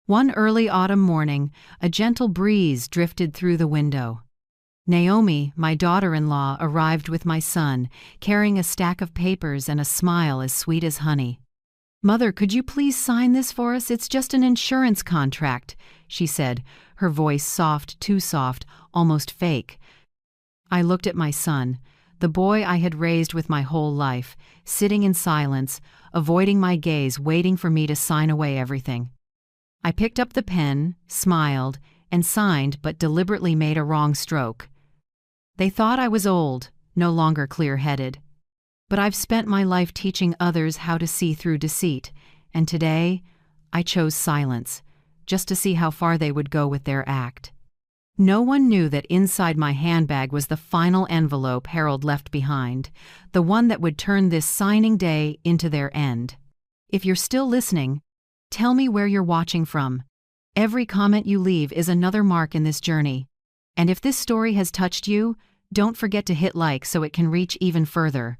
One early autumn morning, a gentle breeze drifted through the window. Naomi, my daughter-in-law, arrived with my son, carrying a stack of papers and a smile as sweet as honey. "Mother, could you please sign this for us? It's just an insurance contract," she said, her voice soft, too soft, almost fake. I looked at my son, the boy I had raised with my whole life, sitting in silence, avoiding my gaze, waiting for me to sign away everything. I picked up the pen, smiled, and signed, but deliberately made a wrong stroke. They thought I was old, no longer clear-headed. But I've spent my life teaching others how to see through deceit, and today I chose silence, just to see how far they would go with their act. No one knew that inside my handbag was the final envelope Harold left behind, the one that would turn this signing day into their end. If you're still listening, tell me where you're watching from. Every comment you leave is another mark in this journey. And if this story has touched you, don't forget to hit like so it can reach even further.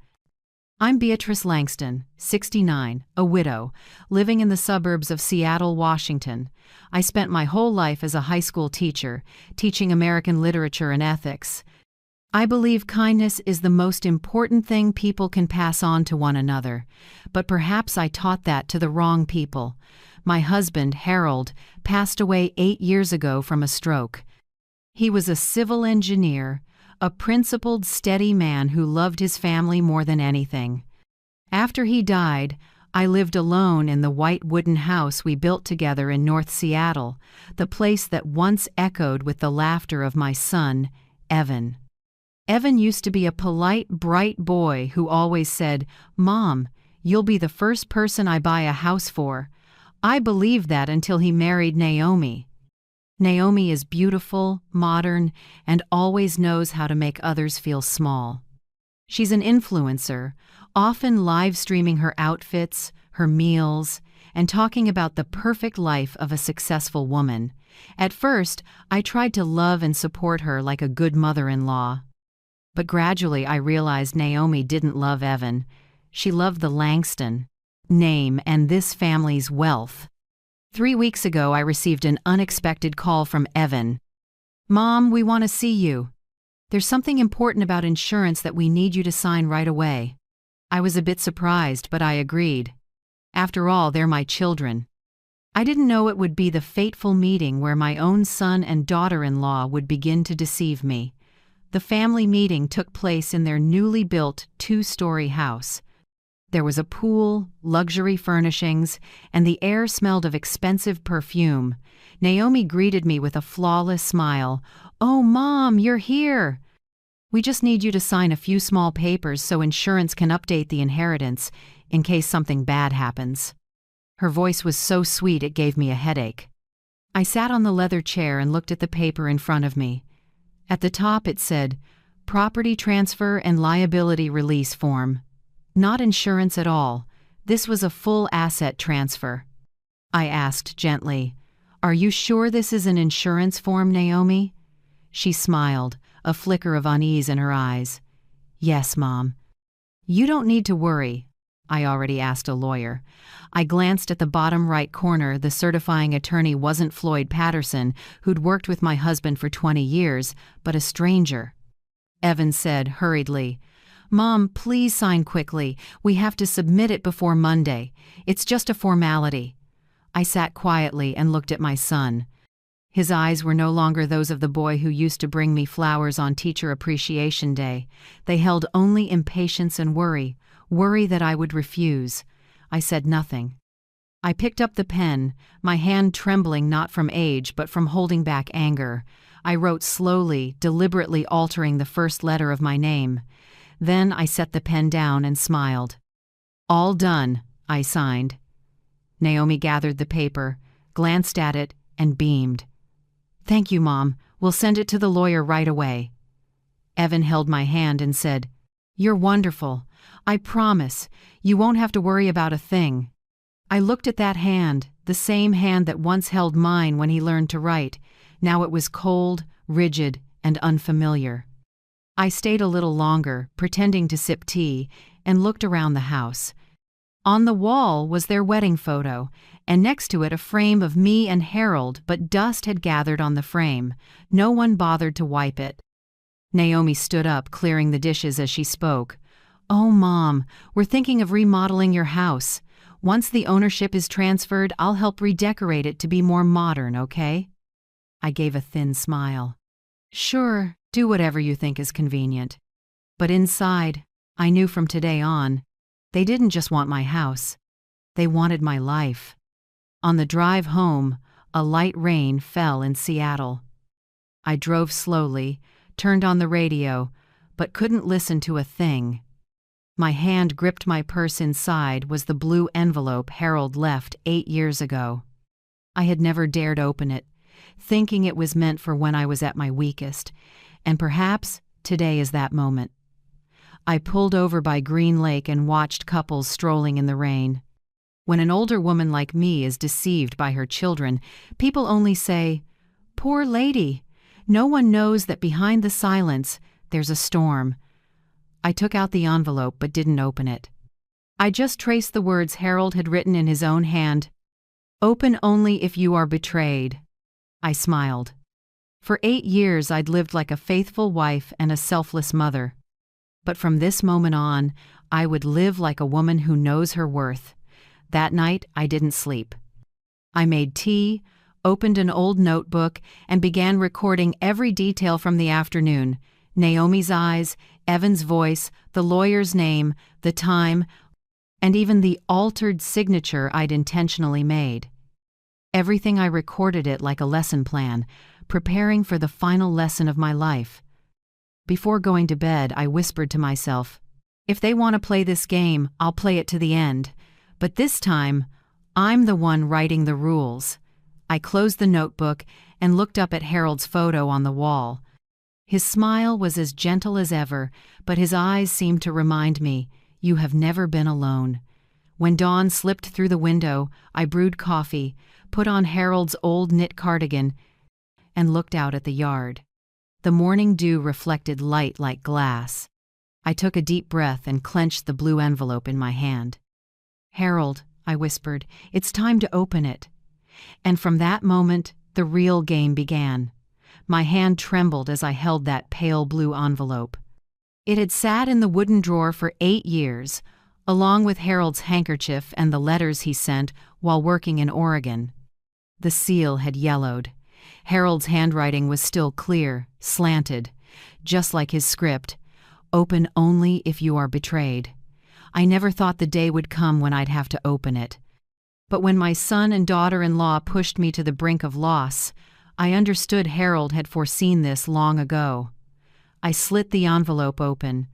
I'm Beatrice Langston, 69, a widow, living in the suburbs of Seattle, Washington. I spent my whole life as a high school teacher, teaching American literature and ethics. I believe kindness is the most important thing people can pass on to one another, but perhaps I taught that to the wrong people. My husband, Harold, passed away 8 years ago from a stroke. He was a civil engineer, a principled, steady man who loved his family more than anything. After he died, I lived alone in the white wooden house we built together in North Seattle, the place that once echoed with the laughter of my son, Evan. Evan used to be a polite, bright boy who always said, "Mom, you'll be the first person I buy a house for." I believed that until he married Naomi. Naomi is beautiful, modern, and always knows how to make others feel small. She's an influencer, often live streaming her outfits, her meals, and talking about the perfect life of a successful woman. At first, I tried to love and support her like a good mother-in-law. But gradually I realized Naomi didn't love Evan. She loved the Langston name and this family's wealth. 3 weeks ago, I received an unexpected call from Evan. "Mom, we want to see you. There's something important about insurance that we need you to sign right away." I was a bit surprised, but I agreed. After all, they're my children. I didn't know it would be the fateful meeting where my own son and daughter-in-law would begin to deceive me. The family meeting took place in their newly built 2-story house. There was a pool, luxury furnishings, and the air smelled of expensive perfume. Naomi greeted me with a flawless smile. "Oh, Mom, you're here! We just need you to sign a few small papers so insurance can update the inheritance in case something bad happens." Her voice was so sweet it gave me a headache. I sat on the leather chair and looked at the paper in front of me. At the top it said, "Property Transfer and Liability Release Form." Not insurance at all. This was a full asset transfer. I asked gently, "Are you sure this is an insurance form, Naomi?" She smiled, a flicker of unease in her eyes. "Yes, Mom." "You don't need to worry." I already asked a lawyer. I glanced at the bottom right corner. The certifying attorney wasn't Floyd Patterson, who'd worked with my husband for 20 years, but a stranger. Evan said hurriedly, "Mom, please sign quickly. We have to submit it before Monday. It's just a formality." I sat quietly and looked at my son. His eyes were no longer those of the boy who used to bring me flowers on Teacher Appreciation Day. They held only impatience and worry that I would refuse. I said nothing. I picked up the pen, my hand trembling not from age but from holding back anger. I wrote slowly, deliberately altering the first letter of my name. Then I set the pen down and smiled. "All done," I signed. Naomi gathered the paper, glanced at it, and beamed. "Thank you, Mom. We'll send it to the lawyer right away." Evan held my hand and said, "You're wonderful. I promise, you won't have to worry about a thing." I looked at that hand, the same hand that once held mine when he learned to write. Now it was cold, rigid, and unfamiliar. I stayed a little longer, pretending to sip tea, and looked around the house. On the wall was their wedding photo, and next to it a frame of me and Harold, but dust had gathered on the frame. No one bothered to wipe it. Naomi stood up, clearing the dishes as she spoke. "Oh, Mom, we're thinking of remodeling your house. Once the ownership is transferred, I'll help redecorate it to be more modern, okay?" I gave a thin smile. "Sure, do whatever you think is convenient." But inside, I knew from today on, they didn't just want my house. They wanted my life. On the drive home, a light rain fell in Seattle. I drove slowly, turned on the radio, but couldn't listen to a thing. My hand gripped my purse. Inside was the blue envelope Harold left 8 years ago. I had never dared open it, thinking it was meant for when I was at my weakest, and perhaps today is that moment. I pulled over by Green Lake and watched couples strolling in the rain. When an older woman like me is deceived by her children, people only say, "Poor lady." No one knows that behind the silence, there's a storm. I took out the envelope but didn't open it. I just traced the words Harold had written in his own hand. "Open only if you are betrayed." I smiled. For 8 years I'd lived like a faithful wife and a selfless mother. But from this moment on, I would live like a woman who knows her worth. That night, I didn't sleep. I made tea, opened an old notebook, and began recording every detail from the afternoon. Naomi's eyes, Evan's voice, the lawyer's name, the time, and even the altered signature I'd intentionally made. Everything I recorded it like a lesson plan, preparing for the final lesson of my life. Before going to bed, I whispered to myself, "If they want to play this game, I'll play it to the end. But this time, I'm the one writing the rules." I closed the notebook and looked up at Harold's photo on the wall. His smile was as gentle as ever, but his eyes seemed to remind me, "You have never been alone." When dawn slipped through the window, I brewed coffee, put on Harold's old knit cardigan, and looked out at the yard. The morning dew reflected light like glass. I took a deep breath and clenched the blue envelope in my hand. "Harold," I whispered, "it's time to open it." And from that moment, the real game began. My hand trembled as I held that pale blue envelope. It had sat in the wooden drawer for 8 years, along with Harold's handkerchief and the letters he sent while working in Oregon. The seal had yellowed. Harold's handwriting was still clear, slanted, just like his script. "Open only if you are betrayed." I never thought the day would come when I'd have to open it. But when my son and daughter-in-law pushed me to the brink of loss, I understood Harold had foreseen this long ago. I slit the envelope open.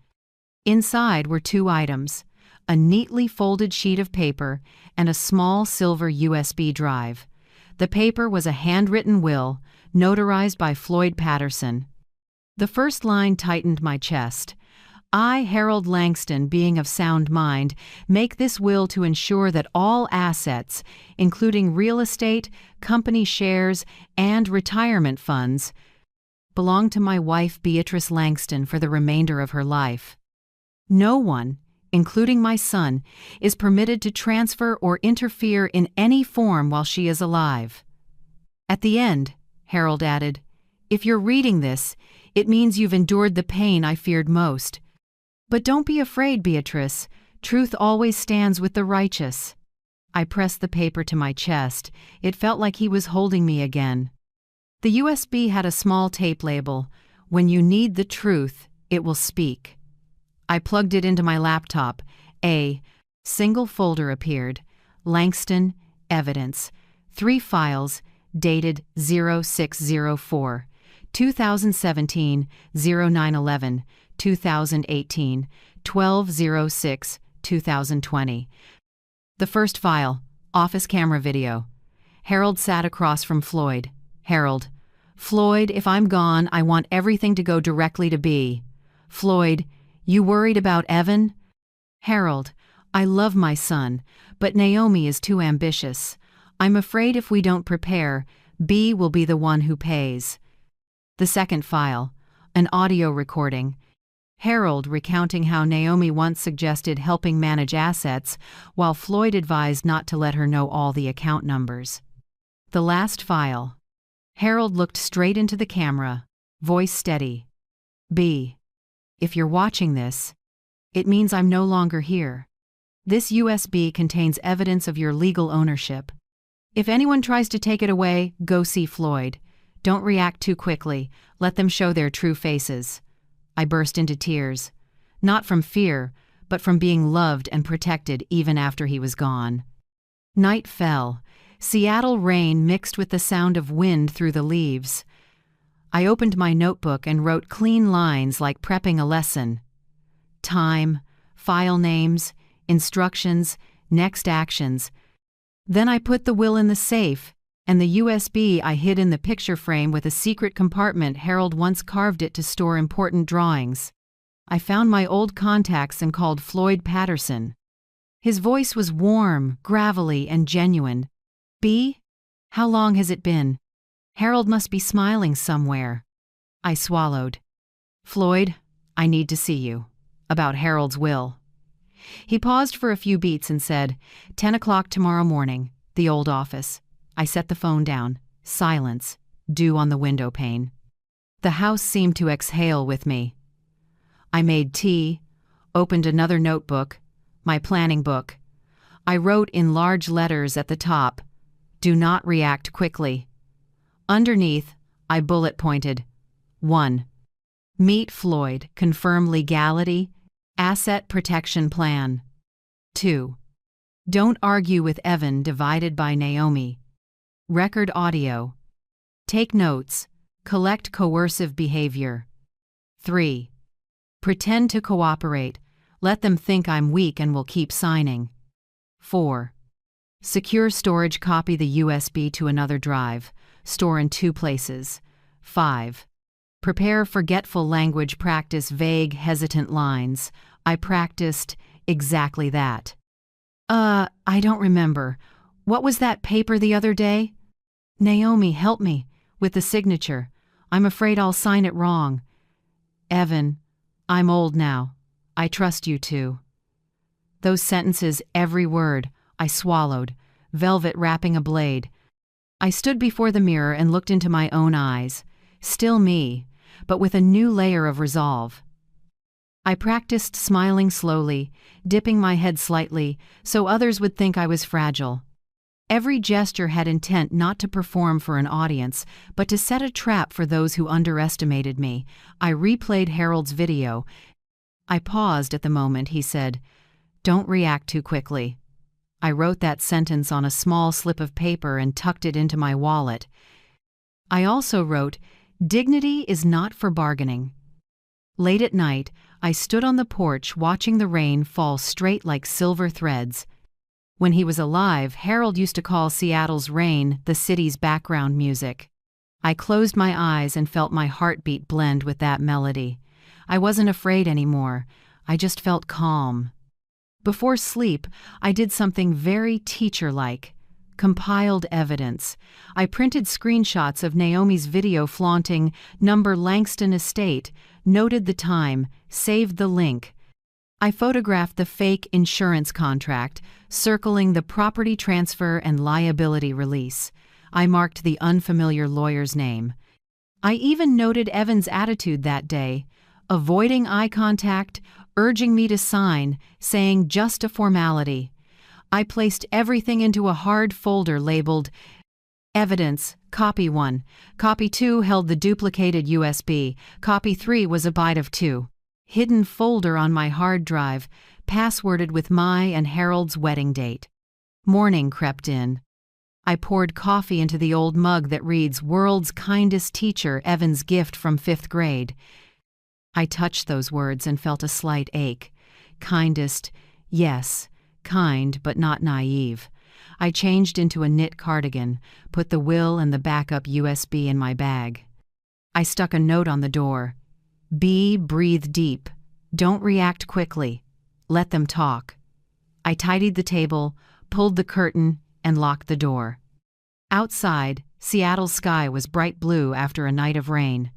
Inside were 2 items, a neatly folded sheet of paper and a small silver USB drive. The paper was a handwritten will, notarized by Floyd Patterson. The first line tightened my chest. "I, Harold Langston, being of sound mind, make this will to ensure that all assets, including real estate, company shares, and retirement funds, belong to my wife Beatrice Langston for the remainder of her life. No one, including my son, is permitted to transfer or interfere in any form while she is alive." At the end, Harold added, "If you're reading this, it means you've endured the pain I feared most. But don't be afraid, Beatrice. Truth always stands with the righteous." I pressed the paper to my chest. It felt like he was holding me again. The USB had a small tape label. "When you need the truth, it will speak." I plugged it into my laptop. A single folder appeared. Langston, Evidence. 3 files, dated 0604, 2017, 0911, 2018, 12/06, 2020. The first file, office camera video. Harold sat across from Floyd. Harold: "Floyd, if I'm gone, I want everything to go directly to B." Floyd: "You worried about Evan?" Harold: "I love my son, but Naomi is too ambitious. I'm afraid if we don't prepare, B will be the one who pays." The second file, an audio recording. Harold recounting how Naomi once suggested helping manage assets, while Floyd advised not to let her know all the account numbers. The last file. Harold looked straight into the camera, voice steady. B. If you're watching this, it means I'm no longer here. This USB contains evidence of your legal ownership. If anyone tries to take it away, go see Floyd. Don't react too quickly. Let them show their true faces. I burst into tears. Not from fear, but from being loved and protected even after he was gone. Night fell. Seattle rain mixed with the sound of wind through the leaves. I opened my notebook and wrote clean lines like prepping a lesson. Time, file names, instructions, next actions. Then I put the will in the safe, and the USB I hid in the picture frame with a secret compartment Harold once carved it to store important drawings. I found my old contacts and called Floyd Patterson. His voice was warm, gravelly, and genuine. B? How long has it been? Harold must be smiling somewhere. I swallowed. Floyd, I need to see you. About Harold's will. He paused for a few beats and said, 10 o'clock tomorrow morning, the old office. I set the phone down. Silence, dew on the window pane. The house seemed to exhale with me. I made tea, opened another notebook, my planning book. I wrote in large letters at the top, do not react quickly. Underneath, I bullet pointed. 1. Meet Floyd, confirm legality, asset protection plan. 2. Don't argue with Evan divided by Naomi. Record audio. Take notes, collect coercive behavior. 3. Pretend to cooperate, let them think I'm weak and will keep signing. 4. Secure storage, copy the USB to another drive, store in 2 places. 5. Prepare forgetful language, practice vague, hesitant lines. I practiced exactly that. I don't remember. What was that paper the other day? Naomi, help me. With the signature. I'm afraid I'll sign it wrong. Evan, I'm old now. I trust you too. Those sentences, every word, I swallowed, velvet wrapping a blade. I stood before the mirror and looked into my own eyes. Still me, but with a new layer of resolve. I practiced smiling slowly, dipping my head slightly, so others would think I was fragile. Every gesture had intent not to perform for an audience, but to set a trap for those who underestimated me. I replayed Harold's video. I paused at the moment he said, "Don't react too quickly." I wrote that sentence on a small slip of paper and tucked it into my wallet. I also wrote, "Dignity is not for bargaining." Late at night, I stood on the porch watching the rain fall straight like silver threads. When he was alive, Harold used to call Seattle's rain the city's background music. I closed my eyes and felt my heartbeat blend with that melody. I wasn't afraid anymore. I just felt calm. Before sleep, I did something very teacher-like. Compiled evidence. I printed screenshots of Naomi's video flaunting number Langston Estate, noted the time, saved the link. I photographed the fake insurance contract, circling the property transfer and liability release. I marked the unfamiliar lawyer's name. I even noted Evan's attitude that day, avoiding eye contact, urging me to sign, saying just a formality. I placed everything into a hard folder labeled Evidence, Copy 1. Copy 2 held the duplicated USB. Copy 3 was a byte of 2. Hidden folder on my hard drive, passworded with my and Harold's wedding date. Morning crept in. I poured coffee into the old mug that reads, "World's kindest teacher, Evan's gift from 5th grade." I touched those words and felt a slight ache. Kindest, yes, kind but not naive. I changed into a knit cardigan, put the will and the backup USB in my bag. I stuck a note on the door. B, breathe deep. Don't react quickly. Let them talk. I tidied the table, pulled the curtain, and locked the door. Outside, Seattle's sky was bright blue after a night of rain.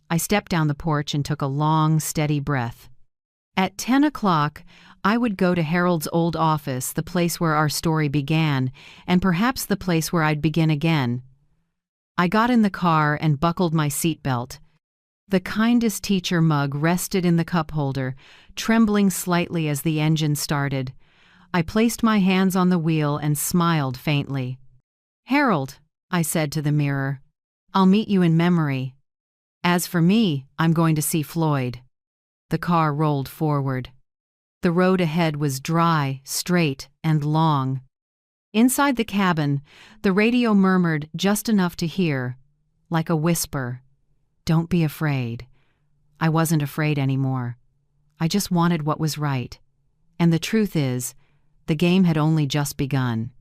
I stepped down the porch and took a long, steady breath. At 10 o'clock, I would go to Harold's old office, the place where our story began, and perhaps the place where I'd begin again. I got in the car and buckled my seatbelt. The kindest teacher mug rested in the cup holder, trembling slightly as the engine started. I placed my hands on the wheel and smiled faintly. "Harold," I said to the mirror, "I'll meet you in memory. As for me, I'm going to see Floyd." The car rolled forward. The road ahead was dry, straight, and long. Inside the cabin, the radio murmured just enough to hear, like a whisper, "Don't be afraid." I wasn't afraid anymore. I just wanted what was right. And the truth is, the game had only just begun.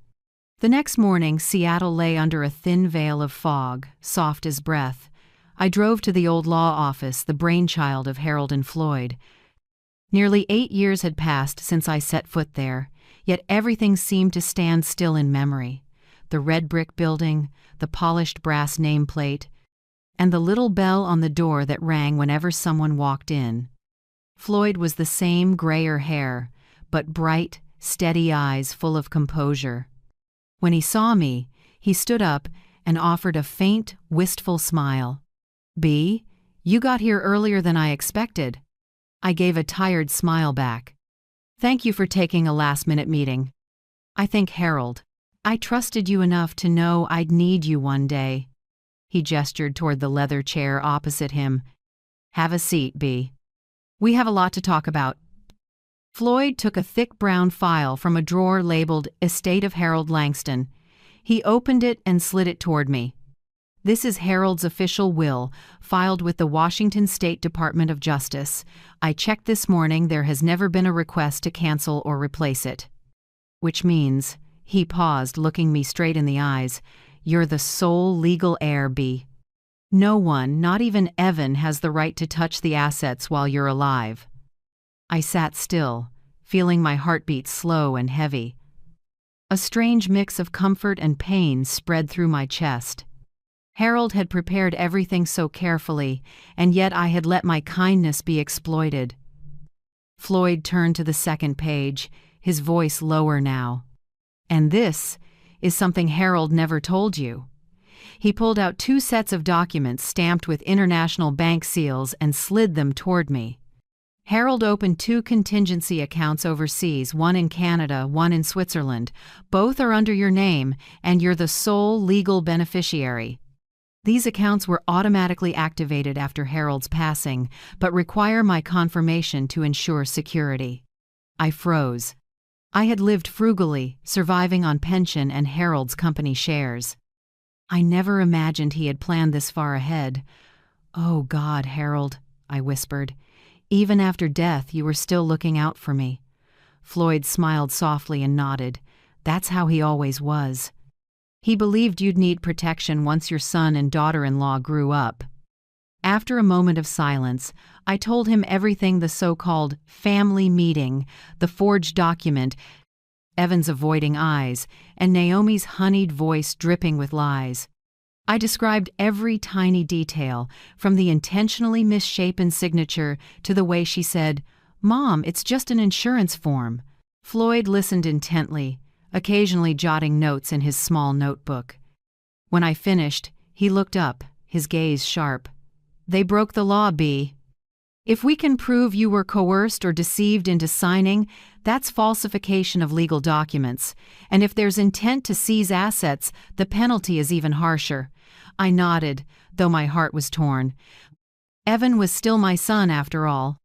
The next morning, Seattle lay under a thin veil of fog, soft as breath. I drove to the old law office, the brainchild of Harold and Floyd. Nearly 8 years had passed since I set foot there, yet everything seemed to stand still in memory. The red brick building, the polished brass nameplate, and the little bell on the door that rang whenever someone walked in. Floyd was the same grayer hair, but bright, steady eyes full of composure. When he saw me, he stood up and offered a faint, wistful smile. "B, you got here earlier than I expected." I gave a tired smile back. "Thank you for taking a last-minute meeting. I think, Harold, I trusted you enough to know I'd need you one day." He gestured toward the leather chair opposite him. "Have a seat, B. We have a lot to talk about." Floyd took a thick brown file from a drawer labeled Estate of Harold Langston. He opened it and slid it toward me. "This is Harold's official will, filed with the Washington State Department of Justice. I checked this morning. There has never been a request to cancel or replace it." "Which means," he paused, looking me straight in the eyes, "you're the sole legal heir, B. No one, not even Evan, has the right to touch the assets while you're alive." I sat still, feeling my heartbeat slow and heavy. A strange mix of comfort and pain spread through my chest. Harold had prepared everything so carefully, and yet I had let my kindness be exploited. Floyd turned to the second page, his voice lower now. "And this is something Harold never told you." He pulled out 2 sets of documents stamped with international bank seals and slid them toward me. "Harold opened 2 contingency accounts overseas, one in Canada, one in Switzerland. Both are under your name, and you're the sole legal beneficiary. These accounts were automatically activated after Harold's passing, but require my confirmation to ensure security." I froze. I had lived frugally, surviving on pension and Harold's company shares. I never imagined he had planned this far ahead. "Oh God, Harold," I whispered. "Even after death, you were still looking out for me." Floyd smiled softly and nodded. "That's how he always was. He believed you'd need protection once your son and daughter-in-law grew up." After a moment of silence, I told him everything: the so-called family meeting, the forged document, Evan's avoiding eyes, and Naomi's honeyed voice dripping with lies. I described every tiny detail, from the intentionally misshapen signature to the way she said, "Mom, it's just an insurance form." Floyd listened intently, occasionally jotting notes in his small notebook. When I finished, he looked up, his gaze sharp. "They broke the law, B. If we can prove you were coerced or deceived into signing, that's falsification of legal documents. And if there's intent to seize assets, the penalty is even harsher." I nodded, though my heart was torn. Evan was still my son, after all.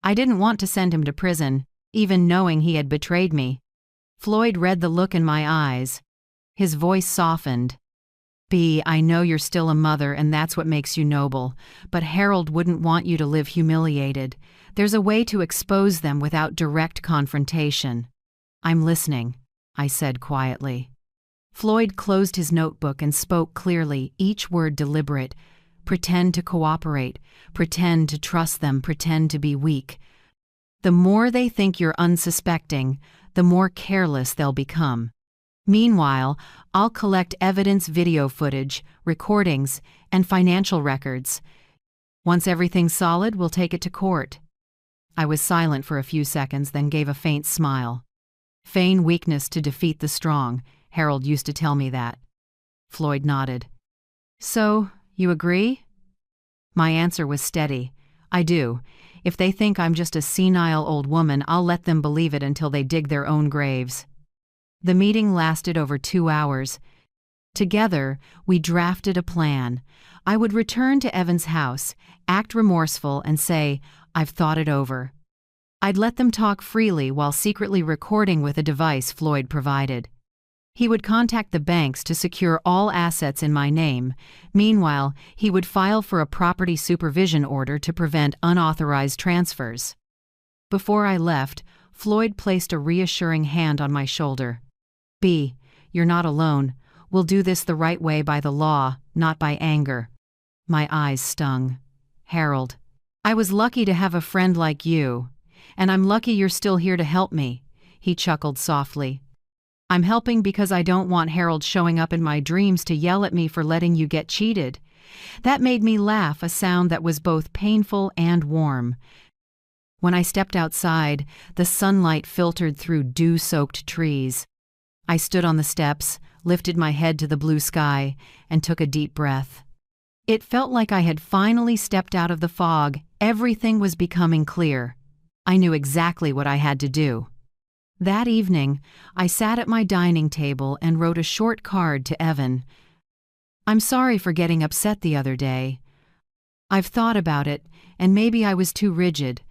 I didn't want to send him to prison, even knowing he had betrayed me. Floyd read the look in my eyes. His voice softened. "B, I know you're still a mother and that's what makes you noble, but Harold wouldn't want you to live humiliated. There's a way to expose them without direct confrontation." "I'm listening," I said quietly. Floyd closed his notebook and spoke clearly, each word deliberate. "Pretend to cooperate, pretend to trust them, pretend to be weak. The more they think you're unsuspecting, the more careless they'll become. Meanwhile, I'll collect evidence, video footage, recordings, and financial records. Once everything's solid, we'll take it to court." I was silent for a few seconds, then gave a faint smile. Feign weakness to defeat the strong, Harold used to tell me that. Floyd nodded. So, you agree? My answer was steady. I do. If they think I'm just a senile old woman, I'll let them believe it until they dig their own graves. The meeting lasted over 2 hours. Together, we drafted a plan. I would return to Evan's house, act remorseful, and say, I've thought it over. I'd let them talk freely while secretly recording with a device Floyd provided. He would contact the banks to secure all assets in my name. Meanwhile, he would file for a property supervision order to prevent unauthorized transfers. Before I left, Floyd placed a reassuring hand on my shoulder. B, you're not alone. We'll do this the right way by the law, not by anger. My eyes stung. Harold, I was lucky to have a friend like you, and I'm lucky you're still here to help me. He chuckled softly. I'm helping because I don't want Harold showing up in my dreams to yell at me for letting you get cheated. That made me laugh, a sound that was both painful and warm. When I stepped outside, the sunlight filtered through dew-soaked trees. I stood on the steps, lifted my head to the blue sky, and took a deep breath. It felt like I had finally stepped out of the fog. Everything was becoming clear. I knew exactly what I had to do. That evening, I sat at my dining table and wrote a short card to Evan. I'm sorry for getting upset the other day. I've thought about it, and maybe I was too rigid.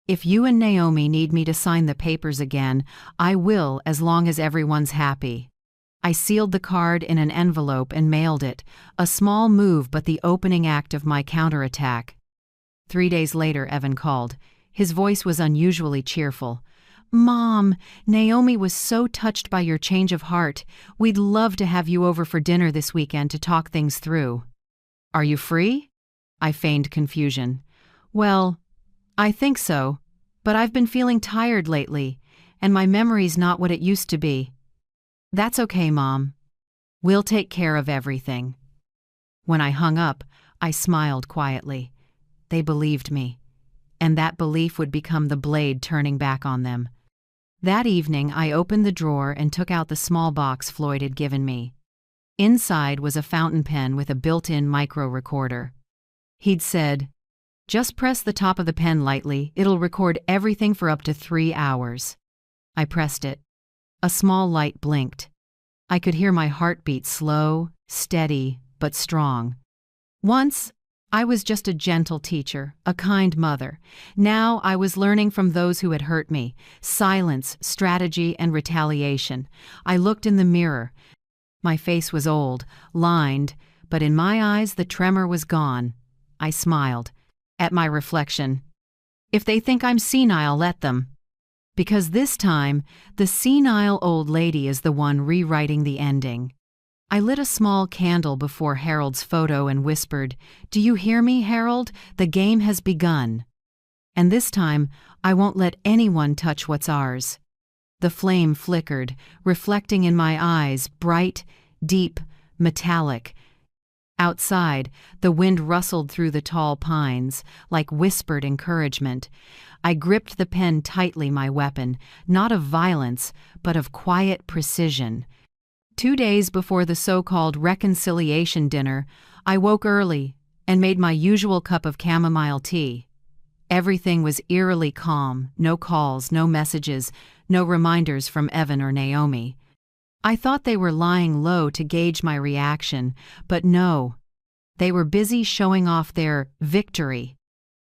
If you and Naomi need me to sign the papers again, I will, as long as everyone's happy. I sealed the card in an envelope and mailed it, a small move but the opening act of my counterattack. 3 days later, Evan called. His voice was unusually cheerful. Mom, Naomi was so touched by your change of heart. We'd love to have you over for dinner this weekend to talk things through. Are you free? I feigned confusion. Well, I think so, but I've been feeling tired lately, and my memory's not what it used to be. That's okay, Mom. We'll take care of everything. When I hung up, I smiled quietly. They believed me, and that belief would become the blade turning back on them. That evening, I opened the drawer and took out the small box Floyd had given me. Inside was a fountain pen with a built-in micro-recorder. He'd said, "Just press the top of the pen lightly, it'll record everything for up to 3 hours." I pressed it. A small light blinked. I could hear my heartbeat slow, steady, but strong. Once, I was just a gentle teacher, a kind mother. Now I was learning from those who had hurt me. Silence, strategy, and retaliation. I looked in the mirror. My face was old, lined, but in my eyes the tremor was gone. I smiled at my reflection. If they think I'm senile, let them. Because this time, the senile old lady is the one rewriting the ending. I lit a small candle before Harold's photo and whispered, "Do you hear me, Harold? The game has begun." And this time, I won't let anyone touch what's ours. The flame flickered, reflecting in my eyes, bright, deep, metallic. Outside, the wind rustled through the tall pines, like whispered encouragement. I gripped the pen tightly, my weapon, not of violence, but of quiet precision. 2 days before the so-called reconciliation dinner, I woke early and made my usual cup of chamomile tea. Everything was eerily calm, no calls, no messages, no reminders from Evan or Naomi. I thought they were lying low to gauge my reaction, but no. They were busy showing off their victory.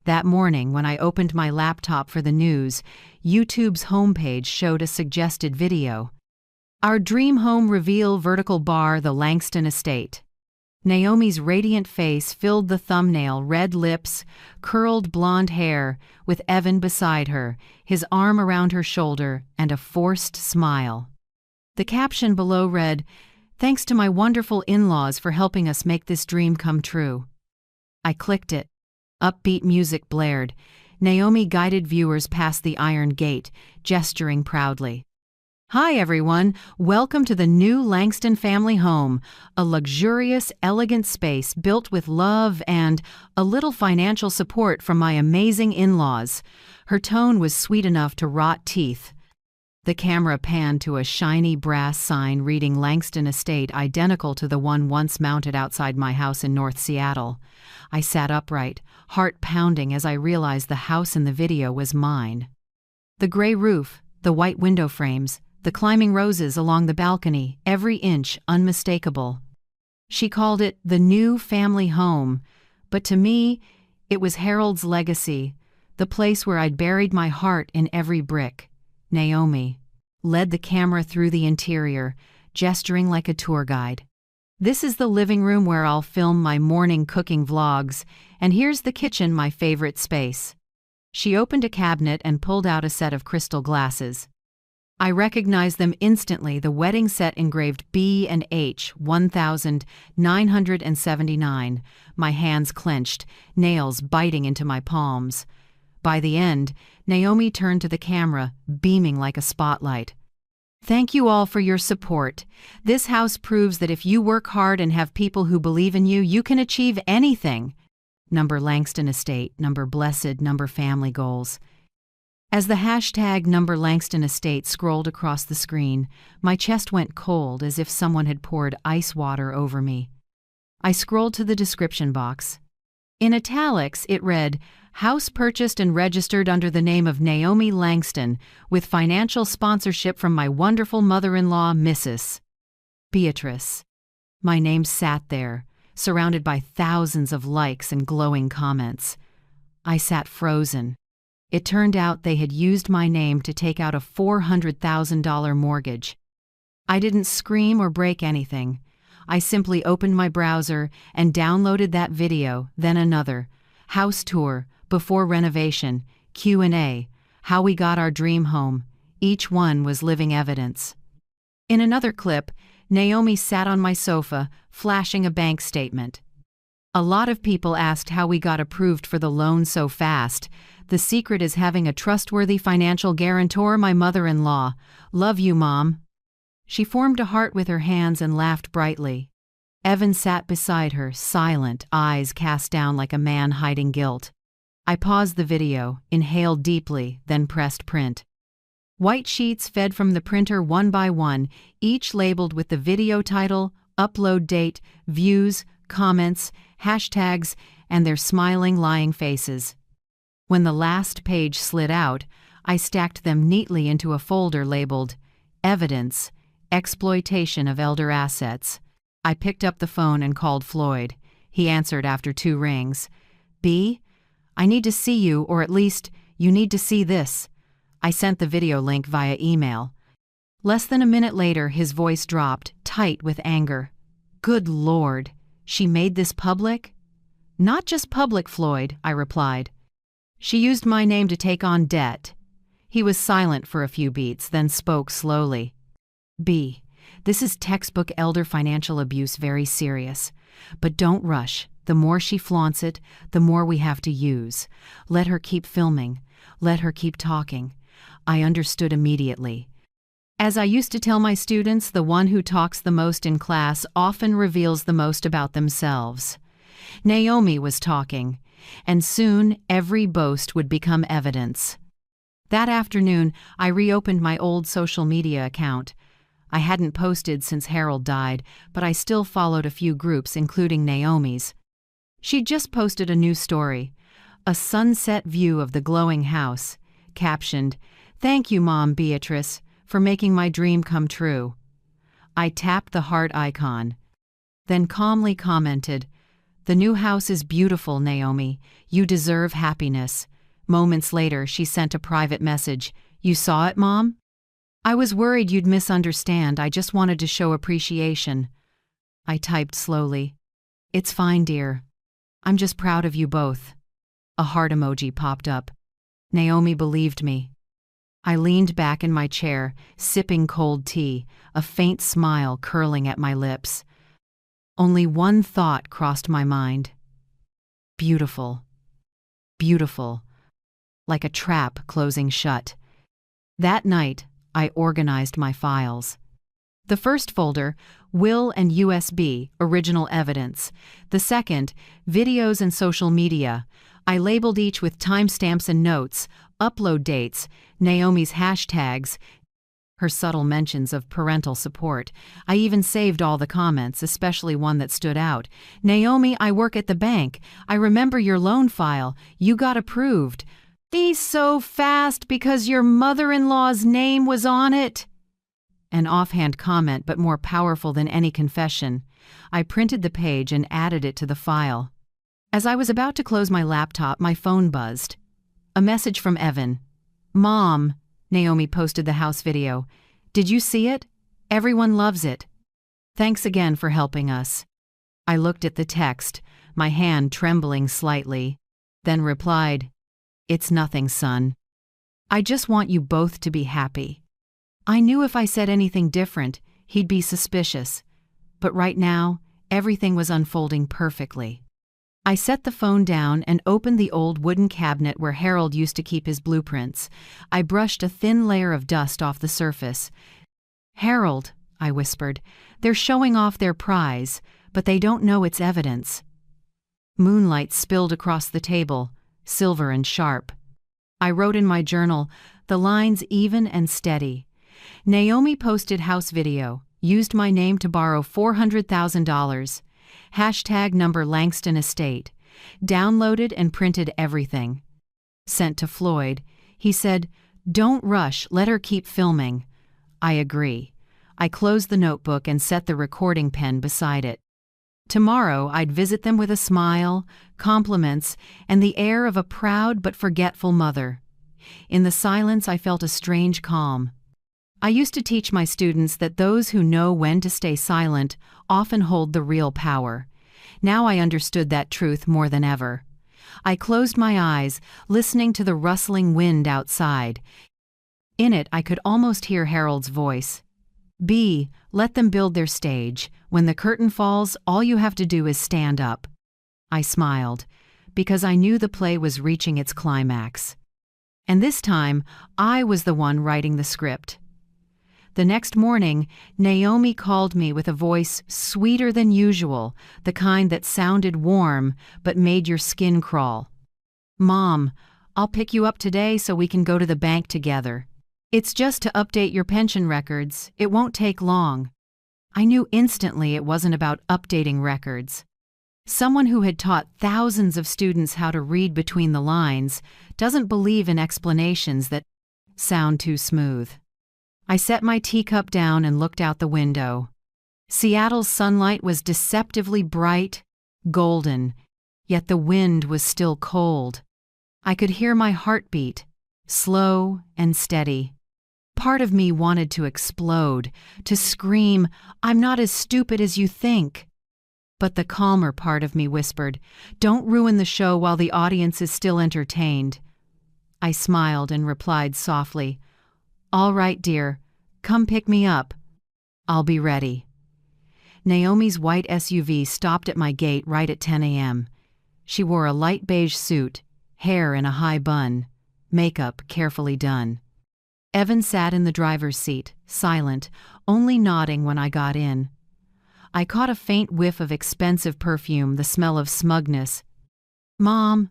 That morning, when I opened my laptop for the news, YouTube's homepage showed a suggested video. Our dream home reveal vertical bar, the Langston estate. Naomi's radiant face filled the thumbnail, red lips, curled blonde hair, with Evan beside her, his arm around her shoulder, and a forced smile. The caption below read, "Thanks to my wonderful in-laws for helping us make this dream come true." I clicked it. Upbeat music blared. Naomi guided viewers past the iron gate, gesturing proudly. "Hi everyone, welcome to the new Langston family home, a luxurious, elegant space built with love and a little financial support from my amazing in-laws." Her tone was sweet enough to rot teeth. The camera panned to a shiny brass sign reading Langston Estate, identical to the one once mounted outside my house in North Seattle. I sat upright, heart pounding as I realized the house in the video was mine. The gray roof, the white window frames, the climbing roses along the balcony, every inch unmistakable. She called it the new family home, but to me, it was Harold's legacy, the place where I'd buried my heart in every brick. Naomi led the camera through the interior, gesturing like a tour guide. This is the living room where I'll film my morning cooking vlogs, and here's the kitchen, my favorite space. She opened a cabinet and pulled out a set of crystal glasses. I recognized them instantly, the wedding set engraved B&H 1979. My hands clenched, nails biting into my palms. By the end, Naomi turned to the camera, beaming like a spotlight. Thank you all for your support. This house proves that if you work hard and have people who believe in you, you can achieve anything. Number Langston Estate, number blessed, number family goals. As the hashtag number Langston Estate scrolled across the screen, my chest went cold as if someone had poured ice water over me. I scrolled to the description box. In italics, it read, "House purchased and registered under the name of Naomi Langston, with financial sponsorship from my wonderful mother-in-law, Mrs. Beatrice." My name sat there, surrounded by thousands of likes and glowing comments. I sat frozen. It turned out they had used my name to take out a $400,000 mortgage. I didn't scream or break anything. I simply opened my browser and downloaded that video, then another. House tour, before renovation, Q&A, how we got our dream home. Each one was living evidence. In another clip, Naomi sat on my sofa, flashing a bank statement. A lot of people asked how we got approved for the loan so fast. The secret is having a trustworthy financial guarantor, my mother-in-law. Love you, Mom. She formed a heart with her hands and laughed brightly. Evan sat beside her, silent, eyes cast down like a man hiding guilt. I paused the video, inhaled deeply, then pressed print. White sheets fed from the printer one by one, each labeled with the video title, upload date, views, comments, hashtags, and their smiling, lying faces. When the last page slid out, I stacked them neatly into a folder labeled Evidence, Exploitation of Elder Assets. I picked up the phone and called Floyd. He answered after 2 rings. "B, I need to see you, or at least, you need to see this." I sent the video link via email. Less than a minute later, his voice dropped, tight with anger. "Good Lord, she made this public?" "Not just public, Floyd," I replied. "She used my name to take on debt." He was silent for a few beats, then spoke slowly. "B, this is textbook elder financial abuse, very serious. But don't rush. The more she flaunts it, the more we have to use. Let her keep filming. Let her keep talking." I understood immediately. As I used to tell my students, the one who talks the most in class often reveals the most about themselves. Naomi was talking, and soon every boast would become evidence. That afternoon, I reopened my old social media account. I hadn't posted since Harold died, but I still followed a few groups, including Naomi's. She'd just posted a new story, a sunset view of the glowing house, captioned, "Thank you, Mom Beatrice, for making my dream come true." I tapped the heart icon, then calmly commented, "The new house is beautiful, Naomi. You deserve happiness." Moments later, she sent a private message. "You saw it, Mom? I was worried you'd misunderstand. I just wanted to show appreciation." I typed slowly, "It's fine, dear. I'm just proud of you both." A heart emoji popped up. Naomi believed me. I leaned back in my chair, sipping cold tea, a faint smile curling at my lips. Only one thought crossed my mind. Beautiful. Beautiful. Like a trap closing shut. That night, I organized my files. The first folder, Will and USB, original evidence. The second, videos and social media. I labeled each with timestamps and notes, upload dates, Naomi's hashtags, her subtle mentions of parental support. I even saved all the comments, especially one that stood out. "Naomi, I work at the bank. I remember your loan file. You got approved. Be so fast because your mother-in-law's name was on it." An offhand comment, but more powerful than any confession. I printed the page and added it to the file. As I was about to close my laptop, my phone buzzed. A message from Evan. "Mom," Naomi posted the house video. "Did you see it? Everyone loves it. Thanks again for helping us." I looked at the text, my hand trembling slightly, then replied, "It's nothing, son. I just want you both to be happy." I knew if I said anything different, he'd be suspicious. But right now, everything was unfolding perfectly. I set the phone down and opened the old wooden cabinet where Harold used to keep his blueprints. I brushed a thin layer of dust off the surface. "Harold," I whispered, "they're showing off their prize, but they don't know it's evidence." Moonlight spilled across the table, silver and sharp. I wrote in my journal, the lines even and steady. Naomi posted house video, used my name to borrow $400,000. Hashtag number Langston Estate. Downloaded and printed everything. Sent to Floyd. He said, "Don't rush, let her keep filming." I agree. I closed the notebook and set the recording pen beside it. Tomorrow I'd visit them with a smile, compliments, and the air of a proud but forgetful mother. In the silence I felt a strange calm. I used to teach my students that those who know when to stay silent often hold the real power. Now I understood that truth more than ever. I closed my eyes, listening to the rustling wind outside. In it I could almost hear Harold's voice. "B, let them build their stage. When the curtain falls, all you have to do is stand up." I smiled, because I knew the play was reaching its climax. And this time, I was the one writing the script. The next morning, Naomi called me with a voice sweeter than usual, the kind that sounded warm but made your skin crawl. "Mom, I'll pick you up today so we can go to the bank together. It's just to update your pension records. It won't take long." I knew instantly it wasn't about updating records. Someone who had taught thousands of students how to read between the lines doesn't believe in explanations that sound too smooth. I set my teacup down and looked out the window. Seattle's sunlight was deceptively bright, golden, yet the wind was still cold. I could hear my heartbeat, slow and steady. Part of me wanted to explode, to scream, "I'm not as stupid as you think." But the calmer part of me whispered, "Don't ruin the show while the audience is still entertained." I smiled and replied softly, "All right, dear. Come pick me up. I'll be ready." Naomi's white SUV stopped at my gate right at 10 a.m. She wore a light beige suit, hair in a high bun, makeup carefully done. Evan sat in the driver's seat, silent, only nodding when I got in. I caught a faint whiff of expensive perfume, the smell of smugness. "Mom,"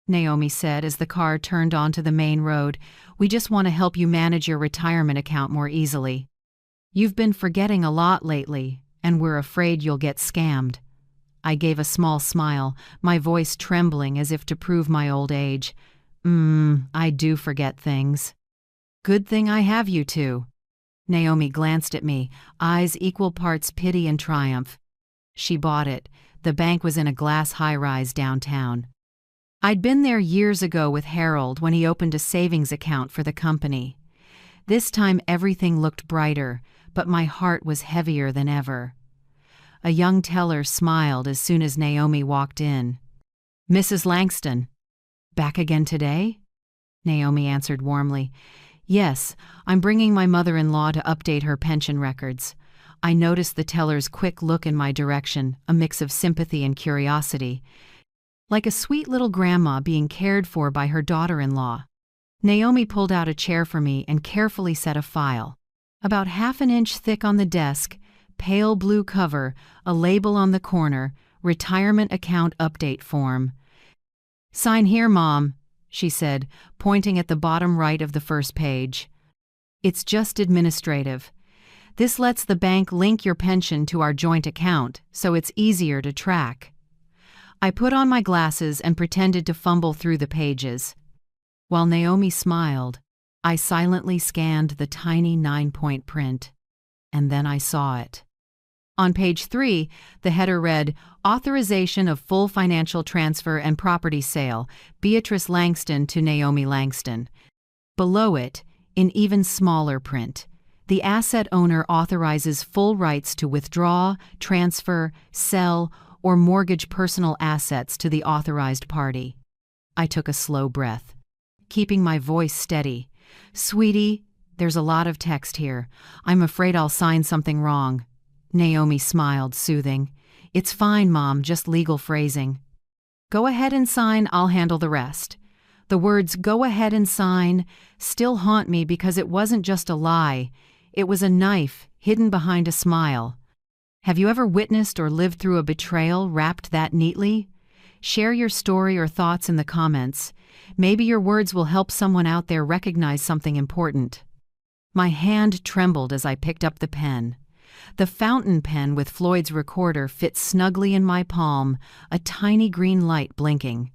Naomi said as the car turned onto the main road, "we just want to help you manage your retirement account more easily. You've been forgetting a lot lately, and we're afraid you'll get scammed." I gave a small smile, my voice trembling as if to prove my old age. I do forget things." "Good thing I have you two." Naomi glanced at me, eyes equal parts pity and triumph. She bought it. The bank was in a glass high-rise downtown. I'd been there years ago with Harold when he opened a savings account for the company. This time everything looked brighter, but my heart was heavier than ever. A young teller smiled as soon as Naomi walked in. "Mrs. Langston." "Back again today?" Naomi answered warmly. "Yes, I'm bringing my mother-in-law to update her pension records." I noticed the teller's quick look in my direction, a mix of sympathy and curiosity. Like a sweet little grandma being cared for by her daughter-in-law. Naomi pulled out a chair for me and carefully set a file. About half an inch thick on the desk, pale blue cover, a label on the corner, retirement account update form. "Sign here, Mom," she said, pointing at the bottom right of the first page. "It's just administrative. This lets the bank link your pension to our joint account, so it's easier to track." I put on my glasses and pretended to fumble through the pages. While Naomi smiled, I silently scanned the tiny 9-point print. And then I saw it. On page 3, the header read, "Authorization of full financial transfer and property sale, Beatrice Langston to Naomi Langston." Below it, in even smaller print, "The asset owner authorizes full rights to withdraw, transfer, sell, or mortgage personal assets to the authorized party." I took a slow breath, keeping my voice steady. "Sweetie, there's a lot of text here. I'm afraid I'll sign something wrong." Naomi smiled, soothing. "It's fine, Mom, just legal phrasing." "Go ahead and sign, I'll handle the rest." The words "go ahead and sign" still haunt me because it wasn't just a lie. It was a knife hidden behind a smile. Have you ever witnessed or lived through a betrayal wrapped that neatly? Share your story or thoughts in the comments. Maybe your words will help someone out there recognize something important. My hand trembled as I picked up the pen. The fountain pen with Floyd's recorder fit snugly in my palm, a tiny green light blinking.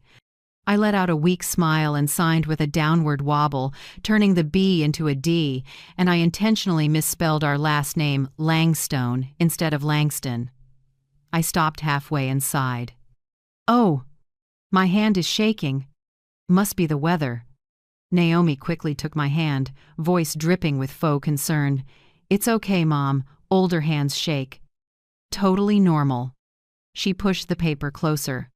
I let out a weak smile and signed with a downward wobble, turning the B into a D, and I intentionally misspelled our last name, Langstone, instead of Langston. I stopped halfway and sighed. "Oh, my hand is shaking. Must be the weather." Naomi quickly took my hand, voice dripping with faux concern. "It's okay, Mom. Older hands shake." "Totally normal." She pushed the paper closer.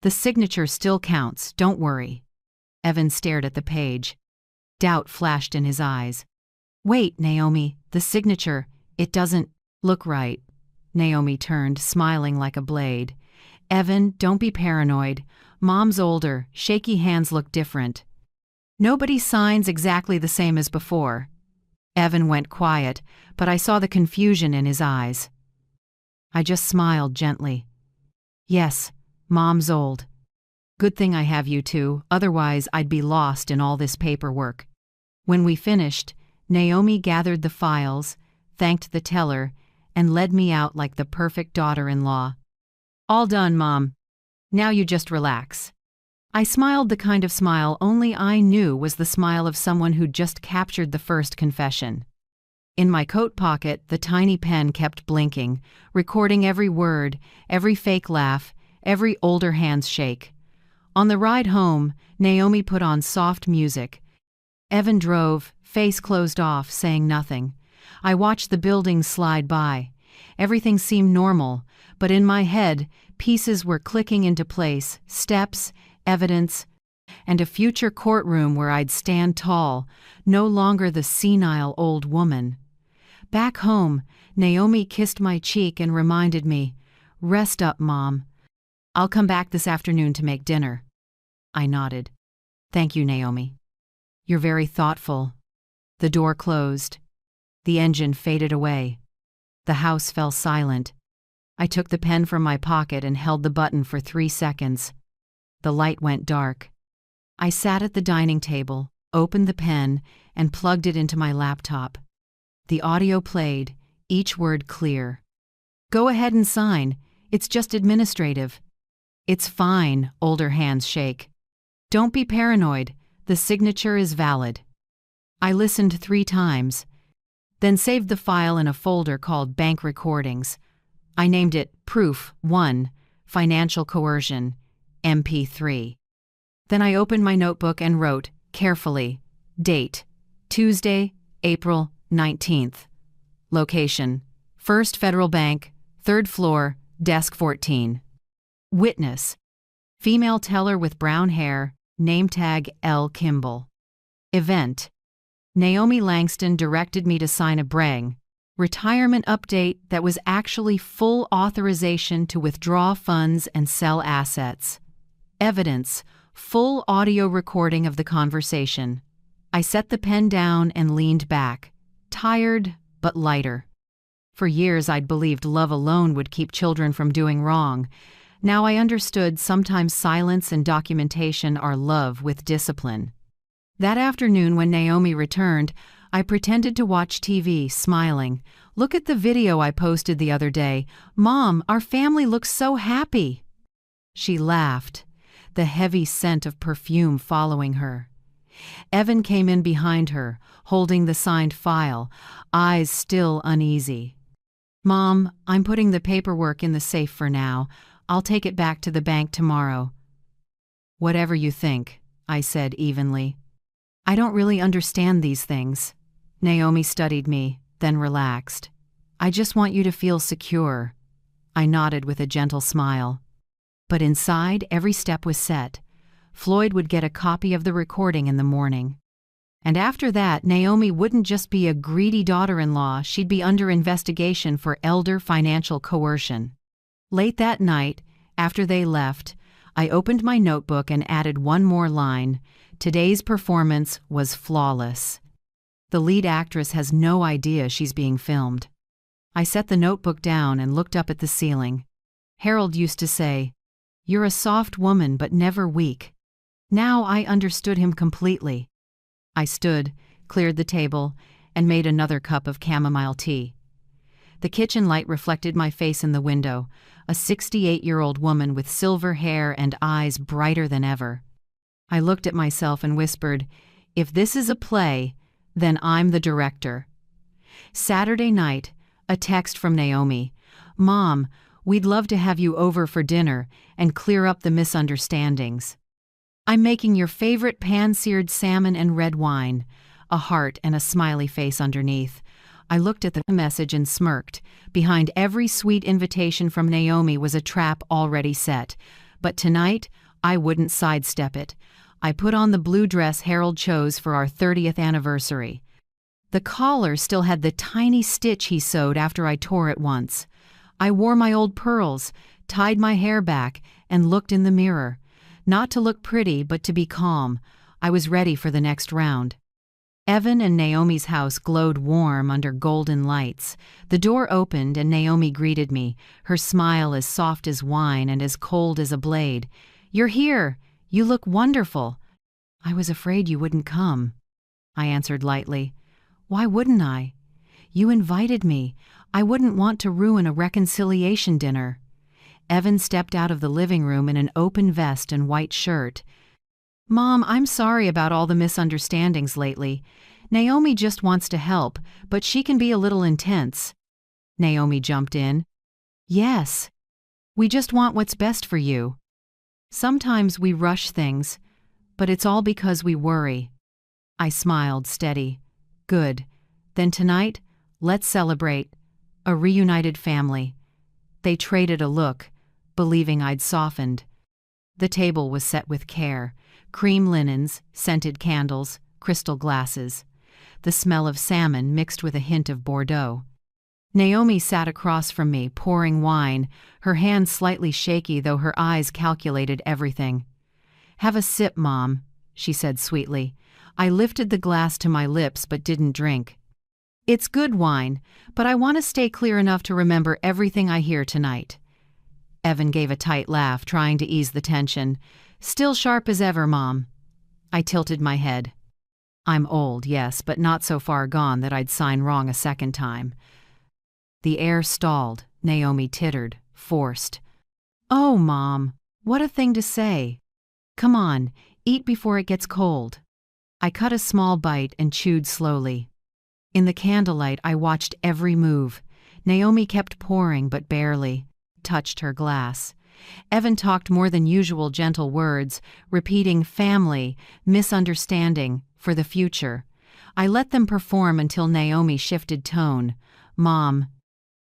"The signature still counts, don't worry." Evan stared at the page. Doubt flashed in his eyes. "Wait, Naomi, the signature, it doesn't look right." Naomi turned, smiling like a blade. "Evan, don't be paranoid. Mom's older, shaky hands look different. Nobody signs exactly the same as before." Evan went quiet, but I saw the confusion in his eyes. I just smiled gently. "Yes, Mom's old. Good thing I have you two, otherwise I'd be lost in all this paperwork." When we finished, Naomi gathered the files, thanked the teller, and led me out like the perfect daughter-in-law. "All done, Mom. Now you just relax." I smiled the kind of smile only I knew was the smile of someone who'd just captured the first confession. In my coat pocket, the tiny pen kept blinking, recording every word, every fake laugh, every older hand's shake. On the ride home, Naomi put on soft music. Evan drove, face closed off, saying nothing. I watched the buildings slide by. Everything seemed normal, but in my head, pieces were clicking into place, steps, evidence, and a future courtroom where I'd stand tall, no longer the senile old woman. Back home, Naomi kissed my cheek and reminded me, "Rest up, Mom. I'll come back this afternoon to make dinner." I nodded. "Thank you, Naomi. You're very thoughtful." The door closed. The engine faded away. The house fell silent. I took the pen from my pocket and held the button for 3 seconds. The light went dark. I sat at the dining table, opened the pen, and plugged it into my laptop. The audio played, each word clear. "Go ahead and sign. It's just administrative." "It's fine," older hands shake. "Don't be paranoid. The signature is valid." I listened 3 times, then saved the file in a folder called Bank Recordings. I named it Proof 1, Financial Coercion, MP3. Then I opened my notebook and wrote, carefully, date, Tuesday, April 19th. Location, First Federal Bank, 3rd floor, desk 14. Witness, female teller with brown hair, name tag L. Kimball. Event, Naomi Langston directed me to sign a BRANG, retirement update that was actually full authorization to withdraw funds and sell assets. Evidence, full audio recording of the conversation. I set the pen down and leaned back, tired but lighter. For years I'd believed love alone would keep children from doing wrong. Now I understood sometimes silence and documentation are love with discipline. That afternoon when Naomi returned, I pretended to watch TV, smiling. "Look at the video I posted the other day. Mom, our family looks so happy." She laughed, the heavy scent of perfume following her. Evan came in behind her, holding the signed file, eyes still uneasy. "Mom, I'm putting the paperwork in the safe for now. I'll take it back to the bank tomorrow." "Whatever you think," I said evenly. "I don't really understand these things." Naomi studied me, then relaxed. "I just want you to feel secure." I nodded with a gentle smile. But inside, every step was set. Floyd would get a copy of the recording in the morning. And after that, Naomi wouldn't just be a greedy daughter-in-law, she'd be under investigation for elder financial coercion. Late that night, after they left, I opened my notebook and added one more line. Today's performance was flawless. The lead actress has no idea she's being filmed. I set the notebook down and looked up at the ceiling. Harold used to say, "You're a soft woman but never weak." Now I understood him completely. I stood, cleared the table, and made another cup of chamomile tea. The kitchen light reflected my face in the window, a 68-year-old woman with silver hair and eyes brighter than ever. I looked at myself and whispered, "If this is a play, then I'm the director." Saturday night, a text from Naomi. "Mom, we'd love to have you over for dinner and clear up the misunderstandings. I'm making your favorite pan-seared salmon and red wine," a heart and a smiley face underneath. I looked at the message and smirked. Behind every sweet invitation from Naomi was a trap already set. But tonight, I wouldn't sidestep it. I put on the blue dress Harold chose for our 30th anniversary. The collar still had the tiny stitch he sewed after I tore it once. I wore my old pearls, tied my hair back, and looked in the mirror. Not to look pretty, but to be calm. I was ready for the next round. Evan and Naomi's house glowed warm under golden lights. The door opened and Naomi greeted me, her smile as soft as wine and as cold as a blade. "You're here. You look wonderful." "I was afraid you wouldn't come," I answered lightly. "Why wouldn't I? You invited me. I wouldn't want to ruin a reconciliation dinner." Evan stepped out of the living room in an open vest and white shirt. "Mom, I'm sorry about all the misunderstandings lately. Naomi just wants to help, but she can be a little intense." Naomi jumped in. "Yes. We just want what's best for you. Sometimes we rush things, but it's all because we worry." I smiled, steady. "Good. Then tonight, let's celebrate. A reunited family." They traded a look, believing I'd softened. The table was set with care. Cream linens, scented candles, crystal glasses. The smell of salmon mixed with a hint of Bordeaux. Naomi sat across from me, pouring wine, her hands slightly shaky though her eyes calculated everything. "Have a sip, Mom," she said sweetly. I lifted the glass to my lips but didn't drink. "It's good wine, but I want to stay clear enough to remember everything I hear tonight." Evan gave a tight laugh, trying to ease the tension. "Still sharp as ever, Mom." I tilted my head. I'm old, yes, but not so far gone that I'd sign wrong a second time. The air stalled. Naomi tittered, forced. "Oh, Mom, what a thing to say. Come on, eat before it gets cold." I cut a small bite and chewed slowly. In the candlelight, I watched every move. Naomi kept pouring, but barely touched her glass. Evan talked more than usual gentle words, repeating family, misunderstanding, for the future. I let them perform until Naomi shifted tone. "Mom,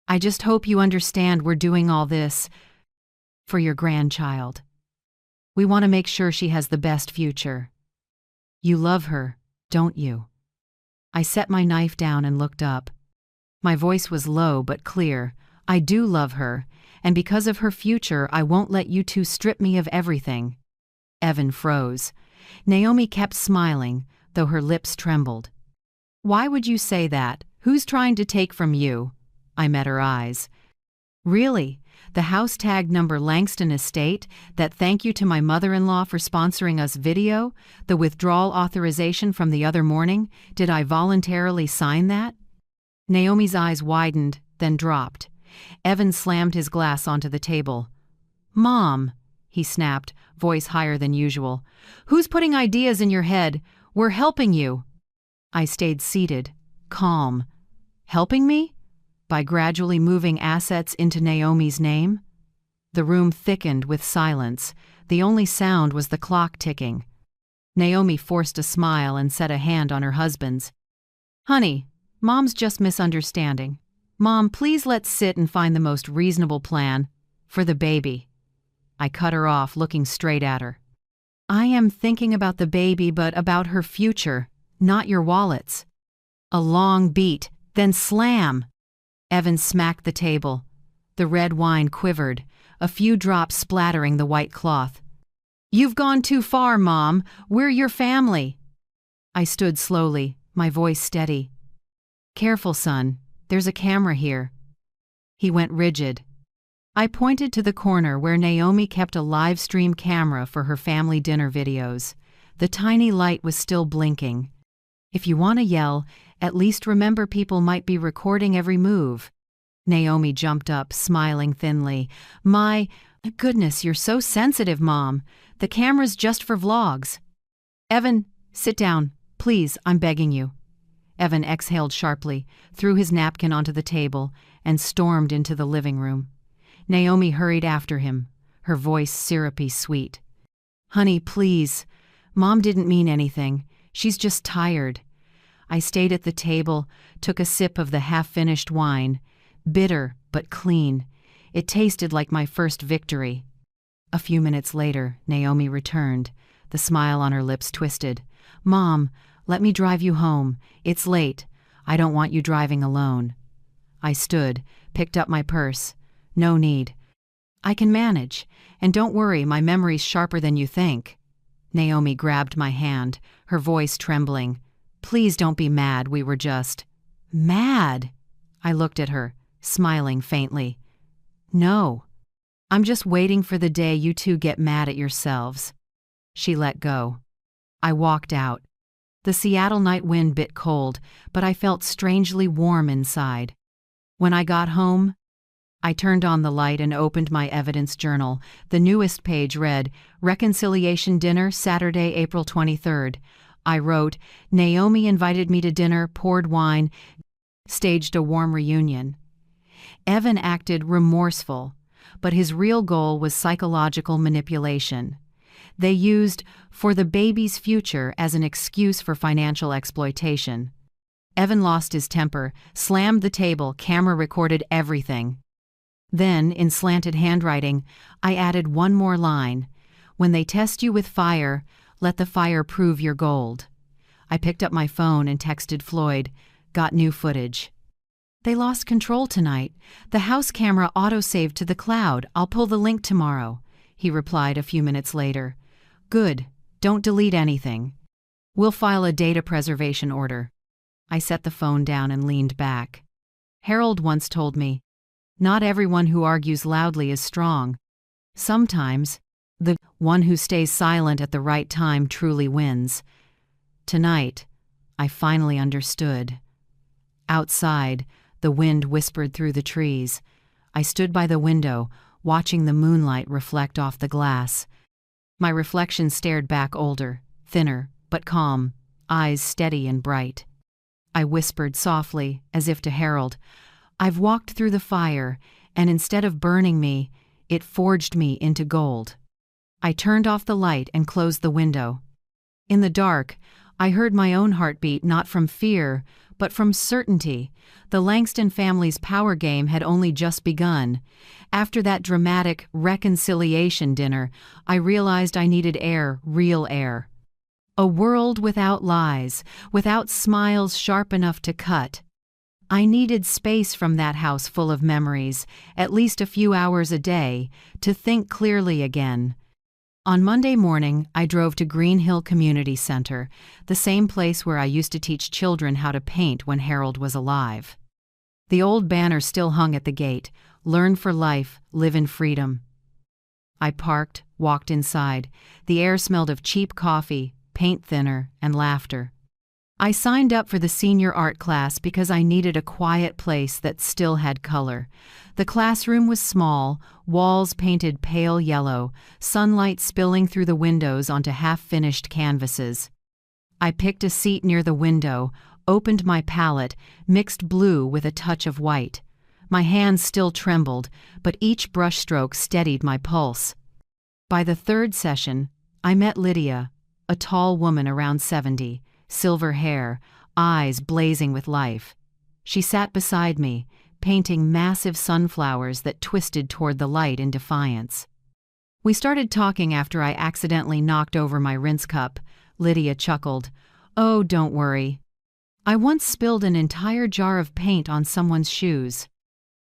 I just hope you understand we're doing all this for your grandchild. We want to make sure she has the best future. You love her, don't you?" I set my knife down and looked up. My voice was low but clear. "I do love her, and because of her future, I won't let you two strip me of everything." Evan froze. Naomi kept smiling, though her lips trembled. "Why would you say that? Who's trying to take from you?" I met her eyes. Really? The house tagged number Langston Estate, that thank you to my mother-in-law for sponsoring us video, the withdrawal authorization from the other morning, did I voluntarily sign that? Naomi's eyes widened, then dropped. Evan slammed his glass onto the table. Mom, he snapped, voice higher than usual. Who's putting ideas in your head? We're helping you. I stayed seated, calm. Helping me? By gradually moving assets into Naomi's name? The room thickened with silence. The only sound was the clock ticking. Naomi forced a smile and set a hand on her husband's. Honey, Mom's just misunderstanding. Mom, please let's sit and find the most reasonable plan for the baby. I cut her off, looking straight at her. I am thinking about the baby, but about her future, not your wallets. A long beat, then slam. Evan smacked the table. The red wine quivered, a few drops splattering the white cloth. You've gone too far, Mom. We're your family. I stood slowly, my voice steady. Careful, son. There's a camera here. He went rigid. I pointed to the corner where Naomi kept a live stream camera for her family dinner videos. The tiny light was still blinking. If you want to yell, at least remember people might be recording every move. Naomi jumped up, smiling thinly. My goodness, you're so sensitive, Mom. The camera's just for vlogs. Evan, sit down. Please, I'm begging you. Evan exhaled sharply, threw his napkin onto the table, and stormed into the living room. Naomi hurried after him, her voice syrupy sweet. Honey, please. Mom didn't mean anything. She's just tired. I stayed at the table, took a sip of the half-finished wine. Bitter, but clean. It tasted like my first victory. A few minutes later, Naomi returned, the smile on her lips twisted. Mom, let me drive you home. It's late. I don't want you driving alone. I stood, picked up my purse. No need. I can manage. And don't worry, my memory's sharper than you think. Naomi grabbed my hand, her voice trembling. Please don't be mad, we were just… Mad? I looked at her, smiling faintly. No. I'm just waiting for the day you two get mad at yourselves. She let go. I walked out. The Seattle night wind bit cold, but I felt strangely warm inside. When I got home, I turned on the light and opened my evidence journal. The newest page read, Reconciliation Dinner, Saturday, April 23rd. I wrote, Naomi invited me to dinner, poured wine, staged a warm reunion. Evan acted remorseful, but his real goal was psychological manipulation. They used for the baby's future as an excuse for financial exploitation. Evan lost his temper, slammed the table, camera recorded everything. Then, in slanted handwriting, I added one more line. When they test you with fire, let the fire prove your gold. I picked up my phone and texted Floyd, got new footage. They lost control tonight. The house camera autosaved to the cloud. I'll pull the link tomorrow, he replied a few minutes later. Good. Don't delete anything. We'll file a data preservation order. I set the phone down and leaned back. Harold once told me, not everyone who argues loudly is strong. Sometimes, the one who stays silent at the right time truly wins. Tonight, I finally understood. Outside, the wind whispered through the trees. I stood by the window, watching the moonlight reflect off the glass. My reflection stared back older, thinner, but calm, eyes steady and bright. I whispered softly, as if to Harold, I've walked through the fire, and instead of burning me, it forged me into gold. I turned off the light and closed the window. In the dark, I heard my own heartbeat, not from fear, but from certainty. The Langston family's power game had only just begun. After that dramatic reconciliation dinner, I realized I needed air, real air. A world without lies, without smiles sharp enough to cut. I needed space from that house full of memories, at least a few hours a day, to think clearly again. On Monday morning, I drove to Green Hill Community Center, the same place where I used to teach children how to paint when Harold was alive. The old banner still hung at the gate. Learn for life, live in freedom. I parked, walked inside. The air smelled of cheap coffee, paint thinner, and laughter. I signed up for the senior art class because I needed a quiet place that still had color. The classroom was small, walls painted pale yellow, sunlight spilling through the windows onto half-finished canvases. I picked a seat near the window, opened my palette, mixed blue with a touch of white. My hands still trembled, but each brushstroke steadied my pulse. By the third session, I met Lydia, a tall woman around 70. Silver hair, eyes blazing with life. She sat beside me, painting massive sunflowers that twisted toward the light in defiance. We started talking after I accidentally knocked over my rinse cup. Lydia chuckled. "Oh, don't worry. I once spilled an entire jar of paint on someone's shoes."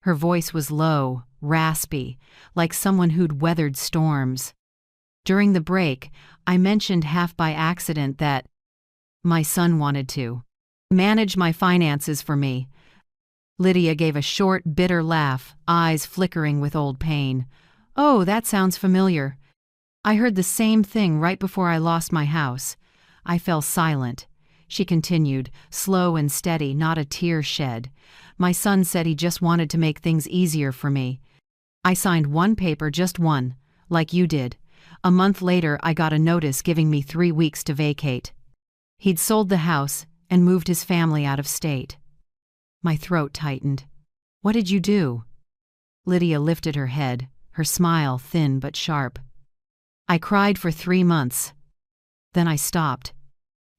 Her voice was low, raspy, like someone who'd weathered storms. During the break, I mentioned half by accident that my son wanted to manage my finances for me. Lydia gave a short, bitter laugh, eyes flickering with old pain. "Oh, that sounds familiar. I heard the same thing right before I lost my house." I fell silent. She continued, slow and steady, not a tear shed. "My son said he just wanted to make things easier for me. I signed one paper, just one, like you did. A month later, I got a notice giving me 3 weeks to vacate. He'd sold the house and moved his family out of state." My throat tightened. "What did you do?" Lydia lifted her head, her smile thin but sharp. "I cried for 3 months. Then I stopped.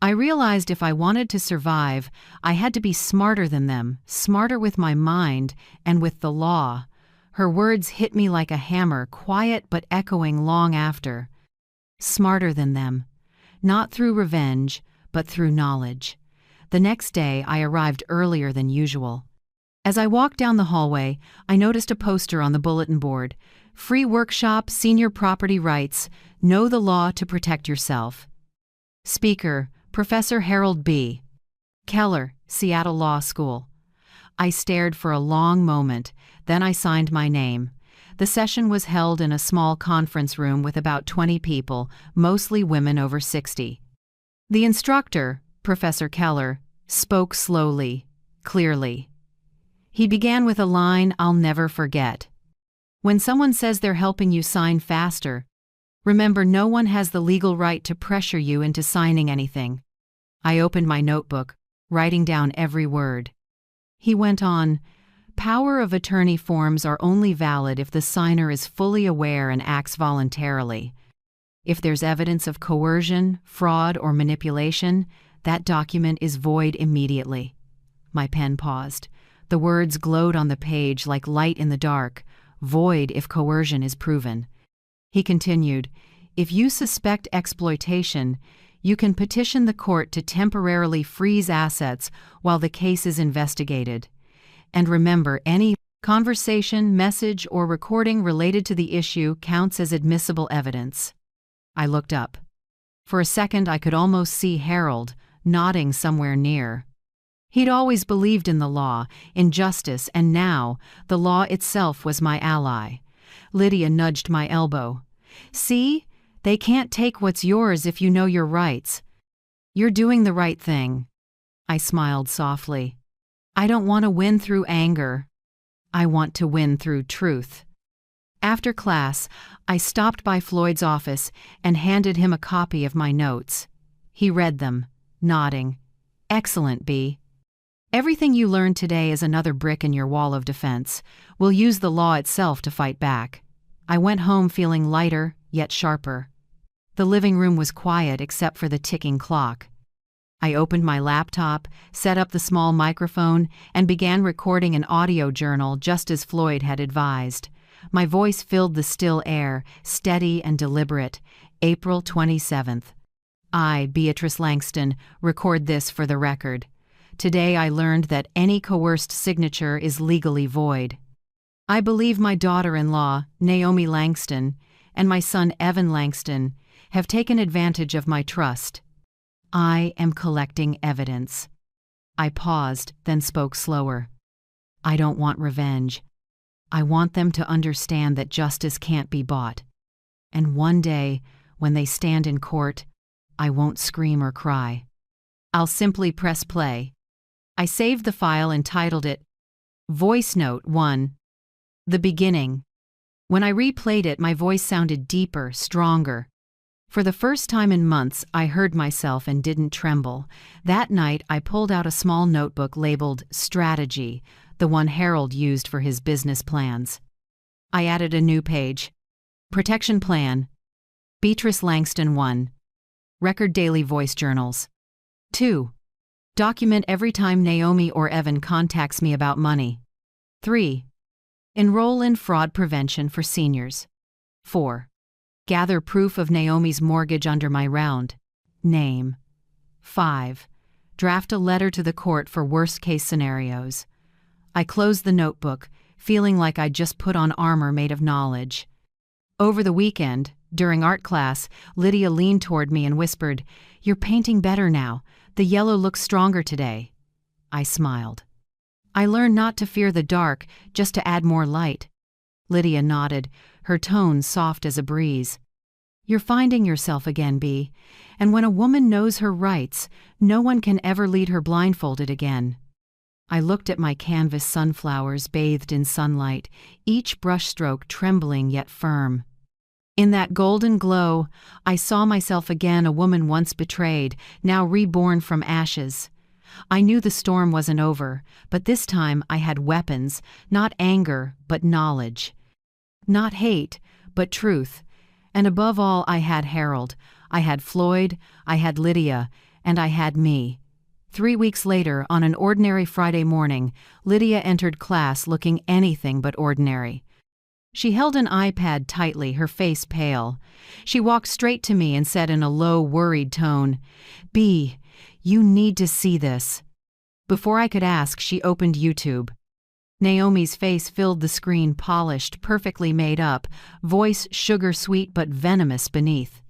I realized if I wanted to survive, I had to be smarter than them, smarter with my mind and with the law." Her words hit me like a hammer, quiet but echoing long after. Smarter than them. Not through revenge, but through knowledge. The next day, I arrived earlier than usual. As I walked down the hallway, I noticed a poster on the bulletin board. "Free workshop, senior property rights. Know the law to protect yourself." Speaker, Professor Harold B. Keller, Seattle Law School. I stared for a long moment, then I signed my name. The session was held in a small conference room with about 20 people, mostly women over 60. The instructor, Professor Keller, spoke slowly, clearly. He began with a line I'll never forget. "When someone says they're helping you sign faster, remember no one has the legal right to pressure you into signing anything." I opened my notebook, writing down every word. He went on, "Power of attorney forms are only valid if the signer is fully aware and acts voluntarily. If there's evidence of coercion, fraud, or manipulation, that document is void immediately." My pen paused. The words glowed on the page like light in the dark. Void if coercion is proven. He continued, "If you suspect exploitation, you can petition the court to temporarily freeze assets while the case is investigated. And remember, any conversation, message, or recording related to the issue counts as admissible evidence." I looked up. For a second, I could almost see Harold, nodding somewhere near. He'd always believed in the law, in justice, and now the law itself was my ally. Lydia nudged my elbow. "See? They can't take what's yours if you know your rights. You're doing the right thing." I smiled softly. "I don't want to win through anger. I want to win through truth." After class, I stopped by Floyd's office and handed him a copy of my notes. He read them, nodding. "Excellent, B. Everything you learned today is another brick in your wall of defense. We'll use the law itself to fight back." I went home feeling lighter, yet sharper. The living room was quiet except for the ticking clock. I opened my laptop, set up the small microphone, and began recording an audio journal just as Floyd had advised. My voice filled the still air, steady and deliberate. April 27th. I, Beatrice Langston, record this for the record. Today I learned that any coerced signature is legally void. I believe my daughter-in-law, Naomi Langston, and my son Evan Langston have taken advantage of my trust. I am collecting evidence. I paused, then spoke slower. I don't want revenge. I want them to understand that justice can't be bought. And one day, when they stand in court, I won't scream or cry. I'll simply press play. I saved the file and titled it Voice Note 1. The Beginning. When I replayed it, my voice sounded deeper, stronger. For the first time in months, I heard myself and didn't tremble. That night, I pulled out a small notebook labeled Strategy, the one Harold used for his business plans. I added a new page. Protection Plan. Beatrice Langston 1. Record daily voice journals. 2. Document every time Naomi or Evan contacts me about money. 3. Enroll in fraud prevention for seniors. 4. Gather proof of Naomi's mortgage under my round name. 5. Draft a letter to the court for worst-case scenarios. I closed the notebook, feeling like I'd just put on armor made of knowledge. Over the weekend, during art class, Lydia leaned toward me and whispered, "You're painting better now. The yellow looks stronger today." I smiled. I learned not to fear the dark, just to add more light. Lydia nodded, her tone soft as a breeze. "You're finding yourself again, Bea. And when a woman knows her rights, no one can ever lead her blindfolded again." I looked at my canvas sunflowers bathed in sunlight, each brushstroke trembling yet firm. In that golden glow, I saw myself again, a woman once betrayed, now reborn from ashes. I knew the storm wasn't over, but this time I had weapons, not anger, but knowledge. Not hate, but truth. And above all, I had Harold, I had Floyd, I had Lydia, and I had me. 3 weeks later, on an ordinary Friday morning, Lydia entered class looking anything but ordinary. She held an iPad tightly, her face pale. She walked straight to me and said in a low, worried tone, "Bea, you need to see this." Before I could ask, she opened YouTube. Naomi's face filled the screen, polished, perfectly made up, voice sugar-sweet but venomous beneath.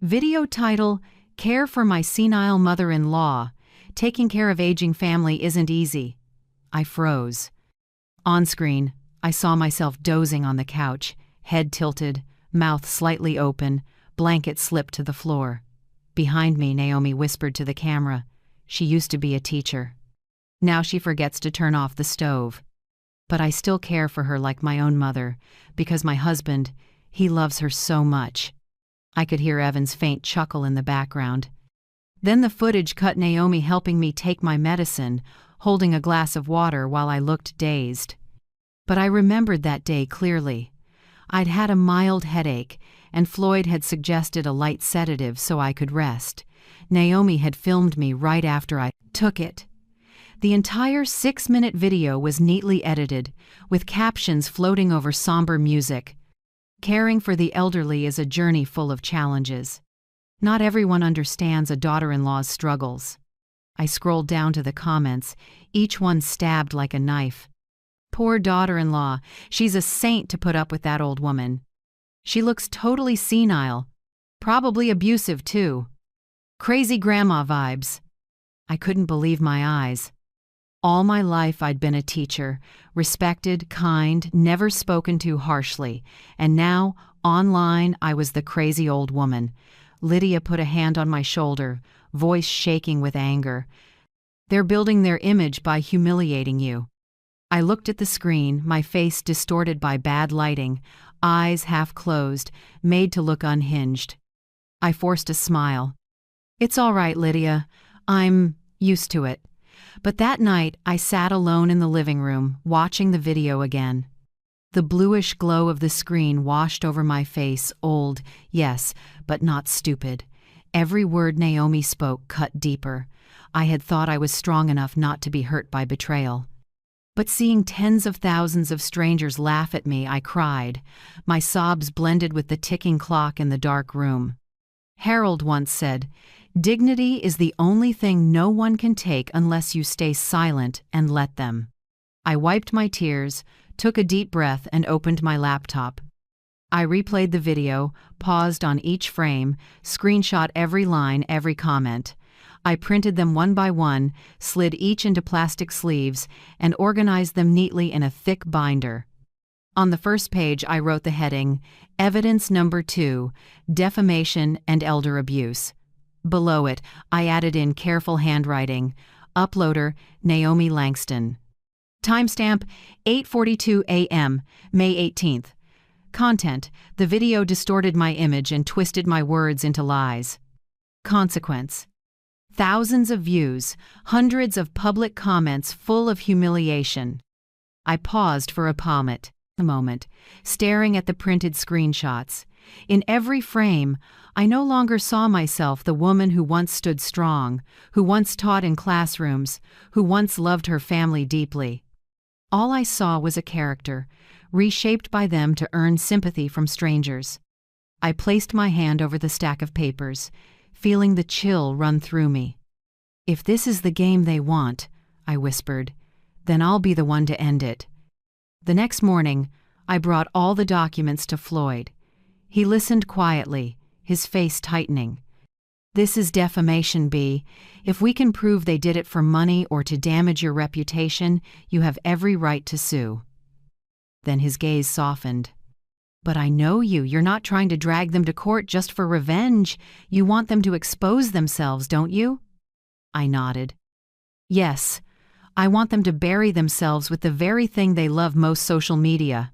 Video title, "Care for My Senile Mother-in-Law. Taking care of aging family isn't easy." I froze. On screen, I saw myself dozing on the couch, head tilted, mouth slightly open, blanket slipped to the floor. Behind me, Naomi whispered to the camera, "She used to be a teacher. Now she forgets to turn off the stove. But I still care for her like my own mother, because my husband, he loves her so much." I could hear Evan's faint chuckle in the background. Then the footage cut Naomi helping me take my medicine, holding a glass of water while I looked dazed. But I remembered that day clearly. I'd had a mild headache, and Floyd had suggested a light sedative so I could rest. Naomi had filmed me right after I took it. The entire 6-minute video was neatly edited, with captions floating over somber music. Caring for the elderly is a journey full of challenges. Not everyone understands a daughter-in-law's struggles. I scrolled down to the comments, each one stabbed like a knife. "Poor daughter-in-law, she's a saint to put up with that old woman. She looks totally senile. Probably abusive, too. Crazy grandma vibes." I couldn't believe my eyes. All my life I'd been a teacher, respected, kind, never spoken to harshly, and now, online, I was the crazy old woman. Lydia put a hand on my shoulder, voice shaking with anger. "They're building their image by humiliating you." I looked at the screen, my face distorted by bad lighting, eyes half closed, made to look unhinged. I forced a smile. "It's all right, Lydia. I'm used to it." But that night, I sat alone in the living room, watching the video again. The bluish glow of the screen washed over my face, old, yes, but not stupid. Every word Naomi spoke cut deeper. I had thought I was strong enough not to be hurt by betrayal. But seeing tens of thousands of strangers laugh at me, I cried. My sobs blended with the ticking clock in the dark room. Harold once said, "Dignity is the only thing no one can take unless you stay silent and let them." I wiped my tears, took a deep breath, and opened my laptop. I replayed the video, paused on each frame, screenshot every line, every comment. I printed them one by one, slid each into plastic sleeves, and organized them neatly in a thick binder. On the first page, I wrote the heading, Evidence Number 2, Defamation and Elder Abuse. Below it, I added in careful handwriting, Uploader, Naomi Langston. Timestamp, 8:42 a.m., May 18th. Content, the video distorted my image and twisted my words into lies. Consequence, thousands of views, hundreds of public comments full of humiliation. I paused for a moment, staring at the printed screenshots. In every frame, I no longer saw myself the woman who once stood strong, who once taught in classrooms, who once loved her family deeply. All I saw was a character, reshaped by them to earn sympathy from strangers. I placed my hand over the stack of papers, feeling the chill run through me. If this is the game they want, I whispered, then I'll be the one to end it. The next morning, I brought all the documents to Floyd. He listened quietly, his face tightening. This is defamation, B. If we can prove they did it for money or to damage your reputation, you have every right to sue. Then his gaze softened. But I know you. You're not trying to drag them to court just for revenge. You want them to expose themselves, don't you? I nodded. Yes. I want them to bury themselves with the very thing they love most, social media.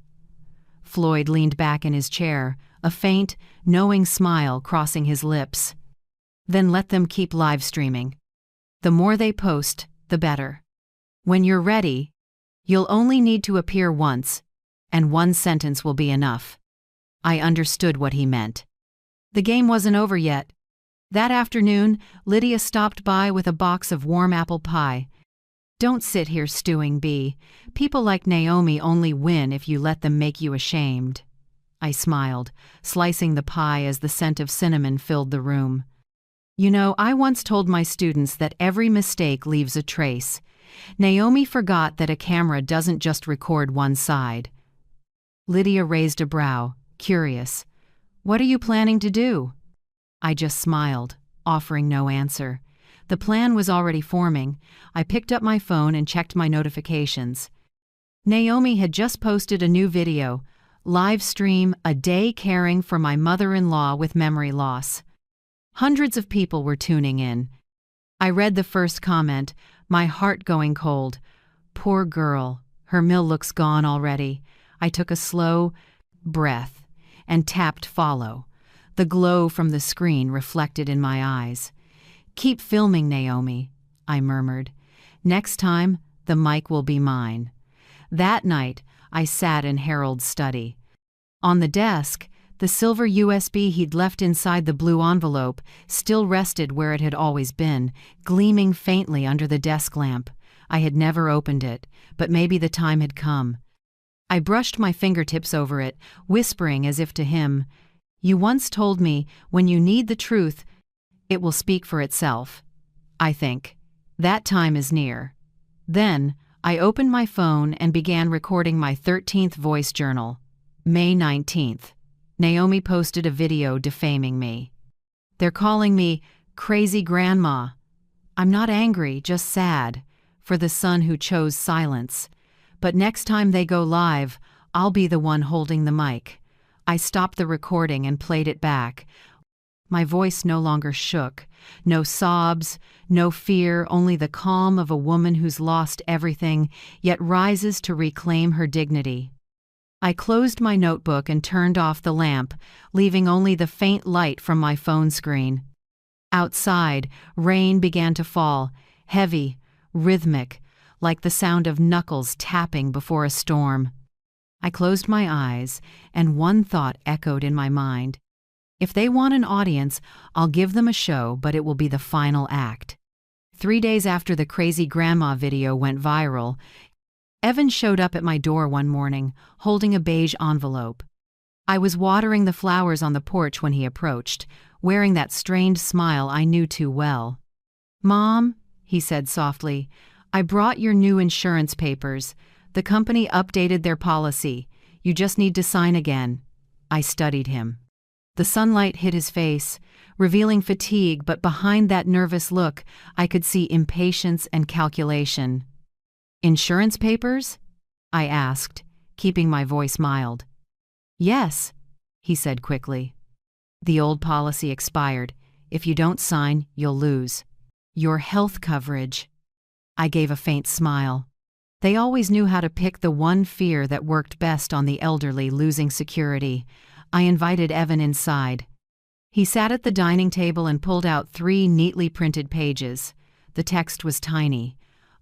Floyd leaned back in his chair, a faint, knowing smile crossing his lips. Then let them keep live streaming. The more they post, the better. When you're ready, you'll only need to appear once, and one sentence will be enough. I understood what he meant. The game wasn't over yet. That afternoon, Lydia stopped by with a box of warm apple pie. Don't sit here stewing, B. People like Naomi only win if you let them make you ashamed. I smiled, slicing the pie as the scent of cinnamon filled the room. You know, I once told my students that every mistake leaves a trace. Naomi forgot that a camera doesn't just record one side. Lydia raised a brow, curious. What are you planning to do? I just smiled, offering no answer. The plan was already forming. I picked up my phone and checked my notifications. Naomi had just posted a new video, live stream, a day caring for my mother-in-law with memory loss. Hundreds of people were tuning in. I read the first comment, my heart going cold. Poor girl, her meal looks gone already. I took a slow breath and tapped follow. The glow from the screen reflected in my eyes. Keep filming, Naomi, I murmured. Next time, the mic will be mine. That night, I sat in Harold's study. On the desk, the silver USB he'd left inside the blue envelope still rested where it had always been, gleaming faintly under the desk lamp. I had never opened it, but maybe the time had come. I brushed my fingertips over it, whispering as if to him, You once told me, when you need the truth, it will speak for itself. I think. That time is near. Then, I opened my phone and began recording my 13th voice journal. May 19th. Naomi posted a video defaming me. They're calling me crazy grandma. I'm not angry, just sad, for the son who chose silence. But next time they go live, I'll be the one holding the mic. I stopped the recording and played it back. My voice no longer shook. No sobs, no fear, only the calm of a woman who's lost everything, yet rises to reclaim her dignity. I closed my notebook and turned off the lamp, leaving only the faint light from my phone screen. Outside, rain began to fall, heavy, rhythmic, like the sound of knuckles tapping before a storm. I closed my eyes, and one thought echoed in my mind. If they want an audience, I'll give them a show, but it will be the final act. 3 days after the crazy grandma video went viral, Evan showed up at my door one morning, holding a beige envelope. I was watering the flowers on the porch when he approached, wearing that strained smile I knew too well. "Mom," he said softly, "I brought your new insurance papers. The company updated their policy. You just need to sign again." I studied him. The sunlight hit his face, revealing fatigue, but behind that nervous look, I could see impatience and calculation. "Insurance papers?" I asked, keeping my voice mild. "Yes," he said quickly. "The old policy expired. If you don't sign, you'll lose your health coverage." I gave a faint smile. They always knew how to pick the one fear that worked best on the elderly losing security. I invited Evan inside. He sat at the dining table and pulled out 3 neatly printed pages. The text was tiny.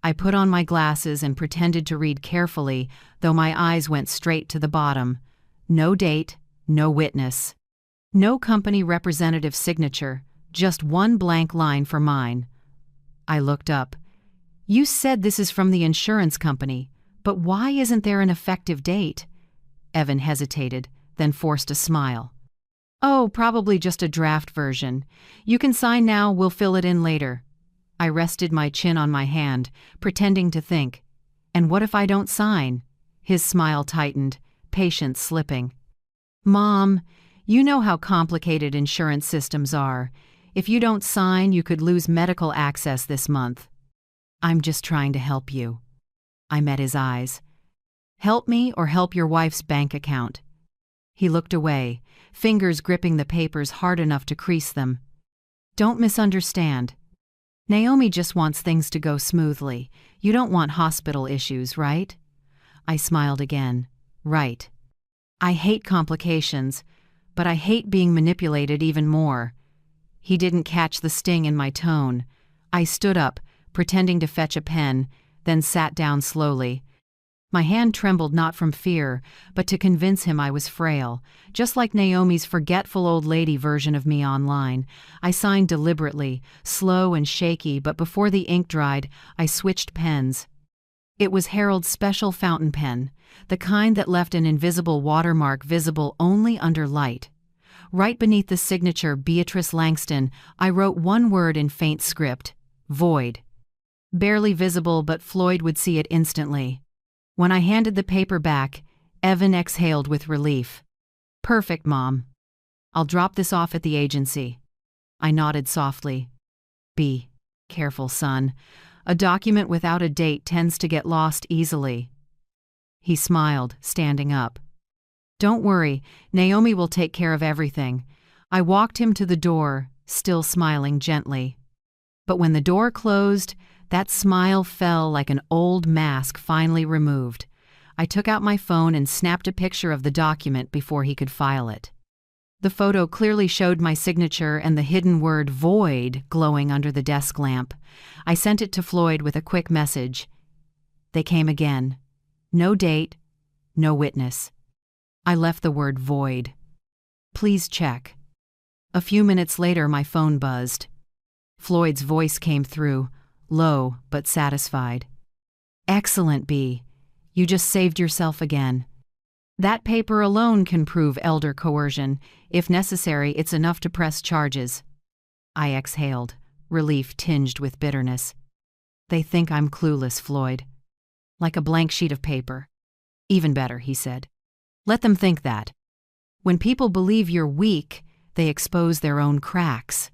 I put on my glasses and pretended to read carefully, though my eyes went straight to the bottom. No date, no witness. No company representative signature, just one blank line for mine. I looked up. "You said this is from the insurance company, but why isn't there an effective date?" Evan hesitated, then forced a smile. "Oh, probably just a draft version. You can sign now, we'll fill it in later." I rested my chin on my hand, pretending to think. "And what if I don't sign?" His smile tightened, patience slipping. "Mom, you know how complicated insurance systems are. If you don't sign, you could lose medical access this month." "I'm just trying to help you." I met his eyes. "Help me or help your wife's bank account?" He looked away, fingers gripping the papers hard enough to crease them. "Don't misunderstand. Naomi just wants things to go smoothly. You don't want hospital issues, right?" I smiled again. "Right. I hate complications, but I hate being manipulated even more." He didn't catch the sting in my tone. I stood up, pretending to fetch a pen, then sat down slowly. My hand trembled not from fear, but to convince him I was frail, just like Naomi's forgetful old lady version of me online. I signed deliberately, slow and shaky, but before the ink dried, I switched pens. It was Harold's special fountain pen, the kind that left an invisible watermark visible only under light. Right beneath the signature Beatrice Langston, I wrote one word in faint script: void. Barely visible, but Floyd would see it instantly. When I handed the paper back, Evan exhaled with relief. "Perfect, Mom. I'll drop this off at the agency." I nodded softly. "Be careful, son. A document without a date tends to get lost easily." He smiled, standing up. "Don't worry, Naomi will take care of everything." I walked him to the door, still smiling gently. But when the door closed, that smile fell like an old mask finally removed. I took out my phone and snapped a picture of the document before he could file it. The photo clearly showed my signature and the hidden word void glowing under the desk lamp. I sent it to Floyd with a quick message. They came again. No date, no witness. I left the word void. "Please check." A few minutes later, my phone buzzed. Floyd's voice came through, low but satisfied. "Excellent, B. You just saved yourself again. That paper alone can prove elder coercion. If necessary, it's enough to press charges." I exhaled, relief tinged with bitterness. "They think I'm clueless, Floyd. Like a blank sheet of paper." "Even better," he said. "Let them think that. When people believe you're weak, they expose their own cracks."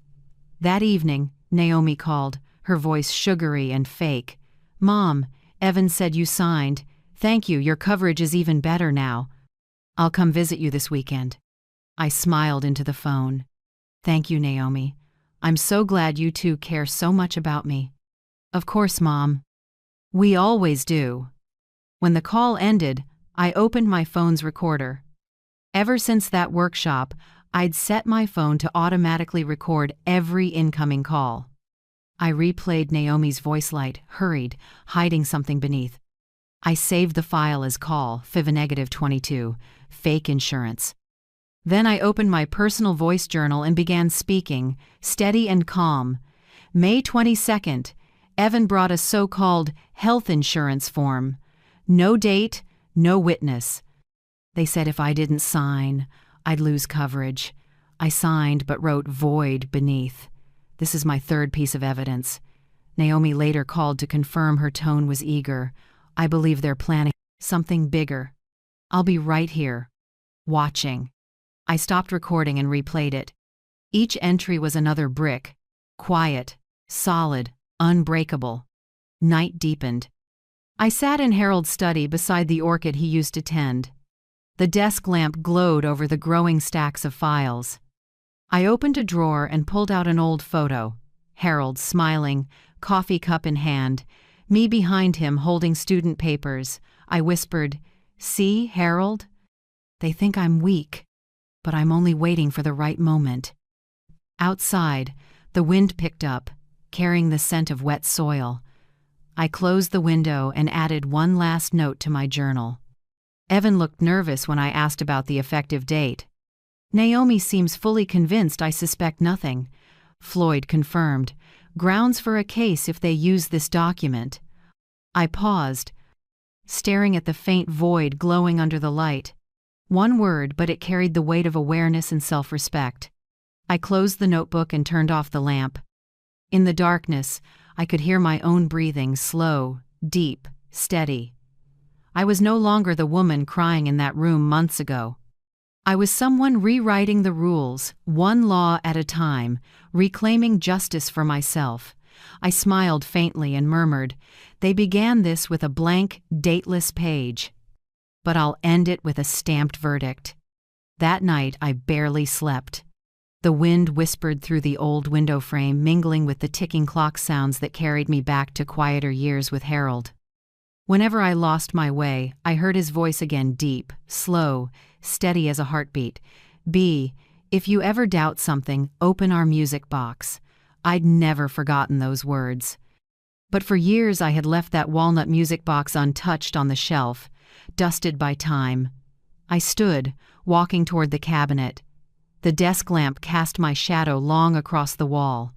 That evening, Naomi called, her voice sugary and fake. "Mom, Evan said you signed. Thank you, your coverage is even better now. I'll come visit you this weekend." I smiled into the phone. "Thank you, Naomi. I'm so glad you two care so much about me." "Of course, Mom. We always do." When the call ended, I opened my phone's recorder. Ever since that workshop, I'd set my phone to automatically record every incoming call. I replayed Naomi's voicelight, hurried, hiding something beneath. I saved the file as call, FIV-22, fake insurance. Then I opened my personal voice journal and began speaking, steady and calm. May 22nd, Evan brought a so-called health insurance form. No date, no witness. They said if I didn't sign, I'd lose coverage. I signed but wrote void beneath. This is my third piece of evidence. Naomi later called to confirm her tone was eager. I believe they're planning something bigger. I'll be right here, watching. I stopped recording and replayed it. Each entry was another brick. Quiet, solid, unbreakable. Night deepened. I sat in Harold's study beside the orchid he used to tend. The desk lamp glowed over the growing stacks of files. I opened a drawer and pulled out an old photo. Harold smiling, coffee cup in hand, me behind him holding student papers. I whispered, "See, Harold? They think I'm weak, but I'm only waiting for the right moment." Outside, the wind picked up, carrying the scent of wet soil. I closed the window and added one last note to my journal. Evan looked nervous when I asked about the effective date. "Naomi seems fully convinced I suspect nothing." Floyd confirmed, "Grounds for a case if they use this document." I paused, staring at the faint void glowing under the light. One word, but it carried the weight of awareness and self-respect. I closed the notebook and turned off the lamp. In the darkness, I could hear my own breathing, slow, deep, steady. I was no longer the woman crying in that room months ago. I was someone rewriting the rules, one law at a time, reclaiming justice for myself. I smiled faintly and murmured, "They began this with a blank, dateless page. But I'll end it with a stamped verdict." That night I barely slept. The wind whispered through the old window frame, mingling with the ticking clock sounds that carried me back to quieter years with Harold. Whenever I lost my way, I heard his voice again, deep, slow, steady as a heartbeat. "B, if you ever doubt something, open our music box." I'd never forgotten those words. But for years I had left that walnut music box untouched on the shelf, dusted by time. I stood, walking toward the cabinet. The desk lamp cast my shadow long across the wall.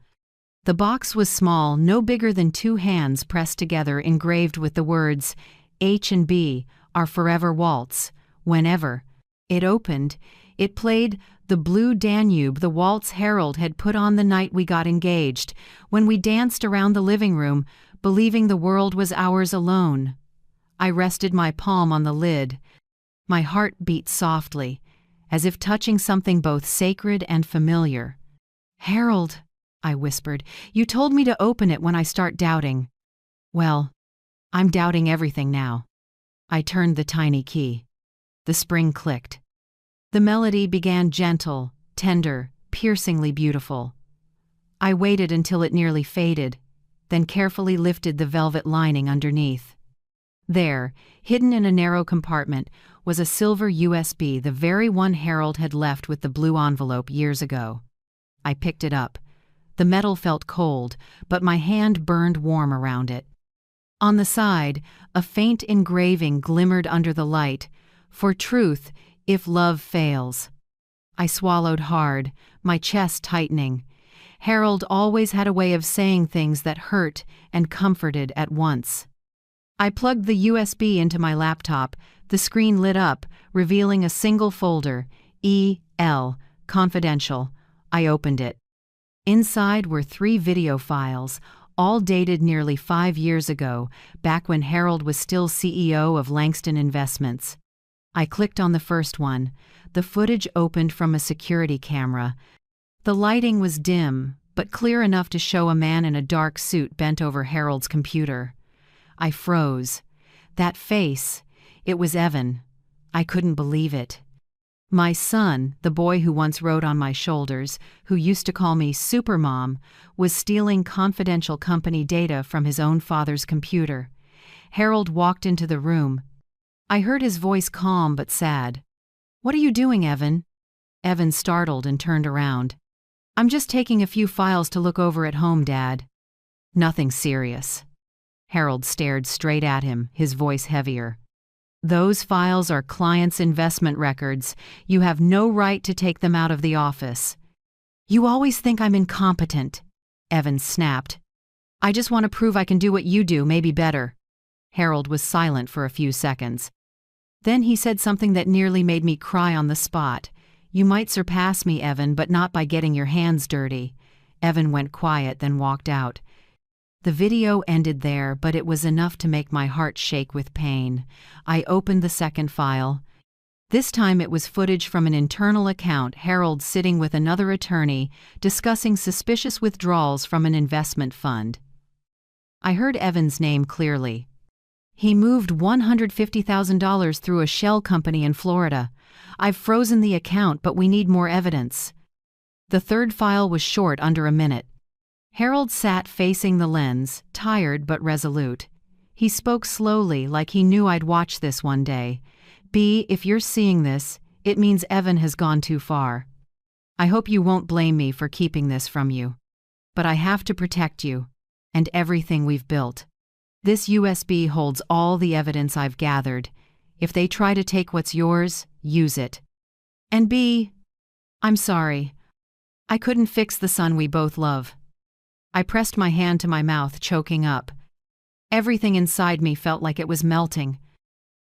The box was small, no bigger than two hands pressed together, engraved with the words, "H and B, our forever waltz." Whenever it opened, it played "The Blue Danube," the waltz Harold had put on the night we got engaged, when we danced around the living room, believing the world was ours alone. I rested my palm on the lid. My heart beat softly, as if touching something both sacred and familiar. "Harold," I whispered, "you told me to open it when I start doubting." "Well, I'm doubting everything now." I turned the tiny key. The spring clicked. The melody began gentle, tender, piercingly beautiful. I waited until it nearly faded, then carefully lifted the velvet lining underneath. There, hidden in a narrow compartment, was a silver USB, the very one Harold had left with the blue envelope years ago. I picked it up. The metal felt cold, but my hand burned warm around it. On the side, a faint engraving glimmered under the light, "For truth, if love fails." I swallowed hard, my chest tightening. Harold always had a way of saying things that hurt and comforted at once. I plugged the USB into my laptop. The screen lit up, revealing a single folder, E.L. Confidential. I opened it. Inside were 3 video files, all dated nearly 5 years ago, back when Harold was still CEO of Langston Investments. I clicked on the first one. The footage opened from a security camera. The lighting was dim, but clear enough to show a man in a dark suit bent over Harold's computer. I froze. That face, it was Evan. I couldn't believe it. My son, the boy who once rode on my shoulders, who used to call me Supermom, was stealing confidential company data from his own father's computer. Harold walked into the room. I heard his voice calm but sad. "What are you doing, Evan?" Evan startled and turned around. "I'm just taking a few files to look over at home, Dad." "Nothing serious." Harold stared straight at him, his voice heavier. "Those files are clients' investment records. You have no right to take them out of the office." "You always think I'm incompetent," Evan snapped. "I just want to prove I can do what you do, maybe better." Harold was silent for a few seconds. Then he said something that nearly made me cry on the spot. "You might surpass me, Evan, but not by getting your hands dirty." Evan went quiet, then walked out. The video ended there, but it was enough to make my heart shake with pain. I opened the second file. This time it was footage from an internal account, Harold sitting with another attorney, discussing suspicious withdrawals from an investment fund. I heard Evan's name clearly. He moved $150,000 through a shell company in Florida. I've frozen the account, but we need more evidence. The third file was short, under a minute. Harold sat facing the lens, tired but resolute. He spoke slowly, like he knew I'd watch this one day. B, if you're seeing this, it means Evan has gone too far. I hope you won't blame me for keeping this from you. But I have to protect you, and everything we've built. This USB holds all the evidence I've gathered. If they try to take what's yours, use it. And B, I'm sorry. I couldn't fix the son we both love. I pressed my hand to my mouth, choking up. Everything inside me felt like it was melting.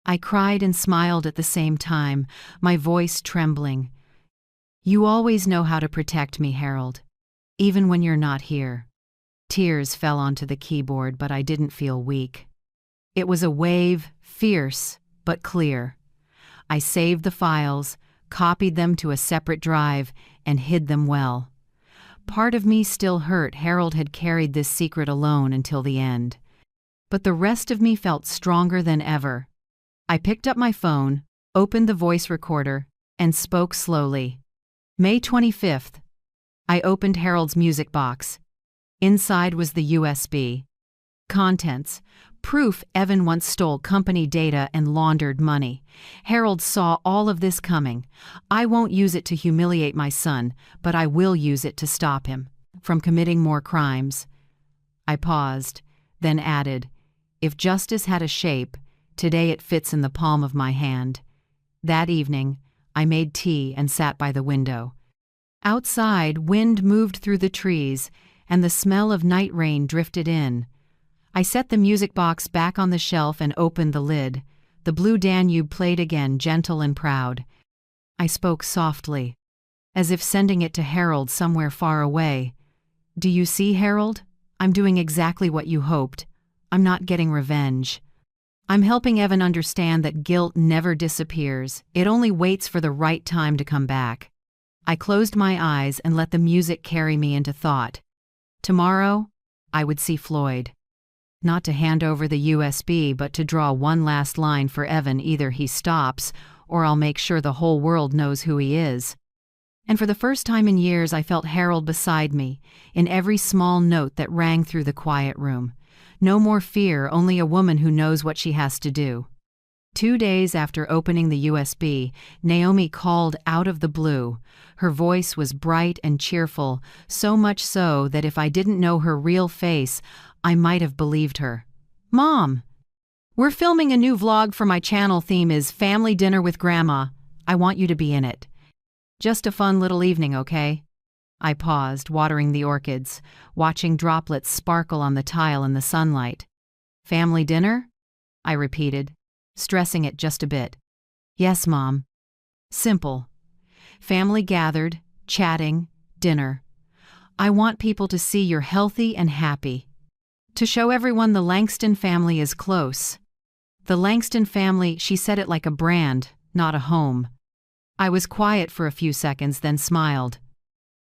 I cried and smiled at the same time, my voice trembling. You always know how to protect me, Harold, even when you're not here. Tears fell onto the keyboard, but I didn't feel weak. It was a wave, fierce but clear. I saved the files, copied them to a separate drive, and hid them well. Part of me still hurt Harold had carried this secret alone until the end. But the rest of me felt stronger than ever. I picked up my phone, opened the voice recorder, and spoke slowly. May 25th. I opened Harold's music box. Inside was the USB. Contents: proof Evan once stole company data and laundered money. Harold saw all of this coming. I won't use it to humiliate my son, but I will use it to stop him from committing more crimes. I paused, then added, if justice had a shape, today it fits in the palm of my hand. That evening, I made tea and sat by the window. Outside, wind moved through the trees, and the smell of night rain drifted in. I set the music box back on the shelf and opened the lid. The Blue Danube played again, gentle and proud. I spoke softly, as if sending it to Harold somewhere far away. Do you see, Harold? I'm doing exactly what you hoped. I'm not getting revenge. I'm helping Evan understand that guilt never disappears. It only waits for the right time to come back. I closed my eyes and let the music carry me into thought. Tomorrow, I would see Floyd. Not to hand over the USB, but to draw one last line for Evan. Either he stops, or I'll make sure the whole world knows who he is. And for the first time in years, I felt Harold beside me, in every small note that rang through the quiet room. No more fear, only a woman who knows what she has to do. 2 days after opening the USB, Naomi called out of the blue. Her voice was bright and cheerful, so much so that if I didn't know her real face, I might have believed her. Mom! We're filming a new vlog for my channel. Theme is Family Dinner with Grandma. I want you to be in it. Just a fun little evening, okay? I paused, watering the orchids, watching droplets sparkle on the tile in the sunlight. Family dinner? I repeated, stressing it just a bit. Yes, Mom. Simple. Family gathered, chatting, dinner. I want people to see you're healthy and happy. To show everyone the Langston family is close. The Langston family, she said it like a brand, not a home. I was quiet for a few seconds, then smiled.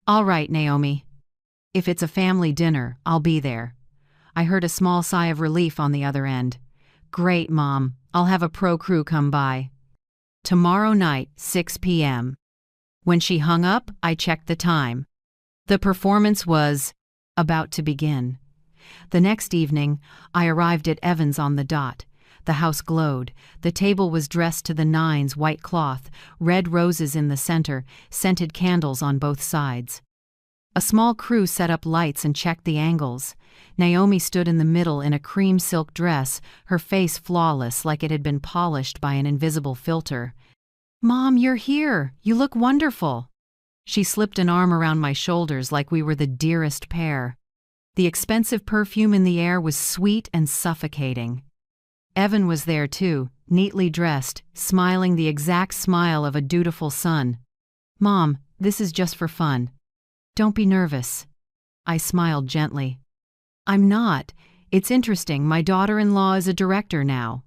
All right, Naomi. If it's a family dinner, I'll be there. I heard a small sigh of relief on the other end. Great, Mom. I'll have a pro crew come by. Tomorrow night, 6 p.m. When she hung up, I checked the time. The performance was about to begin. The next evening, I arrived at Evans on the dot. The house glowed. The table was dressed to the nines, white cloth, red roses in the center, scented candles on both sides. A small crew set up lights and checked the angles. Naomi stood in the middle in a cream silk dress, her face flawless like it had been polished by an invisible filter. Mom, you're here. You look wonderful. She slipped an arm around my shoulders like we were the dearest pair. The expensive perfume in the air was sweet and suffocating. Evan was there too, neatly dressed, smiling the exact smile of a dutiful son. Mom, this is just for fun. Don't be nervous. I smiled gently. I'm not. It's interesting, my daughter-in-law is a director now.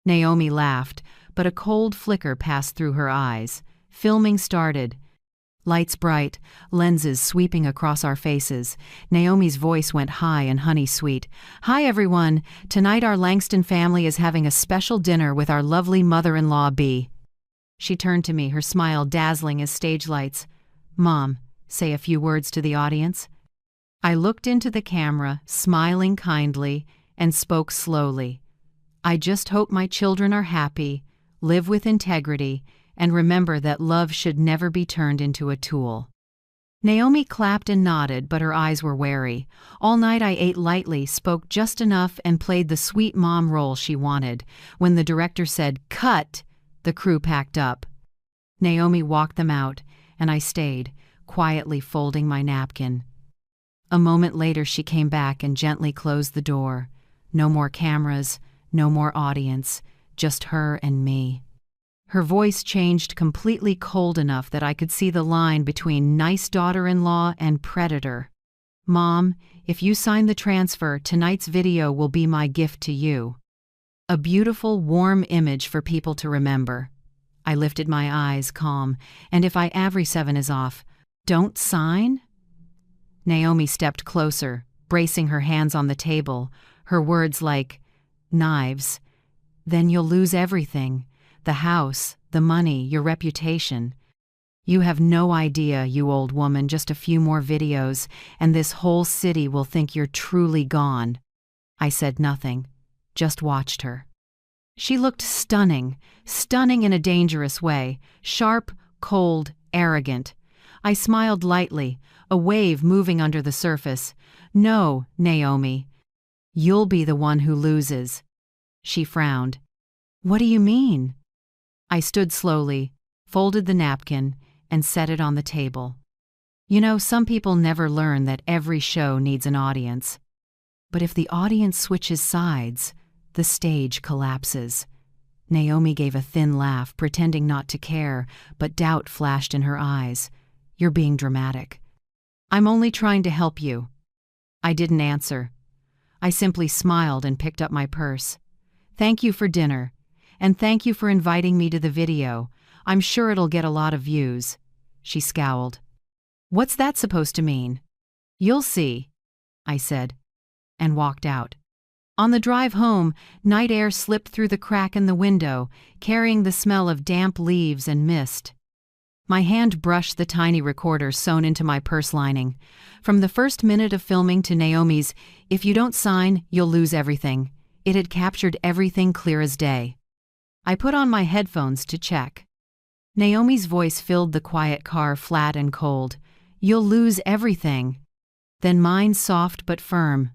Naomi laughed, but a cold flicker passed through her eyes. Filming started. Lights bright, lenses sweeping across our faces. Naomi's voice went high and honey-sweet. "Hi everyone, tonight our Langston family is having a special dinner with our lovely mother-in-law B." She turned to me, her smile dazzling as stage lights. "Mom, say a few words to the audience." I looked into the camera, smiling kindly, and spoke slowly. "I just hope my children are happy, live with integrity, and remember that love should never be turned into a tool." Naomi clapped and nodded, but her eyes were wary. All night I ate lightly, spoke just enough, and played the sweet mom role she wanted. When the director said, "Cut," the crew packed up. Naomi walked them out, and I stayed, quietly folding my napkin. A moment later she came back and gently closed the door. No more cameras, no more audience, just her and me. Her voice changed, completely cold enough that I could see the line between nice daughter-in-law and predator. "Mom, if you sign the transfer, tonight's video will be my gift to you. A beautiful, warm image for people to remember." I lifted my eyes, calm. "And if every 7 is off, don't sign?" Naomi stepped closer, bracing her hands on the table, her words like knives. "Then you'll lose everything. The house, the money, your reputation. You have no idea, you old woman, just a few more videos, and this whole city will think you're truly gone." I said nothing, just watched her. She looked stunning, stunning in a dangerous way, sharp, cold, arrogant. I smiled lightly, a wave moving under the surface. "No, Naomi. You'll be the one who loses." She frowned. "What do you mean?" I stood slowly, folded the napkin, and set it on the table. "You know, some people never learn that every show needs an audience. But if the audience switches sides, the stage collapses." Naomi gave a thin laugh, pretending not to care, but doubt flashed in her eyes. "You're being dramatic." "I'm only trying to help you." I didn't answer. I simply smiled and picked up my purse. "Thank you for dinner. And thank you for inviting me to the video. I'm sure it'll get a lot of views." She scowled. "What's that supposed to mean?" "You'll see," I said, and walked out. On the drive home, night air slipped through the crack in the window, carrying the smell of damp leaves and mist. My hand brushed the tiny recorder sewn into my purse lining. From the first minute of filming to Naomi's, "If you don't sign, you'll lose everything," it had captured everything clear as day. I put on my headphones to check. Naomi's voice filled the quiet car, flat and cold. "You'll lose everything." Then mine, soft but firm.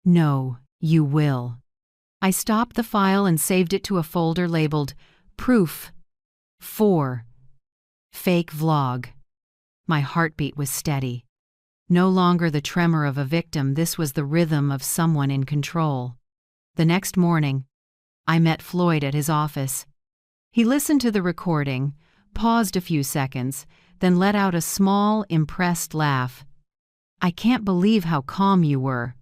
"No, you will." I stopped the file and saved it to a folder labeled Proof 4. Fake vlog. My heartbeat was steady. No longer the tremor of a victim, this was the rhythm of someone in control. The next morning, I met Floyd at his office. He listened to the recording, paused a few seconds, then let out a small, impressed laugh. "I can't believe how calm you were."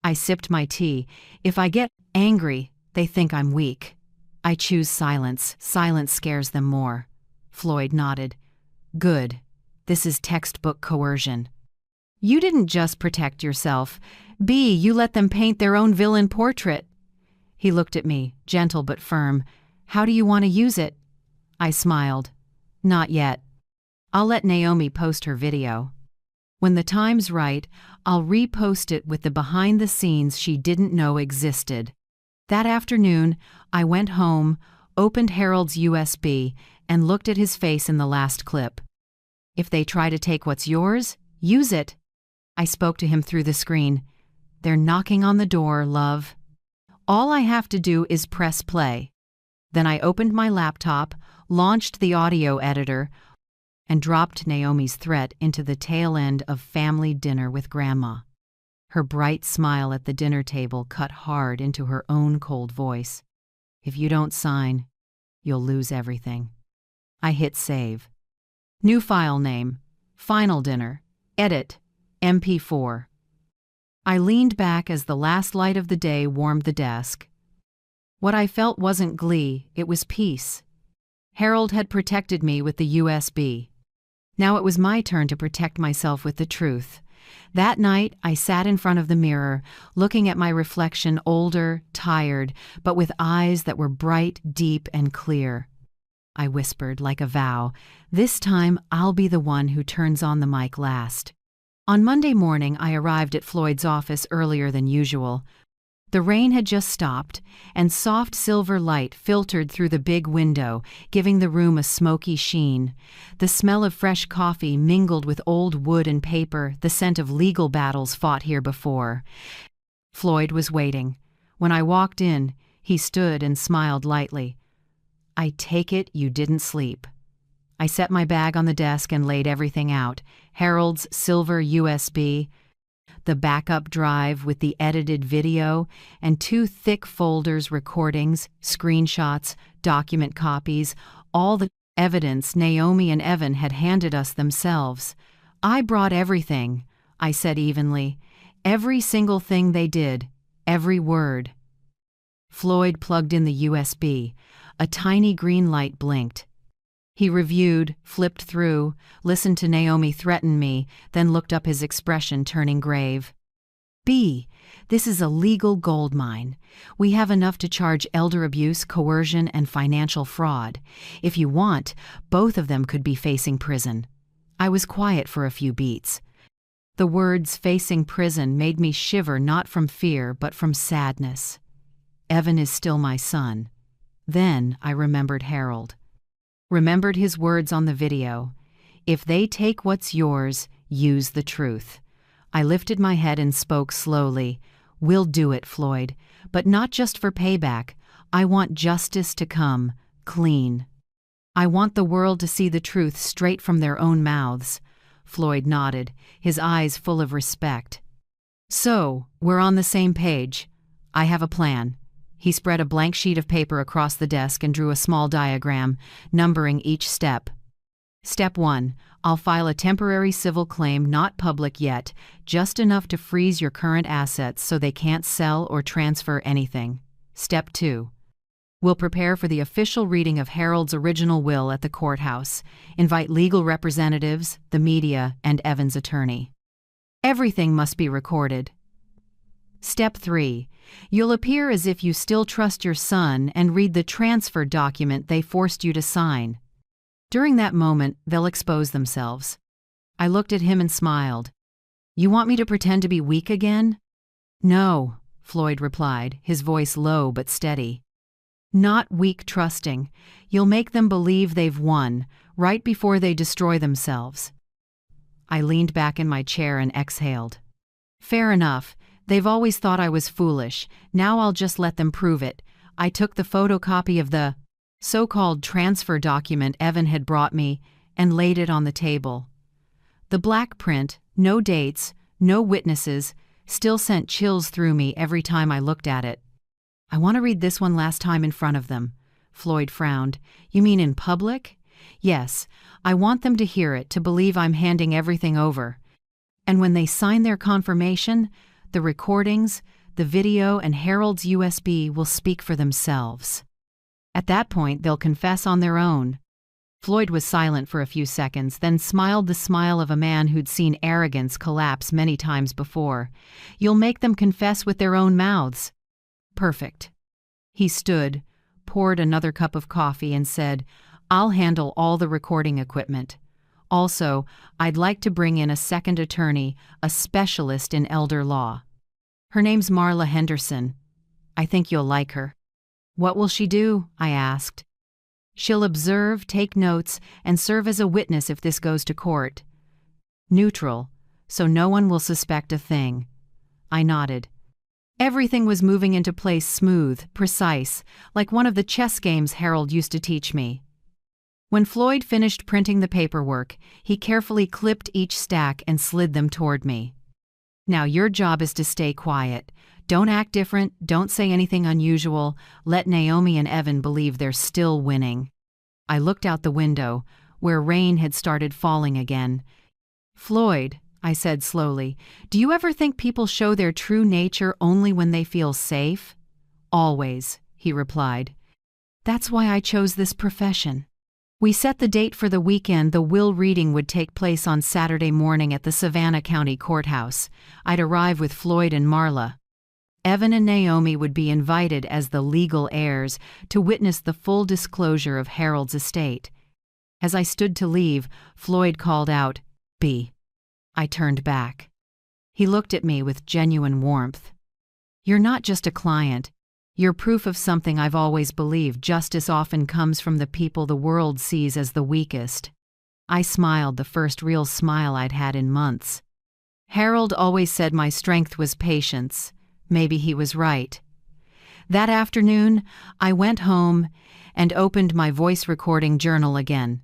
I sipped my tea. "If I get angry, they think I'm weak. I choose silence. Silence scares them more." Floyd nodded. "Good. This is textbook coercion. You didn't just protect yourself. B, you let them paint their own villain portrait." He looked at me, gentle but firm. "How do you want to use it?" I smiled. "Not yet. I'll let Naomi post her video. When the time's right, I'll repost it with the behind the scenes she didn't know existed." That afternoon, I went home, opened Harold's USB, and looked at his face in the last clip. "If they try to take what's yours, use it." I spoke to him through the screen. "They're knocking on the door, love. All I have to do is press play." Then I opened my laptop, launched the audio editor, and dropped Naomi's threat into the tail end of family dinner with Grandma. Her bright smile at the dinner table cut hard into her own cold voice. "If you don't sign, you'll lose everything." I hit save. New file name, Final Dinner, Edit, MP4. I leaned back as the last light of the day warmed the desk. What I felt wasn't glee, it was peace. Harold had protected me with the USB. Now it was my turn to protect myself with the truth. That night, I sat in front of the mirror, looking at my reflection, older, tired, but with eyes that were bright, deep, and clear. I whispered, like a vow, "This time I'll be the one who turns on the mic last." On Monday morning, I arrived at Floyd's office earlier than usual. The rain had just stopped, and soft silver light filtered through the big window, giving the room a smoky sheen. The smell of fresh coffee mingled with old wood and paper, the scent of legal battles fought here before. Floyd was waiting. When I walked in, he stood and smiled lightly. "I take it you didn't sleep." I set my bag on the desk and laid everything out. Harold's silver USB, the backup drive with the edited video, and 2 thick folders, recordings, screenshots, document copies, all the evidence Naomi and Evan had handed us themselves. "I brought everything," I said evenly. "Every single thing they did, every word." Floyd plugged in the USB. A tiny green light blinked. He reviewed, flipped through, listened to Naomi threaten me, then looked up, his expression turning grave. "B, this is a legal goldmine. We have enough to charge elder abuse, coercion, and financial fraud. If you want, both of them could be facing prison." I was quiet for a few beats. The words "facing prison" made me shiver, not from fear, but from sadness. Evan is still my son. Then I remembered Harold. Remembered his words on the video. "If they take what's yours, use the truth." I lifted my head and spoke slowly. "We'll do it, Floyd. But not just for payback. I want justice to come, clean. I want the world to see the truth straight from their own mouths." Floyd nodded, his eyes full of respect. "So, we're on the same page. I have a plan." He spread a blank sheet of paper across the desk and drew a small diagram, numbering each step. "Step 1. I'll file a temporary civil claim, not public yet, just enough to freeze your current assets so they can't sell or transfer anything. Step 2. We'll prepare for the official reading of Harold's original will at the courthouse. Invite legal representatives, the media, and Evan's attorney. Everything must be recorded. Step 3. You'll appear as if you still trust your son and read the transfer document they forced you to sign. During that moment, they'll expose themselves." I looked at him and smiled. "You want me to pretend to be weak again?" "No," Floyd replied, his voice low but steady. "Not weak trusting. You'll make them believe they've won, right before they destroy themselves." I leaned back in my chair and exhaled. "Fair enough. They've always thought I was foolish. Now I'll just let them prove it." I took the photocopy of the so-called transfer document Evan had brought me and laid it on the table. The black print, no dates, no witnesses, still sent chills through me every time I looked at it. "I want to read this one last time in front of them." Floyd frowned. "You mean in public?" "Yes, I want them to hear it, to believe I'm handing everything over. And when they sign their confirmation, the recordings, the video, and Harold's USB will speak for themselves. At that point, they'll confess on their own." Floyd was silent for a few seconds, then smiled the smile of a man who'd seen arrogance collapse many times before. "You'll make them confess with their own mouths." "Perfect." He stood, poured another cup of coffee, and said, "I'll handle all the recording equipment. Also, I'd like to bring in a second attorney, a specialist in elder law. Her name's Marla Henderson. I think you'll like her." "What will she do?" I asked. "She'll observe, take notes, and serve as a witness if this goes to court. Neutral, so no one will suspect a thing." I nodded. Everything was moving into place, smooth, precise, like one of the chess games Harold used to teach me. When Floyd finished printing the paperwork, he carefully clipped each stack and slid them toward me. "Now your job is to stay quiet. Don't act different, don't say anything unusual. Let Naomi and Evan believe they're still winning." I looked out the window, where rain had started falling again. "Floyd," I said slowly, "do you ever think people show their true nature only when they feel safe?" "Always," he replied. That's why I chose this profession. We set the date for the weekend. The will reading would take place on Saturday morning at the Savannah County Courthouse. I'd arrive with Floyd and Marla. Evan and Naomi would be invited as the legal heirs to witness the full disclosure of Harold's estate. As I stood to leave, Floyd called out, "B." I turned back. He looked at me with genuine warmth. "You're not just a client. You're proof of something I've always believed. Justice often comes from the people the world sees as the weakest." I smiled, the first real smile I'd had in months. Harold always said my strength was patience. Maybe he was right. That afternoon, I went home and opened my voice recording journal again.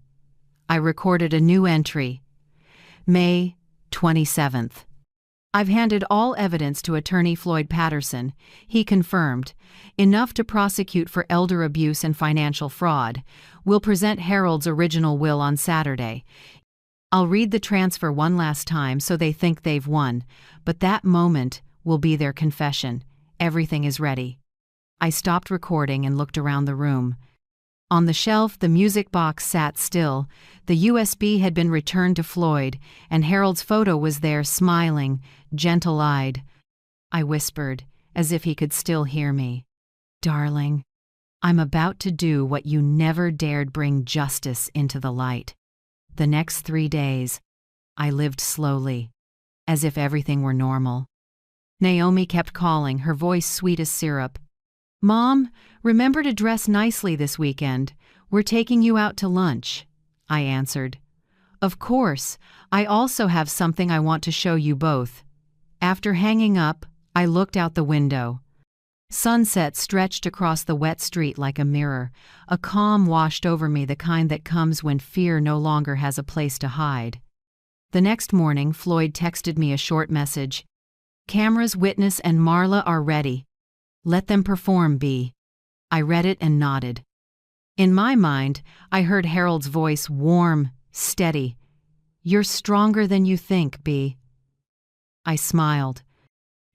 I recorded a new entry. May 27th. I've handed all evidence to attorney Floyd Patterson. He confirmed, enough to prosecute for elder abuse and financial fraud. We'll present Harold's original will on Saturday. I'll read the transfer one last time so they think they've won, but that moment will be their confession. Everything is ready. I stopped recording and looked around the room. On the shelf, the music box sat still. The USB had been returned to Floyd, and Harold's photo was there, smiling, gentle-eyed. I whispered, as if he could still hear me. "Darling, I'm about to do what you never dared, bring justice into the light." The next 3 days, I lived slowly, as if everything were normal. Naomi kept calling, her voice sweet as syrup. "Mom, remember to dress nicely this weekend. We're taking you out to lunch," I answered. "Of course. I also have something I want to show you both." After hanging up, I looked out the window. Sunset stretched across the wet street like a mirror. A calm washed over me, the kind that comes when fear no longer has a place to hide. The next morning, Floyd texted me a short message. "Cameras, witness, and Marla are ready. Let them perform, B." I read it and nodded. In my mind, I heard Harold's voice, warm, steady. "You're stronger than you think, B." I smiled.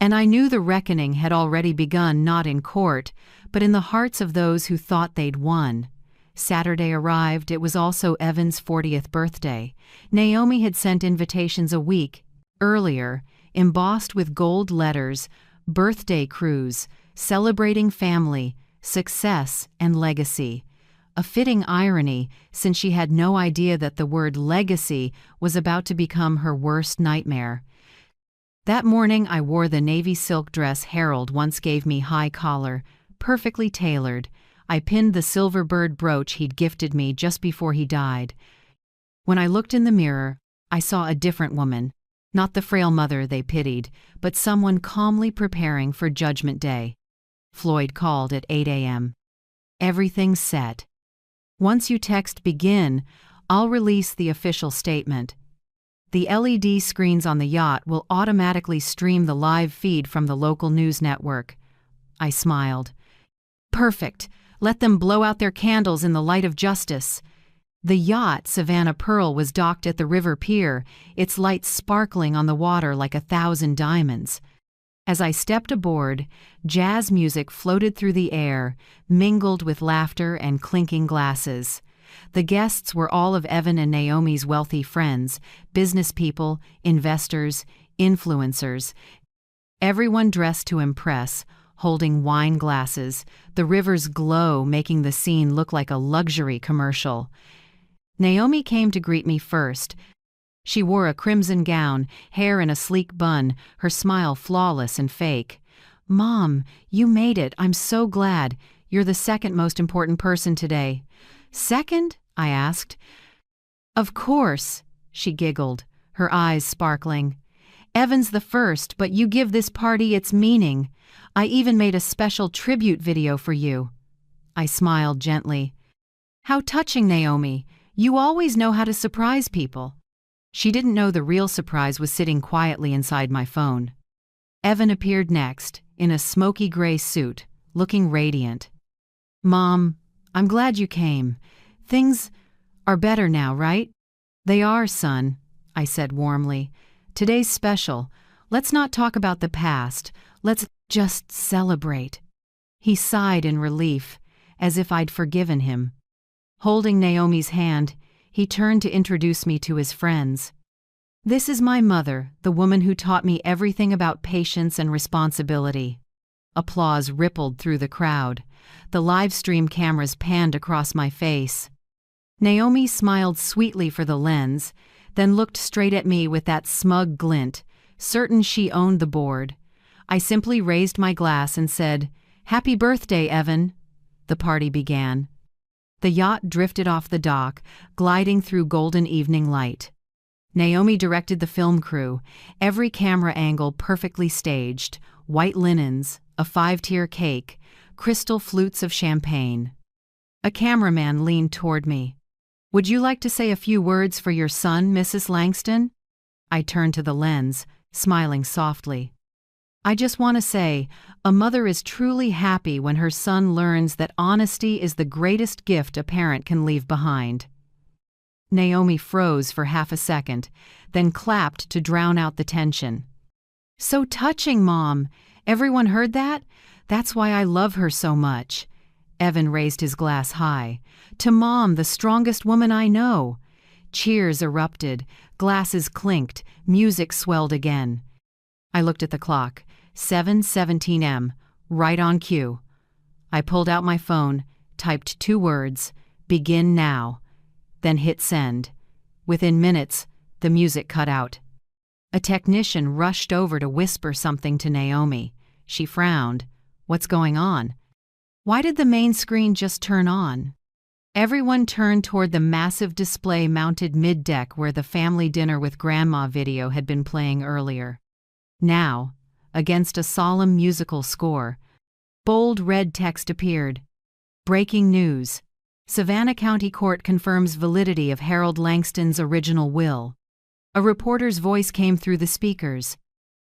And I knew the reckoning had already begun, not in court, but in the hearts of those who thought they'd won. Saturday arrived. It was also Evan's 40th birthday. Naomi had sent invitations a week earlier, embossed with gold letters, birthday cruise, celebrating family, success, and legacy. A fitting irony, since she had no idea that the word legacy was about to become her worst nightmare. That morning I wore the navy silk dress Harold once gave me, high collar, perfectly tailored. I pinned the silver bird brooch he'd gifted me just before he died. When I looked in the mirror, I saw a different woman. Not the frail mother they pitied, but someone calmly preparing for Judgment Day. Floyd called at 8 a.m. "Everything's set. Once you text begin, I'll release the official statement. The LED screens on the yacht will automatically stream the live feed from the local news network." I smiled. "Perfect. Let them blow out their candles in the light of justice." The yacht, Savannah Pearl, was docked at the river pier, its lights sparkling on the water like 1,000 diamonds. As I stepped aboard, jazz music floated through the air, mingled with laughter and clinking glasses. The guests were all of Evan and Naomi's wealthy friends, business people, investors, influencers. Everyone dressed to impress, holding wine glasses, the river's glow making the scene look like a luxury commercial. Naomi came to greet me first. She wore a crimson gown, hair in a sleek bun, her smile flawless and fake. "Mom, you made it. I'm so glad. You're the second most important person today." "Second?" I asked. "Of course," she giggled, her eyes sparkling. "Evan's the first, but you give this party its meaning. I even made a special tribute video for you." I smiled gently. "How touching, Naomi. You always know how to surprise people." She didn't know the real surprise was sitting quietly inside my phone. Evan appeared next, in a smoky gray suit, looking radiant. "Mom, I'm glad you came. Things are better now, right?" "They are, son," I said warmly. "Today's special. Let's not talk about the past. Let's just celebrate." He sighed in relief, as if I'd forgiven him. Holding Naomi's hand, he turned to introduce me to his friends. "This is my mother, the woman who taught me everything about patience and responsibility." Applause rippled through the crowd. The live stream cameras panned across my face. Naomi smiled sweetly for the lens, then looked straight at me with that smug glint, certain she owned the board. I simply raised my glass and said, "Happy birthday, Evan." The party began. The yacht drifted off the dock, gliding through golden evening light. Naomi directed the film crew, every camera angle perfectly staged, white linens, a 5-tier cake, crystal flutes of champagne. A cameraman leaned toward me. "Would you like to say a few words for your son, Mrs. Langston?" I turned to the lens, smiling softly. "I just want to say, a mother is truly happy when her son learns that honesty is the greatest gift a parent can leave behind." Naomi froze for half a second, then clapped to drown out the tension. "So touching, Mom! Everyone heard that? That's why I love her so much." Evan raised his glass high. "To Mom, the strongest woman I know." Cheers erupted, glasses clinked, music swelled again. I looked at the clock. 7:17 m, right on cue. I pulled out my phone, typed 2 words, "Begin now," then hit send. Within minutes, the music cut out. A technician rushed over to whisper something to Naomi. She frowned. "What's going on?" "Why did the main screen just turn on?" Everyone turned toward the massive display mounted mid-deck where the family dinner with Grandma video had been playing earlier. Now, against a solemn musical score, bold red text appeared. "Breaking news. Savannah County Court confirms validity of Harold Langston's original will." A reporter's voice came through the speakers.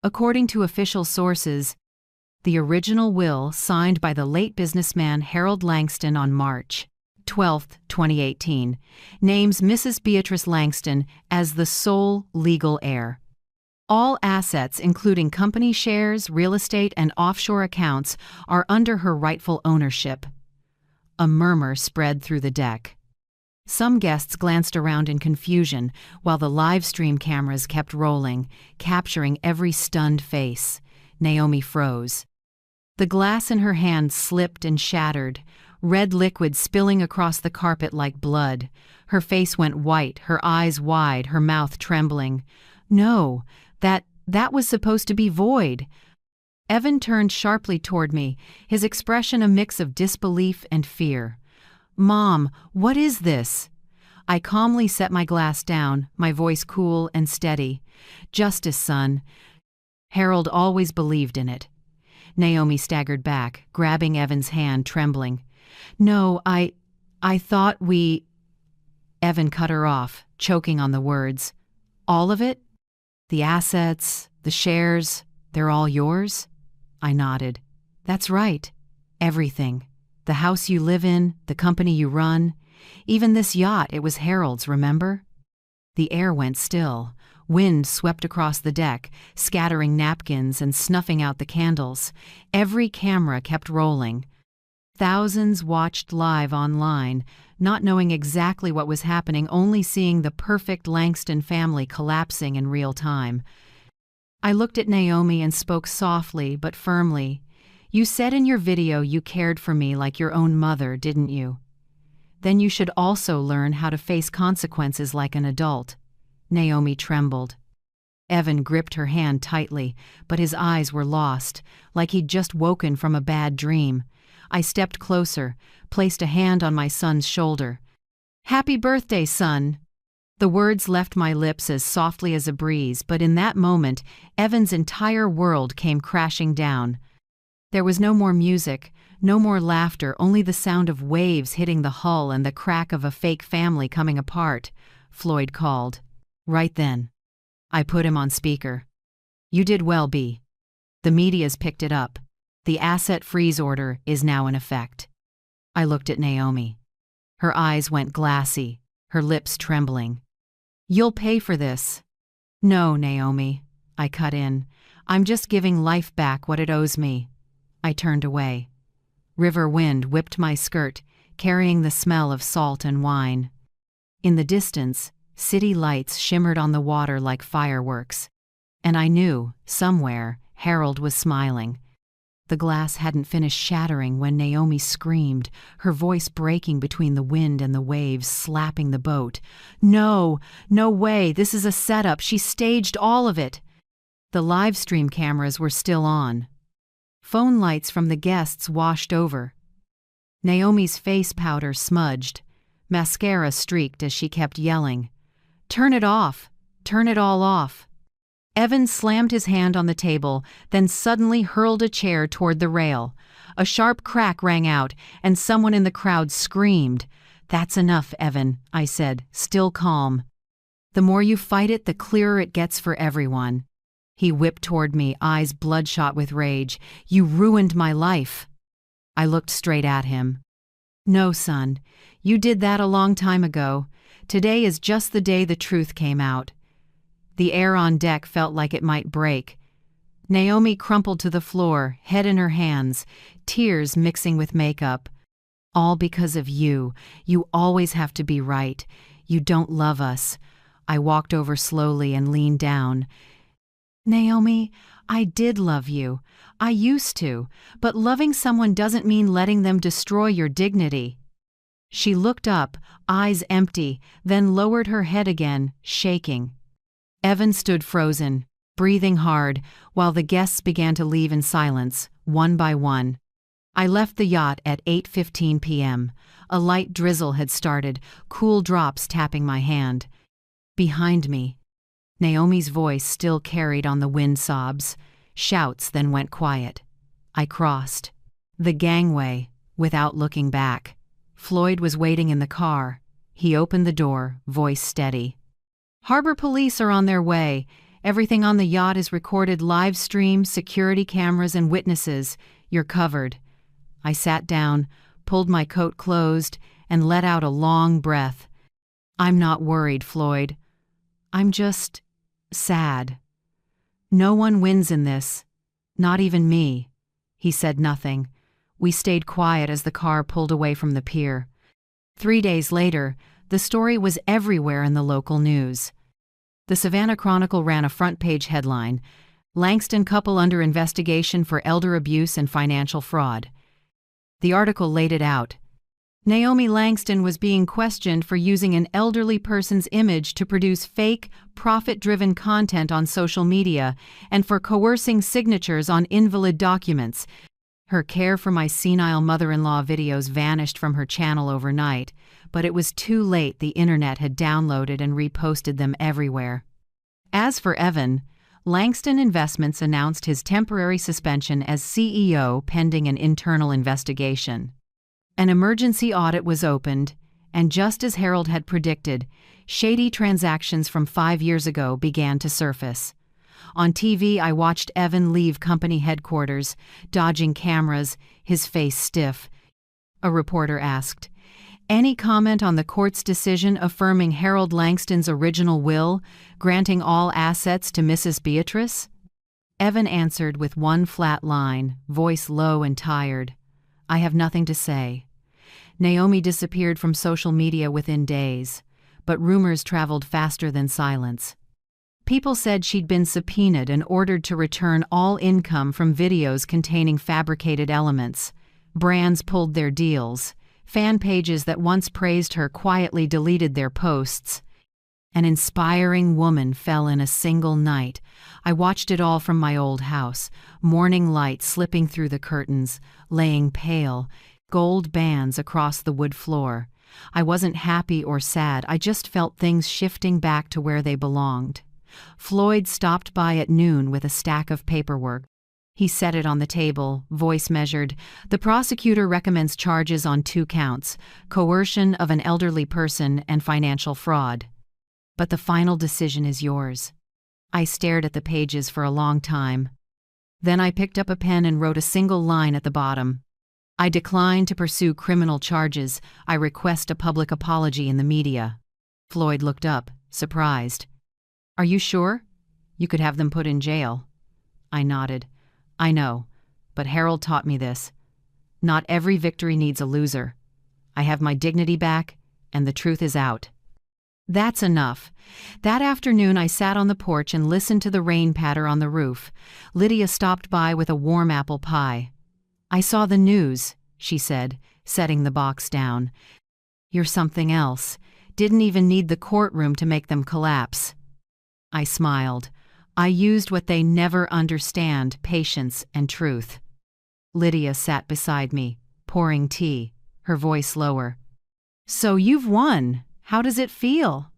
According to official sources, the original will, signed by the late businessman Harold Langston on March 12, 2018, names Mrs. Beatrice Langston as the sole legal heir. All assets, including company shares, real estate, and offshore accounts, are under her rightful ownership. A murmur spread through the deck. Some guests glanced around in confusion, while the live stream cameras kept rolling, capturing every stunned face. Naomi froze. The glass in her hand slipped and shattered, red liquid spilling across the carpet like blood. Her face went white, her eyes wide, her mouth trembling. "No, that was supposed to be void." Evan turned sharply toward me, his expression a mix of disbelief and fear. "Mom, what is this?" I calmly set my glass down, my voice cool and steady. "Justice, son. Harold always believed in it." Naomi staggered back, grabbing Evan's hand, trembling. "No, I thought we—" Evan cut her off, choking on the words. "All of it? The assets, the shares, they're all yours?" I nodded. "That's right. Everything. The house you live in, the company you run. Even this yacht, it was Harold's, remember?" The air went still. Wind swept across the deck, scattering napkins and snuffing out the candles. Every camera kept rolling. Thousands watched live online, not knowing exactly what was happening, only seeing the perfect Langston family collapsing in real time. I looked at Naomi and spoke softly but firmly. "You said in your video you cared for me like your own mother, didn't you? Then you should also learn how to face consequences like an adult." Naomi trembled. Evan gripped her hand tightly, but his eyes were lost, like he'd just woken from a bad dream. I stepped closer, placed a hand on my son's shoulder. "Happy birthday, son." The words left my lips as softly as a breeze, but in that moment, Evan's entire world came crashing down. There was no more music, no more laughter, only the sound of waves hitting the hull and the crack of a fake family coming apart. Floyd called. Right then. I put him on speaker. "You did well, B. The media's picked it up. The asset freeze order is now in effect." I looked at Naomi. Her eyes went glassy, her lips trembling. "You'll pay for this." "No, Naomi," I cut in. "I'm just giving life back what it owes me." I turned away. River wind whipped my skirt, carrying the smell of salt and wine. In the distance, city lights shimmered on the water like fireworks. And I knew, somewhere, Harold was smiling. The glass hadn't finished shattering when Naomi screamed, her voice breaking between the wind and the waves slapping the boat. "No! No way! This is a setup! She staged all of it!" The live stream cameras were still on. Phone lights from the guests washed over. Naomi's face powder smudged. Mascara streaked as she kept yelling, "Turn it off! Turn it all off!" Evan slammed his hand on the table, then suddenly hurled a chair toward the rail. A sharp crack rang out, and someone in the crowd screamed. "That's enough, Evan," I said, still calm. "The more you fight it, the clearer it gets for everyone." He whipped toward me, eyes bloodshot with rage. "You ruined my life." I looked straight at him. "No, son. You did that a long time ago. Today is just the day the truth came out." The air on deck felt like it might break. Naomi crumpled to the floor, head in her hands, tears mixing with makeup. "All because of you. You always have to be right. You don't love us." I walked over slowly and leaned down. "Naomi, I did love you. I used to, but loving someone doesn't mean letting them destroy your dignity." She looked up, eyes empty, then lowered her head again, shaking. Evan stood frozen, breathing hard, while the guests began to leave in silence, one by one. I left the yacht at 8:15 p.m. A light drizzle had started, cool drops tapping my hand. Behind me, Naomi's voice still carried on the wind sobs. Shouts then went quiet. I crossed the gangway without looking back. Floyd was waiting in the car. He opened the door, voice steady. "Harbor police are on their way. Everything on the yacht is recorded live stream, security cameras and witnesses. You're covered." I sat down, pulled my coat closed, and let out a long breath. "I'm not worried, Floyd. I'm just sad. No one wins in this. Not even me." He said nothing. We stayed quiet as the car pulled away from the pier. 3 days later, the story was everywhere in the local news. The Savannah Chronicle ran a front-page headline, "Langston couple under investigation for elder abuse and financial fraud." The article laid it out. Naomi Langston was being questioned for using an elderly person's image to produce fake, profit-driven content on social media and for coercing signatures on invalid documents. Her Care for My Senile Mother-in-Law videos vanished from her channel overnight, but it was too late. The internet had downloaded and reposted them everywhere. As for Evan, Langston Investments announced his temporary suspension as CEO pending an internal investigation. An emergency audit was opened, and just as Harold had predicted, shady transactions from 5 years ago began to surface. On TV, I watched Evan leave company headquarters, dodging cameras, his face stiff. A reporter asked, "Any comment on the court's decision affirming Harold Langston's original will, granting all assets to Mrs. Beatrice?" Evan answered with one flat line, voice low and tired. "I have nothing to say." Naomi disappeared from social media within days, but rumors traveled faster than silence. People said she'd been subpoenaed and ordered to return all income from videos containing fabricated elements. Brands pulled their deals. Fan pages that once praised her quietly deleted their posts. An inspiring woman fell in a single night. I watched it all from my old house, morning light slipping through the curtains, laying pale, gold bands across the wood floor. I wasn't happy or sad, I just felt things shifting back to where they belonged. Floyd stopped by at noon with a stack of paperwork. He set it on the table, voice measured. "The prosecutor recommends charges on 2 counts, coercion of an elderly person and financial fraud. But the final decision is yours." I stared at the pages for a long time. Then I picked up a pen and wrote a single line at the bottom. "I decline to pursue criminal charges. I request a public apology in the media." Floyd looked up, surprised. "Are you sure? You could have them put in jail." I nodded. "I know, but Harold taught me this. Not every victory needs a loser. I have my dignity back, and the truth is out. That's enough. That afternoon I sat on the porch and listened to the rain patter on the roof. Lydia stopped by with a warm apple pie. "I saw the news," she said, setting the box down. "You're something else. Didn't even need the courtroom to make them collapse." I smiled. I used what they never understand, patience and truth. Lydia sat beside me, pouring tea, her voice lower. "So you've won. How does it feel?"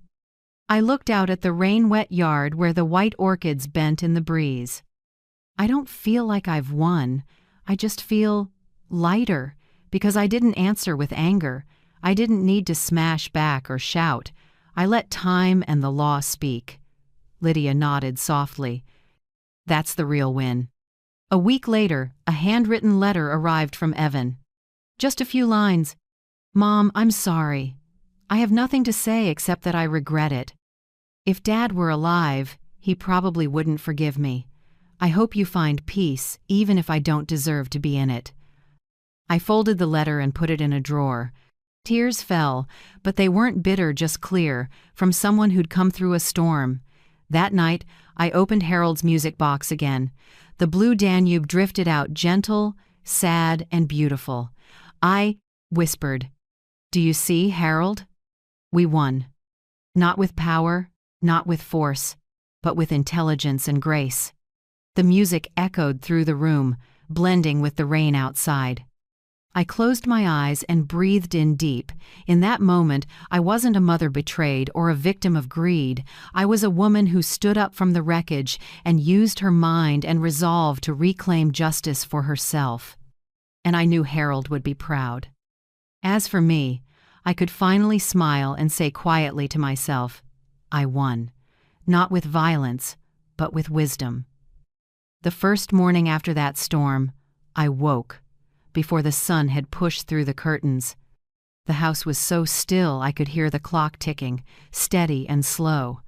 I looked out at the rain-wet yard where the white orchids bent in the breeze. "I don't feel like I've won. I just feel lighter, because I didn't answer with anger. I didn't need to smash back or shout. I let time and the law speak." Lydia nodded softly. "That's the real win." A week later, a handwritten letter arrived from Evan. Just a few lines. "Mom, I'm sorry. I have nothing to say except that I regret it. If Dad were alive, he probably wouldn't forgive me. I hope you find peace, even if I don't deserve to be in it." I folded the letter and put it in a drawer. Tears fell, but they weren't bitter, just clear, from someone who'd come through a storm. That night, I opened Harold's music box again. The blue Danube drifted out, gentle, sad, and beautiful. I whispered, "Do you see, Harold? We won. Not with power, not with force, but with intelligence and grace." The music echoed through the room, blending with the rain outside. I closed my eyes and breathed in deep. In that moment, I wasn't a mother betrayed or a victim of greed. I was a woman who stood up from the wreckage and used her mind and resolve to reclaim justice for herself. And I knew Harold would be proud. As for me, I could finally smile and say quietly to myself, I won. Not with violence, but with wisdom. The first morning after that storm, I woke, before the sun had pushed through the curtains. The house was so still I could hear the clock ticking, steady and slow.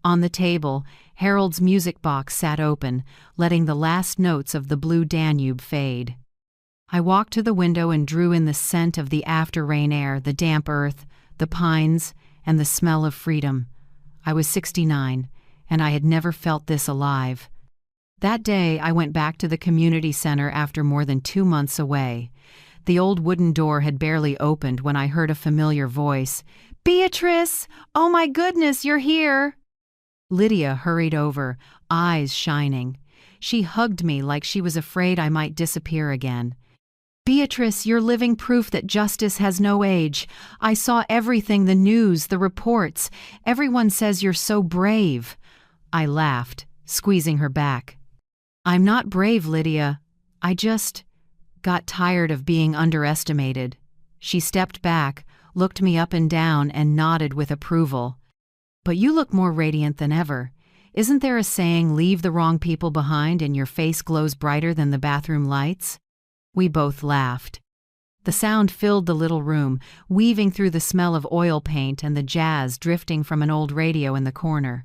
On the table, Harold's music box sat open, letting the last notes of the blue Danube fade. I walked to the window and drew in the scent of the after-rain air, the damp earth, the pines, and the smell of freedom. I was 69, and I had never felt this alive. That day, I went back to the community center after more than 2 months away. The old wooden door had barely opened when I heard a familiar voice. "Beatrice! Oh my goodness, you're here!" Lydia hurried over, eyes shining. She hugged me like she was afraid I might disappear again. "Beatrice, you're living proof that justice has no age. I saw everything, the news, the reports. Everyone says you're so brave." I laughed, squeezing her back. "I'm not brave, Lydia. I just got tired of being underestimated." She stepped back, looked me up and down, and nodded with approval. "But you look more radiant than ever. Isn't there a saying, leave the wrong people behind and your face glows brighter than the bathroom lights?" We both laughed. The sound filled the little room, weaving through the smell of oil paint and the jazz drifting from an old radio in the corner.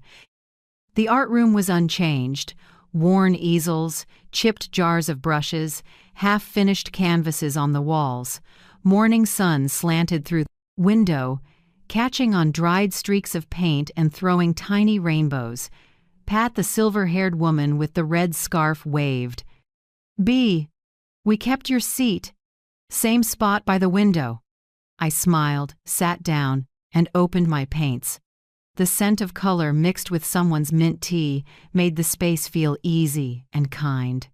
The art room was unchanged. Worn easels, chipped jars of brushes, half-finished canvases on the walls. Morning sun slanted through the window, catching on dried streaks of paint and throwing tiny rainbows. Pat, the silver-haired woman with the red scarf, waved. "B, we kept your seat. Same spot by the window." I smiled, sat down, and opened my paints. The scent of color mixed with someone's mint tea made the space feel easy and kind.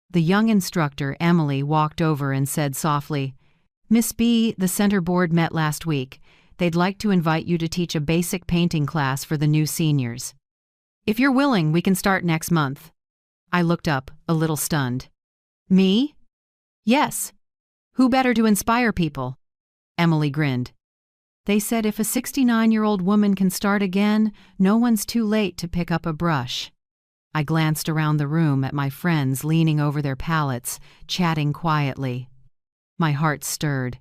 The young instructor, Emily, walked over and said softly, "Miss B, the center board met last week. They'd like to invite you to teach a basic painting class for the new seniors. If you're willing, we can start next month." I looked up, a little stunned. "Me?" "Yes. Who better to inspire people?" Emily grinned. "They said if a 69-year-old woman can start again, no one's too late to pick up a brush." I glanced around the room at my friends leaning over their palettes, chatting quietly. My heart stirred.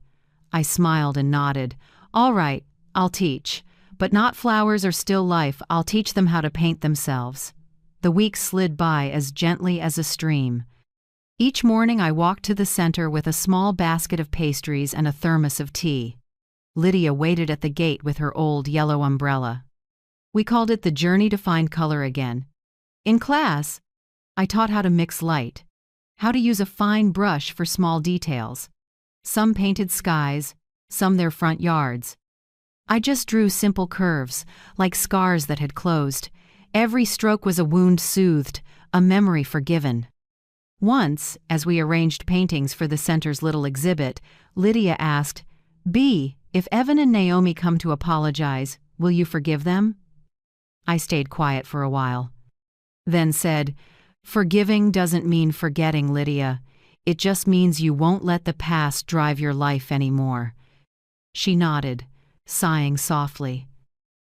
I smiled and nodded. "All right, I'll teach. But not flowers or still life. I'll teach them how to paint themselves." The weeks slid by as gently as a stream. Each morning I walked to the center with a small basket of pastries and a thermos of tea. Lydia waited at the gate with her old yellow umbrella. We called it the journey to find color again. In class, I taught how to mix light, how to use a fine brush for small details. Some painted skies, some their front yards. I just drew simple curves, like scars that had closed. Every stroke was a wound soothed, a memory forgiven. Once, as we arranged paintings for the center's little exhibit, Lydia asked, "B, if Evan and Naomi come to apologize, will you forgive them?" I stayed quiet for a while. Then said, "Forgiving doesn't mean forgetting, Lydia. It just means you won't let the past drive your life anymore." She nodded, sighing softly.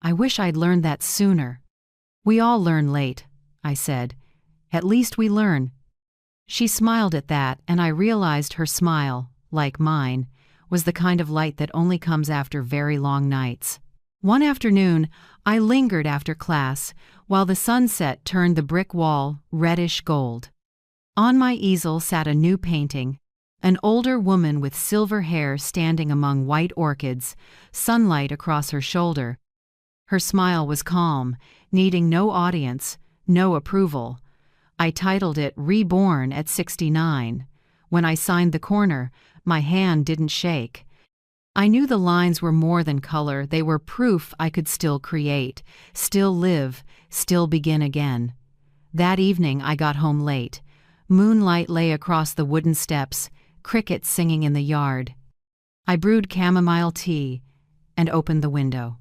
"I wish I'd learned that sooner." "We all learn late," I said. "At least we learn." She smiled at that, and I realized her smile, like mine, was the kind of light that only comes after very long nights. One afternoon, I lingered after class, while the sunset turned the brick wall reddish gold. On my easel sat a new painting, an older woman with silver hair standing among white orchids, sunlight across her shoulder. Her smile was calm, needing no audience, no approval. I titled it Reborn at 69. When I signed the corner, my hand didn't shake. I knew the lines were more than color, they were proof I could still create, still live, still begin again. That evening I got home late. Moonlight lay across the wooden steps, crickets singing in the yard. I brewed chamomile tea and opened the window.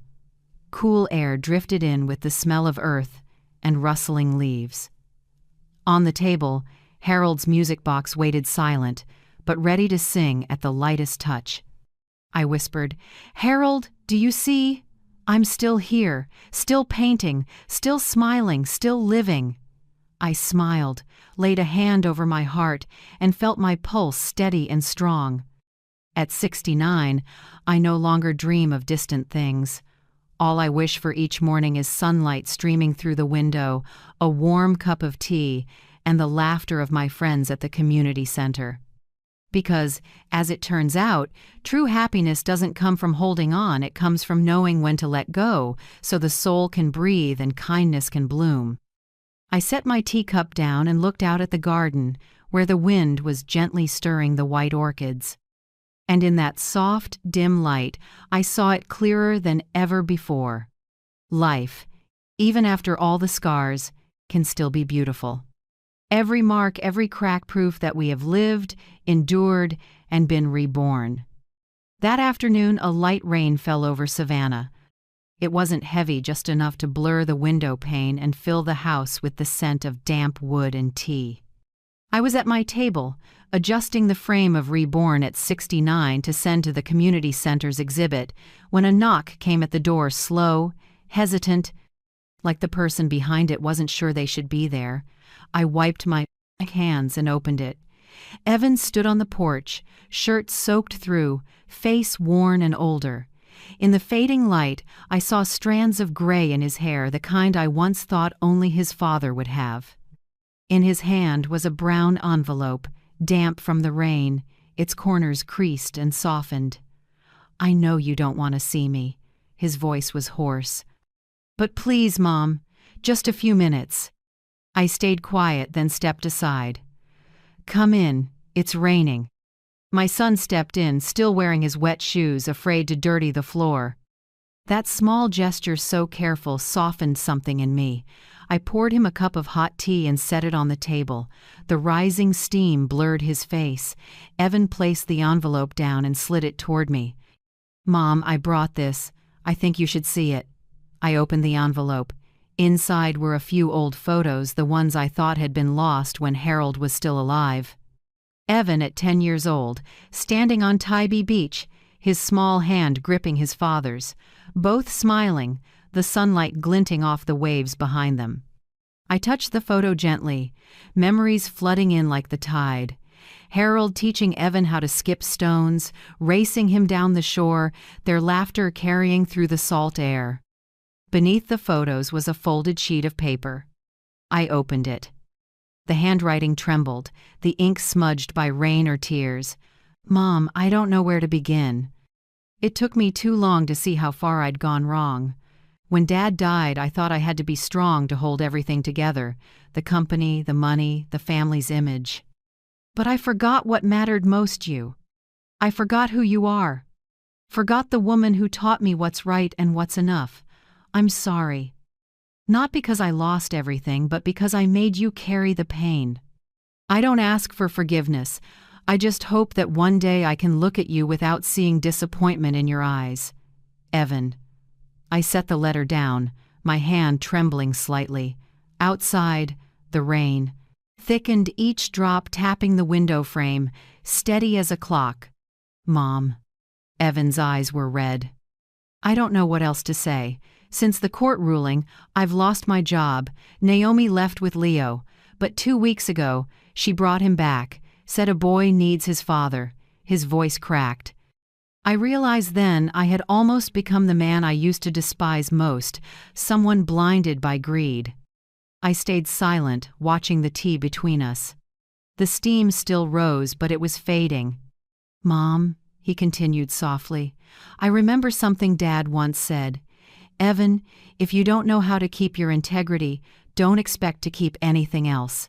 Cool air drifted in with the smell of earth and rustling leaves. On the table, Harold's music box waited silent, but ready to sing at the lightest touch. I whispered, "Harold, do you see? I'm still here, still painting, still smiling, still living." I smiled, laid a hand over my heart, and felt my pulse steady and strong. At 69, I no longer dream of distant things. All I wish for each morning is sunlight streaming through the window, a warm cup of tea, and the laughter of my friends at the community center. Because, as it turns out, true happiness doesn't come from holding on, it comes from knowing when to let go, so the soul can breathe and kindness can bloom. I set my teacup down and looked out at the garden, where the wind was gently stirring the white orchids. And in that soft, dim light, I saw it clearer than ever before. Life, even after all the scars, can still be beautiful. Every mark, every crack, proof that we have lived, endured, and been reborn. That afternoon, a light rain fell over Savannah. It wasn't heavy, just enough to blur the window pane and fill the house with the scent of damp wood and tea. I was at my table, adjusting the frame of Reborn at 69 to send to the community center's exhibit, when a knock came at the door, slow, hesitant, like the person behind it wasn't sure they should be there. I wiped my hands and opened it. Evan stood on the porch, shirt soaked through, face worn and older. In the fading light, I saw strands of gray in his hair, the kind I once thought only his father would have. In his hand was a brown envelope, damp from the rain, its corners creased and softened. "I know you don't want to see me." His voice was hoarse. "But please, Mom, just a few minutes." I stayed quiet, then stepped aside. "Come in, it's raining." My son stepped in, still wearing his wet shoes, afraid to dirty the floor. That small gesture, so careful, softened something in me. I poured him a cup of hot tea and set it on the table. The rising steam blurred his face. Evan placed the envelope down and slid it toward me. "Mom, I brought this. I think you should see it." I opened the envelope. Inside were a few old photos, the ones I thought had been lost when Harold was still alive. Evan at 10 years old, standing on Tybee Beach, his small hand gripping his father's, both smiling, the sunlight glinting off the waves behind them. I touched the photo gently, memories flooding in like the tide. Harold teaching Evan how to skip stones, racing him down the shore, their laughter carrying through the salt air. Beneath the photos was a folded sheet of paper. I opened it. The handwriting trembled, the ink smudged by rain or tears. "Mom, I don't know where to begin. It took me too long to see how far I'd gone wrong. When Dad died, I thought I had to be strong to hold everything together, the company, the money, the family's image. But I forgot what mattered most, you. I forgot who you are. Forgot the woman who taught me what's right and what's enough. I'm sorry. Not because I lost everything, but because I made you carry the pain. I don't ask for forgiveness. I just hope that one day I can look at you without seeing disappointment in your eyes. Evan." I set the letter down, my hand trembling slightly. Outside, the rain thickened, each drop tapping the window frame, steady as a clock. "Mom." Evan's eyes were red. "I don't know what else to say. Since the court ruling, I've lost my job. Naomi left with Leo, but 2 weeks ago, she brought him back, said a boy needs his father." His voice cracked. I realized then I had almost become the man I used to despise most, someone blinded by greed. I stayed silent, watching the tea between us. The steam still rose, but it was fading. "Mom," he continued softly, "I remember something Dad once said. Evan, if you don't know how to keep your integrity, don't expect to keep anything else.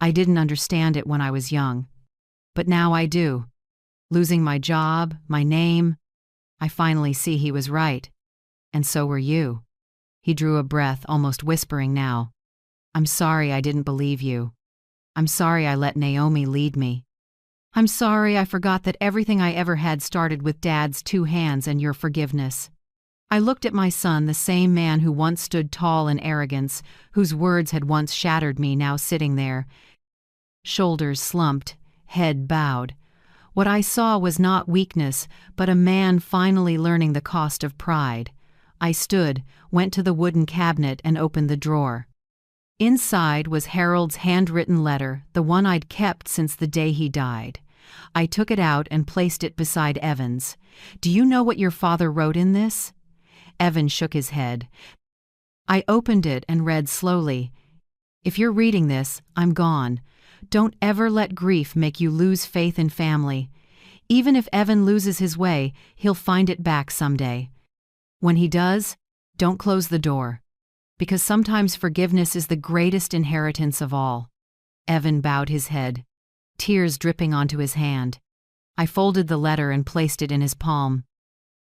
I didn't understand it when I was young. But now I do. Losing my job, my name, I finally see he was right. And so were you." He drew a breath, almost whispering now. "I'm sorry I didn't believe you. I'm sorry I let Naomi lead me. I'm sorry I forgot that everything I ever had started with Dad's 2 hands and your forgiveness." I looked at my son, the same man who once stood tall in arrogance, whose words had once shattered me, now sitting there. Shoulders slumped, head bowed. What I saw was not weakness, but a man finally learning the cost of pride. I stood, went to the wooden cabinet and opened the drawer. Inside was Harold's handwritten letter, the one I'd kept since the day he died. I took it out and placed it beside Evan's. "Do you know what your father wrote in this?" Evan shook his head. I opened it and read slowly. "If you're reading this, I'm gone. Don't ever let grief make you lose faith in family. Even if Evan loses his way, he'll find it back someday. When he does, don't close the door. Because sometimes forgiveness is the greatest inheritance of all." Evan bowed his head, tears dripping onto his hand. I folded the letter and placed it in his palm.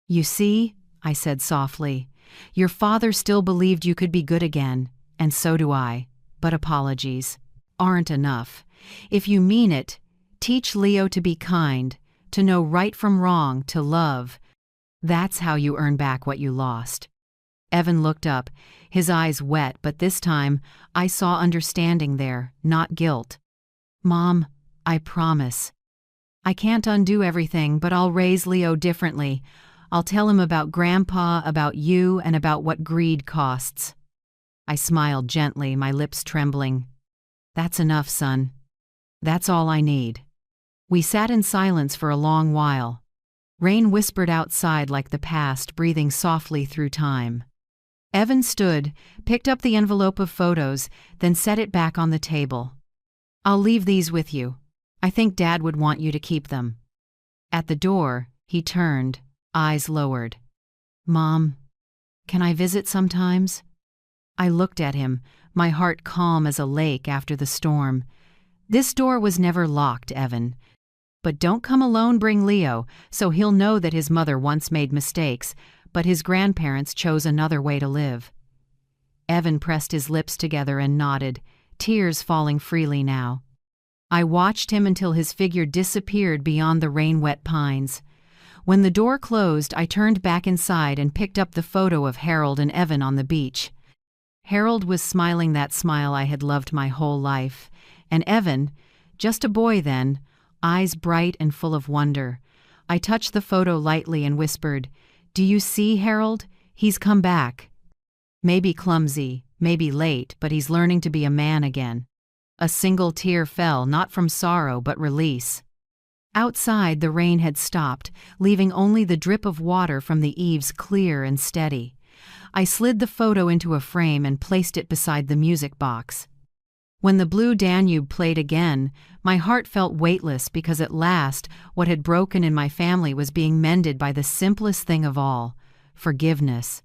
"You see," I said softly, "your father still believed you could be good again, and so do I. But apologies aren't enough. If you mean it, teach Leo to be kind, to know right from wrong, to love. That's how you earn back what you lost." Evan looked up, his eyes wet, but this time I saw understanding there, not guilt. "Mom, I promise. I can't undo everything, but I'll raise Leo differently. I'll tell him about Grandpa, about you, and about what greed costs." I smiled gently, my lips trembling. "That's enough, son. That's all I need." We sat in silence for a long while. Rain whispered outside like the past, breathing softly through time. Evan stood, picked up the envelope of photos, then set it back on the table. "I'll leave these with you. I think Dad would want you to keep them." At the door, he turned, eyes lowered. "Mom, can I visit sometimes?" I looked at him, my heart calm as a lake after the storm. "This door was never locked, Evan. But don't come alone, bring Leo, so he'll know that his mother once made mistakes, but his grandparents chose another way to live." Evan pressed his lips together and nodded, tears falling freely now. I watched him until his figure disappeared beyond the rain-wet pines. When the door closed, I turned back inside and picked up the photo of Harold and Evan on the beach. Harold was smiling that smile I had loved my whole life, and Evan, just a boy then, eyes bright and full of wonder. I touched the photo lightly and whispered, "Do you see, Harold? He's come back. Maybe clumsy, maybe late, but he's learning to be a man again." A single tear fell, not from sorrow but release. Outside, the rain had stopped, leaving only the drip of water from the eaves clear and steady. I slid the photo into a frame and placed it beside the music box. When the Blue Danube played again, my heart felt weightless because at last what had broken in my family was being mended by the simplest thing of all: forgiveness.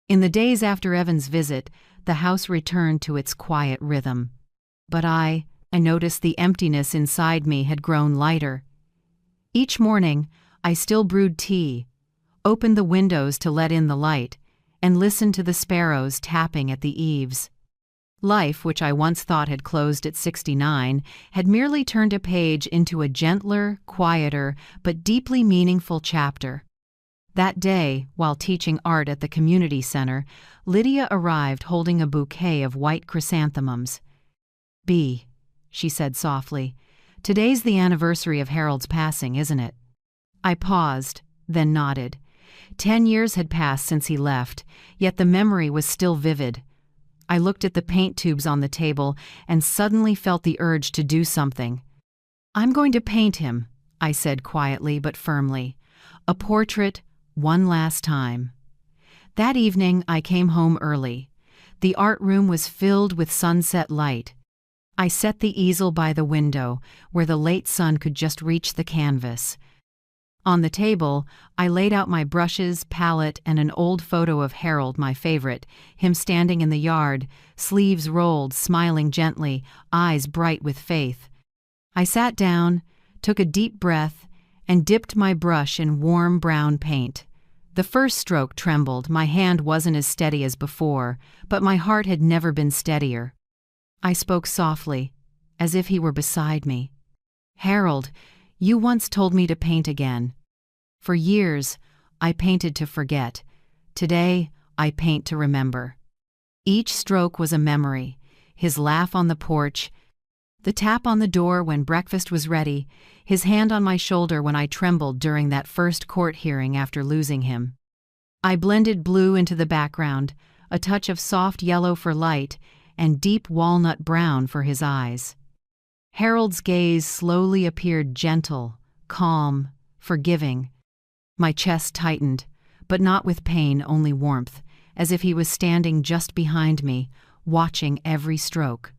In the days after Evan's visit, the house returned to its quiet rhythm. But I noticed the emptiness inside me had grown lighter. Each morning, I still brewed tea, opened the windows to let in the light, and listened to the sparrows tapping at the eaves. Life, which I once thought had closed at 69, had merely turned a page into a gentler, quieter, but deeply meaningful chapter. That day, while teaching art at the community center, Lydia arrived holding a bouquet of white chrysanthemums. "B," she said softly, "today's the anniversary of Harold's passing, isn't it?" I paused, then nodded. 10 years had passed since he left, yet the memory was still vivid. I looked at the paint tubes on the table and suddenly felt the urge to do something. "I'm going to paint him," I said quietly but firmly. "A portrait, one last time." That evening I came home early. The art room was filled with sunset light. I set the easel by the window, where the late sun could just reach the canvas. On the table, I laid out my brushes, palette, and an old photo of Harold, my favorite, him standing in the yard, sleeves rolled, smiling gently, eyes bright with faith. I sat down, took a deep breath, and dipped my brush in warm brown paint. The first stroke trembled, my hand wasn't as steady as before, but my heart had never been steadier. I spoke softly, as if he were beside me. "Harold, you once told me to paint again. For years, I painted to forget. Today, I paint to remember." Each stroke was a memory: his laugh on the porch, the tap on the door when breakfast was ready, his hand on my shoulder when I trembled during that first court hearing after losing him. I blended blue into the background, a touch of soft yellow for light, and deep walnut brown for his eyes. Harold's gaze slowly appeared gentle, calm, forgiving. My chest tightened, but not with pain, only warmth, as if he was standing just behind me, watching every stroke.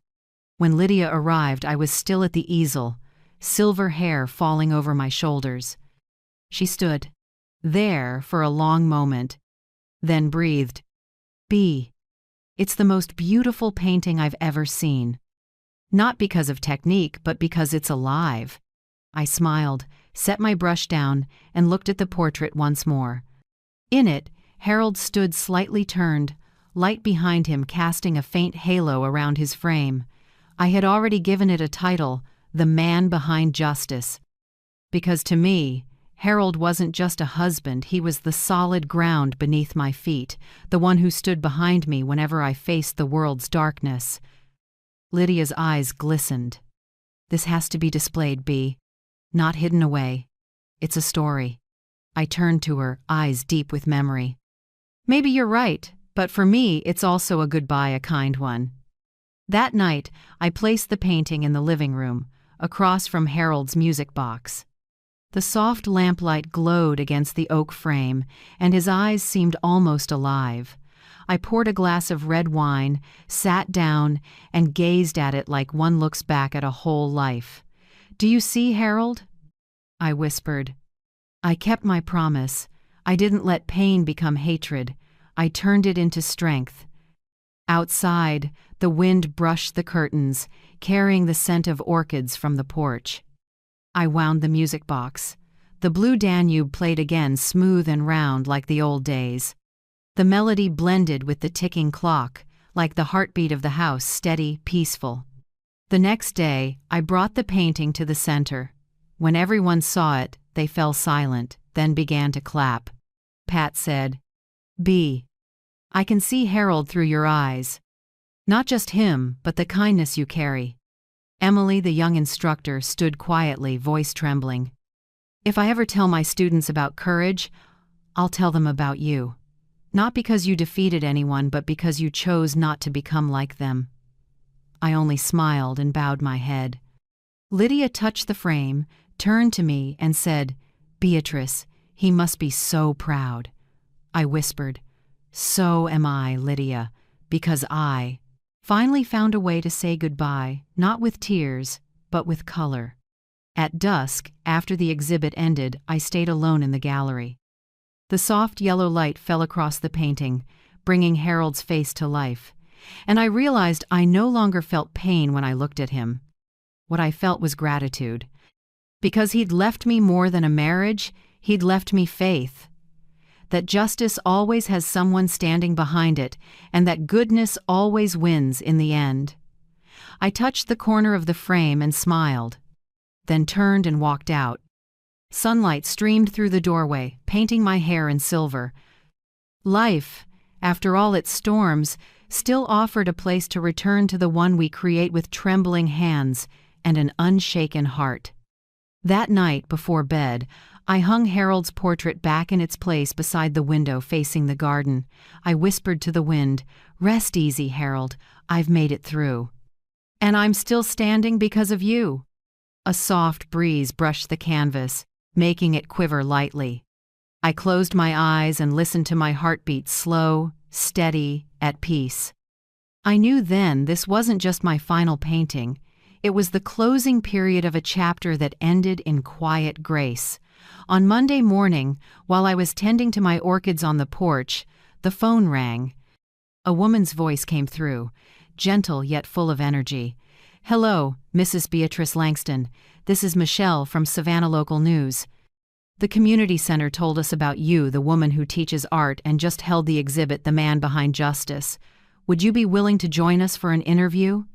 When Lydia arrived, I was still at the easel, silver hair falling over my shoulders. She stood there for a long moment, then breathed, "B, it's the most beautiful painting I've ever seen. Not because of technique, but because it's alive." I smiled, set my brush down, and looked at the portrait once more. In it, Harold stood slightly turned, light behind him casting a faint halo around his frame. I had already given it a title, "The Man Behind Justice." Because to me, Harold wasn't just a husband, he was the solid ground beneath my feet, the one who stood behind me whenever I faced the world's darkness. Lydia's eyes glistened. "This has to be displayed, B. Not hidden away. It's a story." I turned to her, eyes deep with memory. "Maybe you're right, but for me it's also a goodbye, a kind one." That night, I placed the painting in the living room, across from Harold's music box. The soft lamplight glowed against the oak frame, and his eyes seemed almost alive. I poured a glass of red wine, sat down, and gazed at it like one looks back at a whole life. "Do you see, Harold?" I whispered. I kept my promise. I didn't let pain become hatred. I turned it into strength. Outside, the wind brushed the curtains, carrying the scent of orchids from the porch. I wound the music box. The Blue Danube played again, smooth and round like the old days. The melody blended with the ticking clock, like the heartbeat of the house, steady, peaceful. The next day, I brought the painting to the center. When everyone saw it, they fell silent, then began to clap. Pat said, "B, I can see Harold through your eyes. Not just him, but the kindness you carry." Emily, the young instructor, stood quietly, voice trembling. "If I ever tell my students about courage, I'll tell them about you. Not because you defeated anyone, but because you chose not to become like them." I only smiled and bowed my head. Lydia touched the frame, turned to me, and said, "Beatrice, he must be so proud." I whispered, "So am I, Lydia, because I Finally found a way to say goodbye, not with tears, but with color. At dusk, after the exhibit ended, I stayed alone in the gallery. The soft yellow light fell across the painting, bringing Harold's face to life, and I realized I no longer felt pain when I looked at him. What I felt was gratitude. Because he'd left me more than a marriage, he'd left me faith. That justice always has someone standing behind it, and that goodness always wins in the end. I touched the corner of the frame and smiled, then turned and walked out. Sunlight streamed through the doorway, painting my hair in silver. Life, after all its storms, still offered a place to return to the one we create with trembling hands and an unshaken heart. That night, before bed, I hung Harold's portrait back in its place beside the window facing the garden. I whispered to the wind, "Rest easy, Harold, I've made it through. And I'm still standing because of you." A soft breeze brushed the canvas, making it quiver lightly. I closed my eyes and listened to my heartbeat, slow, steady, at peace. I knew then this wasn't just my final painting. It was the closing period of a chapter that ended in quiet grace. On Monday morning, while I was tending to my orchids on the porch, the phone rang. A woman's voice came through, gentle yet full of energy. "Hello, Mrs. Beatrice Langston. This is Michelle from Savannah Local News. The community center told us about you, the woman who teaches art and just held the exhibit The Man Behind Justice. Would you be willing to join us for an interview?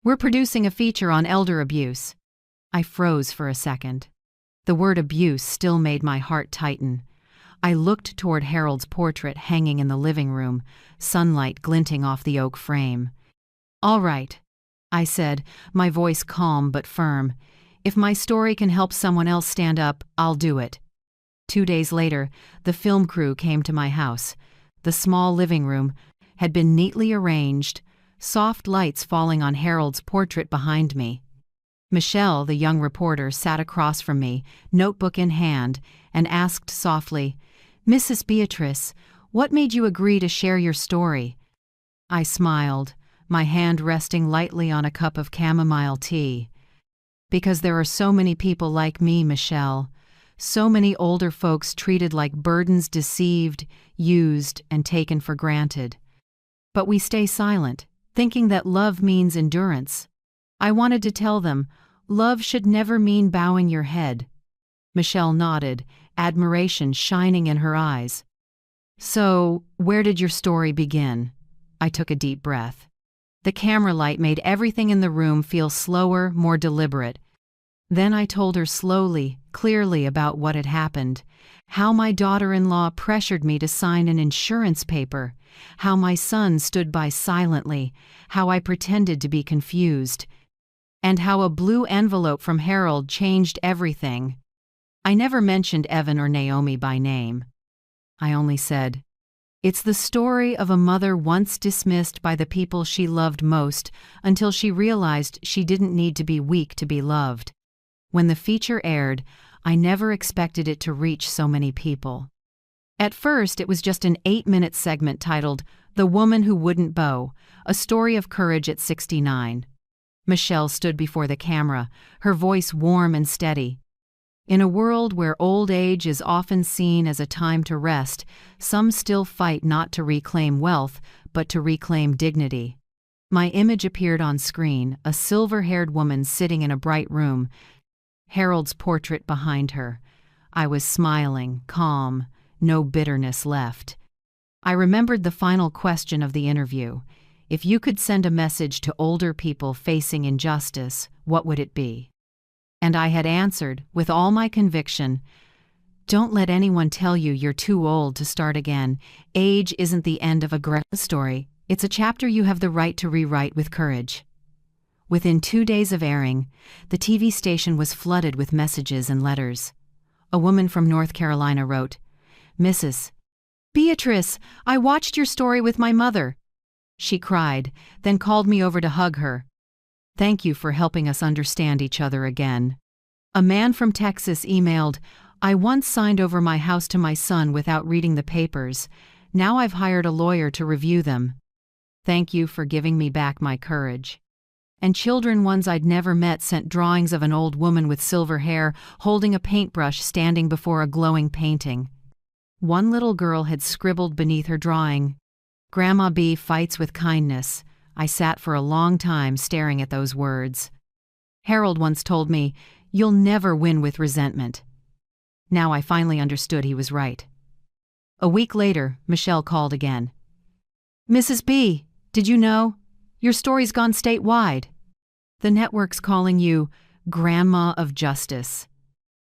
We're producing a feature on elder abuse." I froze for a second. The word abuse still made my heart tighten. I looked toward Harold's portrait hanging in the living room, sunlight glinting off the oak frame. "All right," I said, my voice calm but firm. "If my story can help someone else stand up, I'll do it." 2 days later, the film crew came to my house. The small living room had been neatly arranged, soft lights falling on Harold's portrait behind me. Michelle, the young reporter, sat across from me, notebook in hand, and asked softly, "Mrs. Beatrice, what made you agree to share your story?" I smiled, my hand resting lightly on a cup of chamomile tea. "Because there are so many people like me, Michelle. So many older folks treated like burdens, deceived, used, and taken for granted. But we stay silent, thinking that love means endurance. I wanted to tell them, love should never mean bowing your head." Michelle nodded, admiration shining in her eyes. "So, where did your story begin?" I took a deep breath. The camera light made everything in the room feel slower, more deliberate. Then I told her slowly, clearly about what had happened. How my daughter-in-law pressured me to sign an insurance paper. How my son stood by silently. How I pretended to be confused. And how a blue envelope from Harold changed everything. I never mentioned Evan or Naomi by name. I only said, "It's the story of a mother once dismissed by the people she loved most until she realized she didn't need to be weak to be loved." When the feature aired, I never expected it to reach so many people. At first, it was just an 8-minute segment titled "The Woman Who Wouldn't Bow, a Story of Courage at 69. Michelle stood before the camera, her voice warm and steady. In a world where old age is often seen as a time to rest, some still fight not to reclaim wealth, but to reclaim dignity. My image appeared on screen, a silver-haired woman sitting in a bright room, Harold's portrait behind her. I was smiling, calm, no bitterness left. I remembered the final question of the interview. If you could send a message to older people facing injustice, what would it be? And I had answered, with all my conviction, "Don't let anyone tell you you're too old to start again. Age isn't the end of a great story. It's a chapter you have the right to rewrite with courage." Within 2 days of airing, the TV station was flooded with messages and letters. A woman from North Carolina wrote, "Mrs. Beatrice, I watched your story with my mother." She cried, then called me over to hug her. "Thank you for helping us understand each other again." A man from Texas emailed, "I once signed over my house to my son without reading the papers. Now I've hired a lawyer to review them." Thank you for giving me back my courage. And children ones I'd never met sent drawings of an old woman with silver hair holding a paintbrush standing before a glowing painting. One little girl had scribbled beneath her drawing, "Grandma B fights with kindness." I sat for a long time staring at those words. Harold once told me, "You'll never win with resentment." Now I finally understood he was right. A week later, Michelle called again. "Mrs. B, did you know? Your story's gone statewide. The network's calling you Grandma of Justice."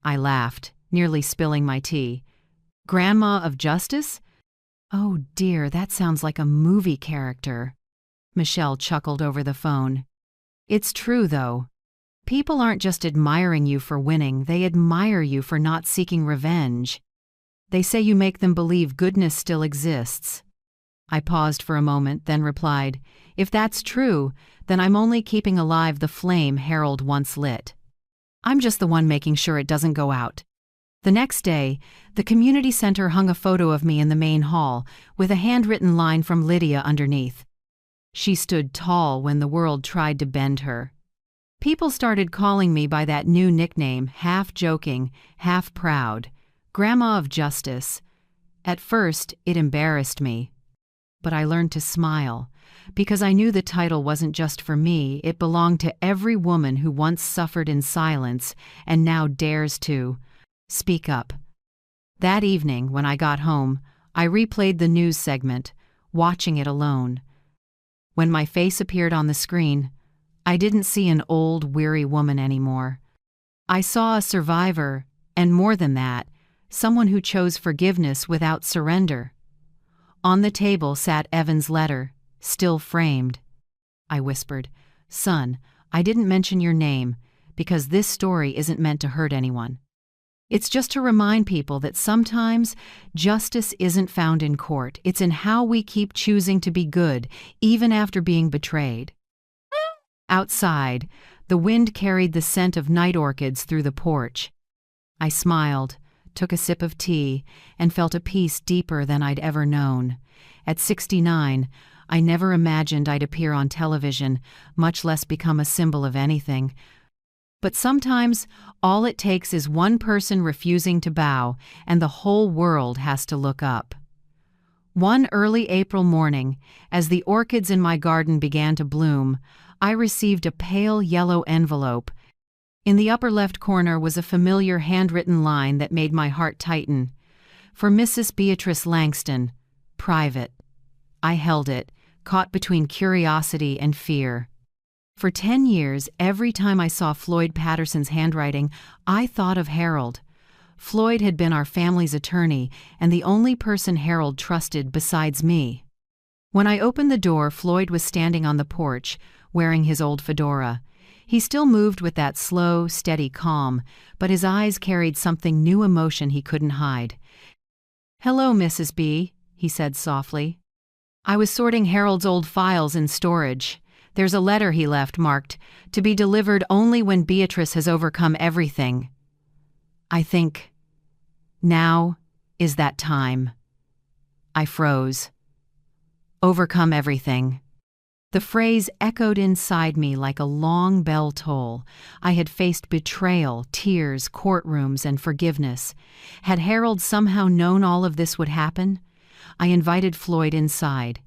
I laughed, nearly spilling my tea. Grandma of Justice? Oh dear, that sounds like a movie character. Michelle chuckled over the phone. It's true, though. People aren't just admiring you for winning, they admire you for not seeking revenge. They say you make them believe goodness still exists. I paused for a moment, then replied, "If that's true, then I'm only keeping alive the flame Harold once lit. I'm just the one making sure it doesn't go out." The next day, the community center hung a photo of me in the main hall, with a handwritten line from Lydia underneath. She stood tall when the world tried to bend her. People started calling me by that new nickname, half joking, half proud, Grandma of Justice. At first, it embarrassed me. But I learned to smile, because I knew the title wasn't just for me, it belonged to every woman who once suffered in silence and now dares to speak up. That evening, when I got home, I replayed the news segment, watching it alone. When my face appeared on the screen, I didn't see an old, weary woman anymore. I saw a survivor, and more than that, someone who chose forgiveness without surrender. On the table sat Evan's letter, still framed. I whispered, "Son, I didn't mention your name, because this story isn't meant to hurt anyone. It's just to remind people that sometimes justice isn't found in court, it's in how we keep choosing to be good, even after being betrayed." Outside, the wind carried the scent of night orchids through the porch. I smiled, took a sip of tea, and felt a peace deeper than I'd ever known. At 69, I never imagined I'd appear on television, much less become a symbol of anything. But sometimes, all it takes is one person refusing to bow, and the whole world has to look up. One early April morning, as the orchids in my garden began to bloom, I received a pale yellow envelope. In the upper left corner was a familiar handwritten line that made my heart tighten. "For Mrs. Beatrice Langston, private." I held it, caught between curiosity and fear. For 10 years, every time I saw Floyd Patterson's handwriting, I thought of Harold. Floyd had been our family's attorney and the only person Harold trusted besides me. When I opened the door, Floyd was standing on the porch, wearing his old fedora. He still moved with that slow, steady calm, but his eyes carried something new emotion he couldn't hide. "Hello, Mrs. B," he said softly. "I was sorting Harold's old files in storage. There's a letter he left marked, 'To be delivered only when Beatrice has overcome everything.' I think now is that time." I froze. Overcome everything. The phrase echoed inside me like a long bell toll. I had faced betrayal, tears, courtrooms, and forgiveness. Had Harold somehow known all of this would happen? I invited Floyd inside.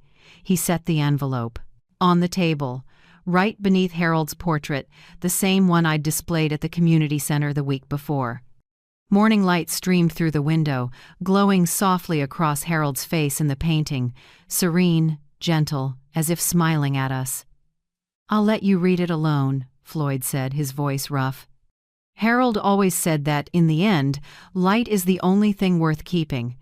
He set the envelope. On the table, right beneath Harold's portrait, the same one I'd displayed at the community center the week before. Morning light streamed through the window, glowing softly across Harold's face in the painting, serene, gentle, as if smiling at us. "I'll let you read it alone," Floyd said, his voice rough. Harold always said that, in the end, light is the only thing worth keeping.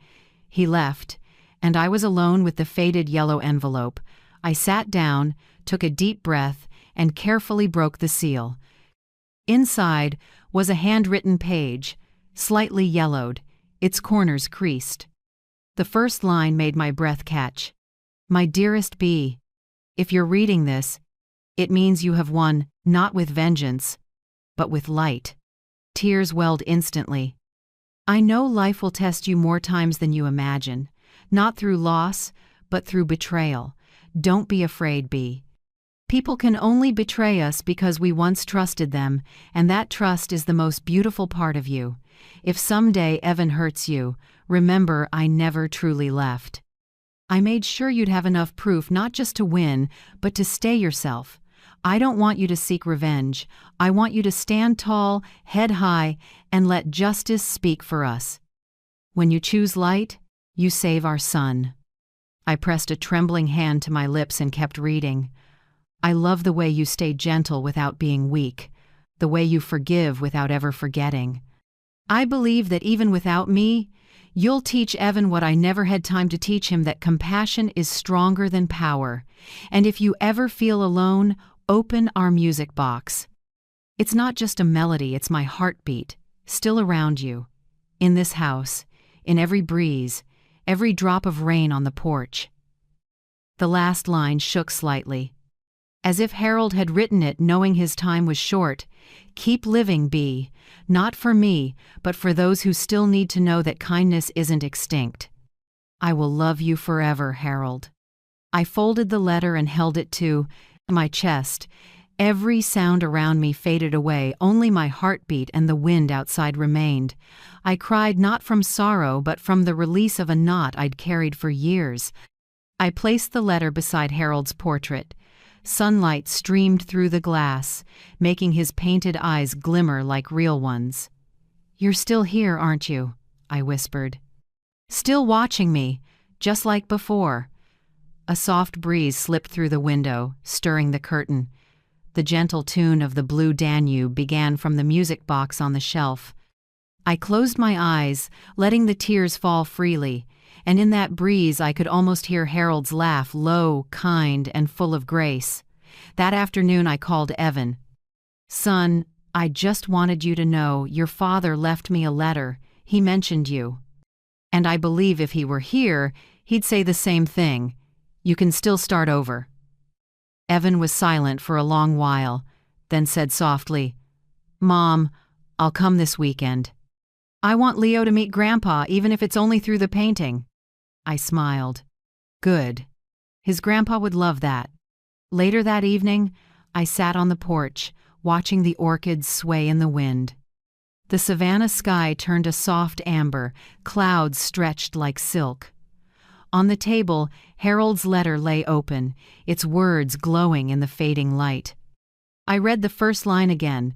He left, and I was alone with the faded yellow envelope. I sat down, took a deep breath, and carefully broke the seal. Inside was a handwritten page, slightly yellowed, its corners creased. The first line made my breath catch. "My dearest B, if you're reading this, it means you have won, not with vengeance, but with light." Tears welled instantly. "I know life will test you more times than you imagine, not through loss, but through betrayal. Don't be afraid, B. People can only betray us because we once trusted them, and that trust is the most beautiful part of you. If someday Evan hurts you, remember I never truly left. I made sure you'd have enough proof not just to win, but to stay yourself. I don't want you to seek revenge. I want you to stand tall, head high, and let justice speak for us. When you choose light, you save our son. I pressed a trembling hand to my lips and kept reading. I love the way you stay gentle without being weak, the way you forgive without ever forgetting. I believe that even without me, you'll teach Evan what I never had time to teach him, that compassion is stronger than power. And if you ever feel alone, open our music box. It's not just a melody, it's my heartbeat, still around you. In this house, in every breeze, every drop of rain on the porch. The last line shook slightly, as if Harold had written it knowing his time was short. Keep living, B. Not for me, but for those who still need to know that kindness isn't extinct. I will love you forever, Harold. I folded the letter and held it to my chest. Every sound around me faded away, only my heartbeat and the wind outside remained. I cried not from sorrow, but from the release of a knot I'd carried for years. I placed the letter beside Harold's portrait. Sunlight streamed through the glass, making his painted eyes glimmer like real ones. "You're still here, aren't you?" I whispered. "Still watching me, just like before." A soft breeze slipped through the window, stirring the curtain. The gentle tune of the Blue Danube began from the music box on the shelf. I closed my eyes, letting the tears fall freely, and in that breeze I could almost hear Harold's laugh, low, kind, and full of grace. That afternoon I called Evan. "Son, I just wanted you to know your father left me a letter. He mentioned you. And I believe if he were here, he'd say the same thing. You can still start over." Evan was silent for a long while, then said softly, "Mom, I'll come this weekend. I want Leo to meet Grandpa, even if it's only through the painting." I smiled. Good. His grandpa would love that. Later that evening, I sat on the porch, watching the orchids sway in the wind. The savannah sky turned a soft amber, clouds stretched like silk. On the table, Harold's letter lay open, its words glowing in the fading light. I read the first line again.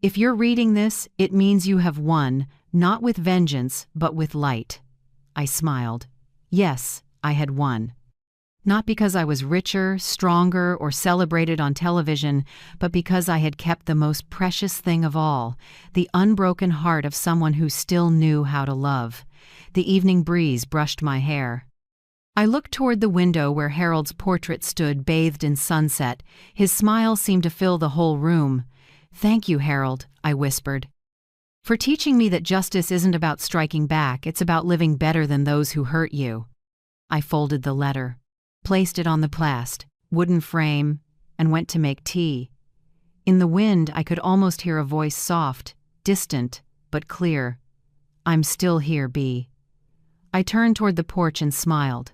"If you're reading this, it means you have won, not with vengeance, but with light." I smiled. Yes, I had won. Not because I was richer, stronger, or celebrated on television, but because I had kept the most precious thing of all, the unbroken heart of someone who still knew how to love. The evening breeze brushed my hair. I looked toward the window where Harold's portrait stood, bathed in sunset. His smile seemed to fill the whole room. "Thank you, Harold," I whispered, "for teaching me that justice isn't about striking back, it's about living better than those who hurt you." I folded the letter, placed it on the wooden frame, and went to make tea. In the wind, I could almost hear a voice, soft, distant, but clear. "I'm still here, B." I turned toward the porch and smiled.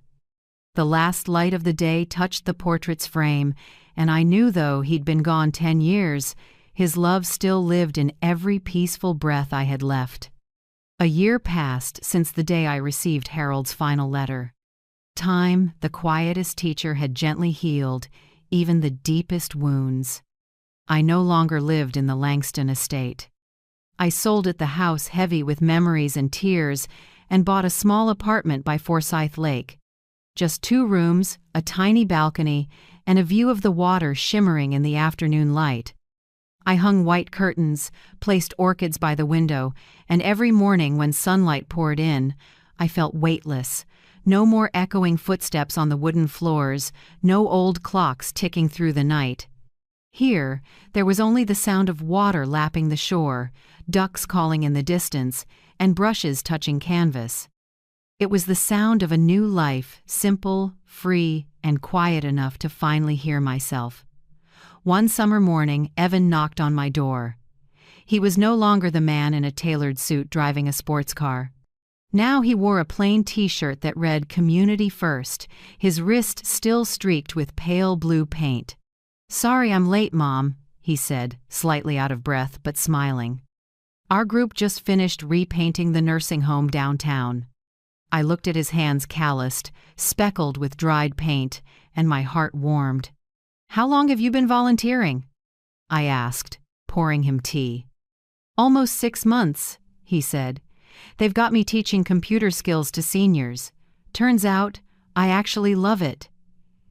The last light of the day touched the portrait's frame, and I knew though he'd been gone 10 years, his love still lived in every peaceful breath I had left. A year passed since the day I received Harold's final letter. Time, the quietest teacher, had gently healed even the deepest wounds. I no longer lived in the Langston estate. I sold it, the house heavy with memories and tears, and bought a small apartment by Forsyth Lake. Just 2 rooms, a tiny balcony, and a view of the water shimmering in the afternoon light. I hung white curtains, placed orchids by the window, and every morning when sunlight poured in, I felt weightless. No more echoing footsteps on the wooden floors, no old clocks ticking through the night. Here, there was only the sound of water lapping the shore, ducks calling in the distance, and brushes touching canvas. It was the sound of a new life, simple, free, and quiet enough to finally hear myself. One summer morning, Evan knocked on my door. He was no longer the man in a tailored suit driving a sports car. Now he wore a plain t-shirt that read "Community First," his wrist still streaked with pale blue paint. "Sorry I'm late, Mom," he said, slightly out of breath but smiling. "Our group just finished repainting the nursing home downtown." I looked at his hands, calloused, speckled with dried paint, and my heart warmed. "How long have you been volunteering?" I asked, pouring him tea. "Almost 6 months," he said. "They've got me teaching computer skills to seniors. Turns out, I actually love it."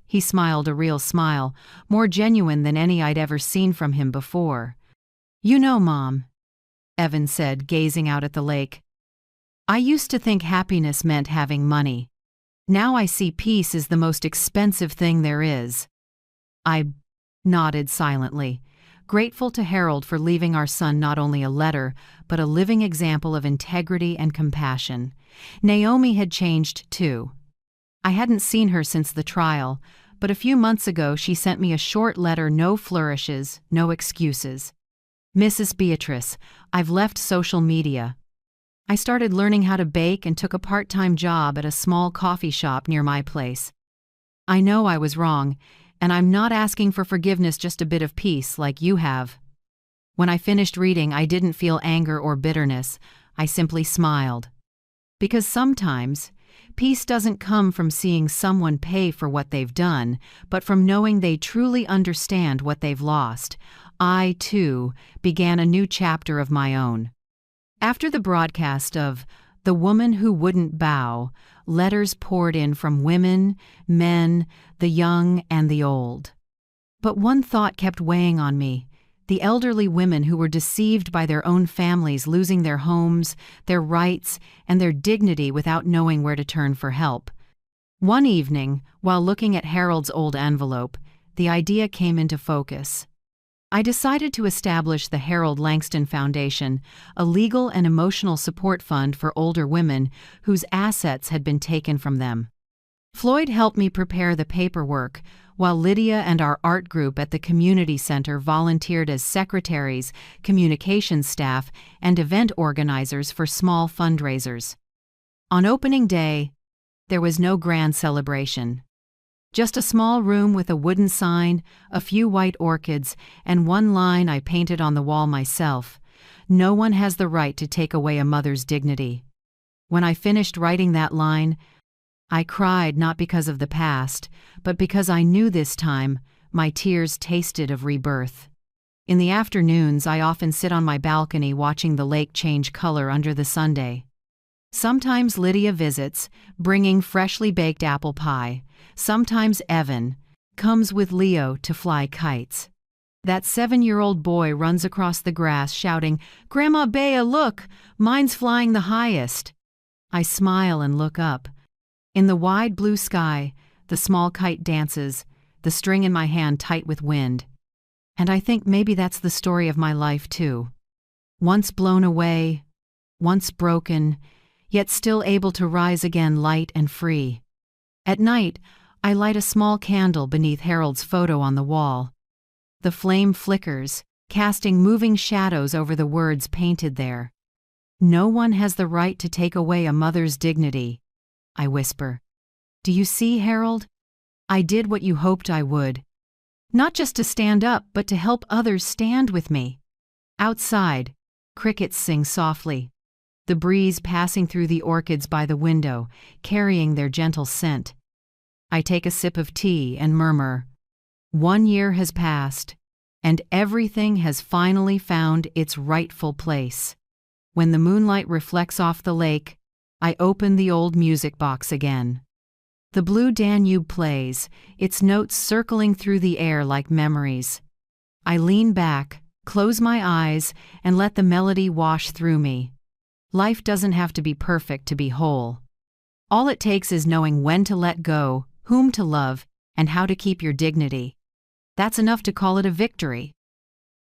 He smiled a real smile, more genuine than any I'd ever seen from him before. "You know, Mom," Evan said, gazing out at the lake, "I used to think happiness meant having money. Now I see peace is the most expensive thing there is." I nodded silently, grateful to Harold for leaving our son not only a letter, but a living example of integrity and compassion. Naomi had changed, too. I hadn't seen her since the trial, but a few months ago she sent me a short letter, no flourishes, no excuses. "Mrs. Beatrice, I've left social media. I started learning how to bake and took a part-time job at a small coffee shop near my place. I know I was wrong, and I'm not asking for forgiveness, just a bit of peace like you have." When I finished reading, I didn't feel anger or bitterness. I simply smiled. Because sometimes, peace doesn't come from seeing someone pay for what they've done, but from knowing they truly understand what they've lost. I, too, began a new chapter of my own. After the broadcast of "The Woman Who Wouldn't Bow," letters poured in from women, men, the young and the old. But one thought kept weighing on me: the elderly women who were deceived by their own families, losing their homes, their rights, and their dignity without knowing where to turn for help. One evening, while looking at Harold's old envelope, the idea came into focus. I decided to establish the Harold Langston Foundation, a legal and emotional support fund for older women whose assets had been taken from them. Floyd helped me prepare the paperwork, while Lydia and our art group at the community center volunteered as secretaries, communications staff, and event organizers for small fundraisers. On opening day, there was no grand celebration. Just a small room with a wooden sign, a few white orchids, and one line I painted on the wall myself: "No one has the right to take away a mother's dignity." When I finished writing that line, I cried, not because of the past, but because I knew this time my tears tasted of rebirth. In the afternoons, I often sit on my balcony watching the lake change color under the sunday. Sometimes Lydia visits, bringing freshly baked apple pie. Sometimes Evan comes with Leo to fly kites. That 7-year-old boy runs across the grass shouting, "Grandma Bea, look! Mine's flying the highest." I smile and look up. In the wide blue sky, the small kite dances, the string in my hand tight with wind. And I think maybe that's the story of my life too. Once blown away, once broken, yet still able to rise again light and free. At night, I light a small candle beneath Harold's photo on the wall. The flame flickers, casting moving shadows over the words painted there. "No one has the right to take away a mother's dignity," I whisper. "Do you see, Harold? I did what you hoped I would. Not just to stand up, but to help others stand with me." Outside, crickets sing softly, the breeze passing through the orchids by the window, carrying their gentle scent. I take a sip of tea and murmur, 1 year has passed, and everything has finally found its rightful place. When the moonlight reflects off the lake, I open the old music box again. The Blue Danube plays, its notes circling through the air like memories. I lean back, close my eyes, and let the melody wash through me. Life doesn't have to be perfect to be whole. All it takes is knowing when to let go, whom to love, and how to keep your dignity. That's enough to call it a victory.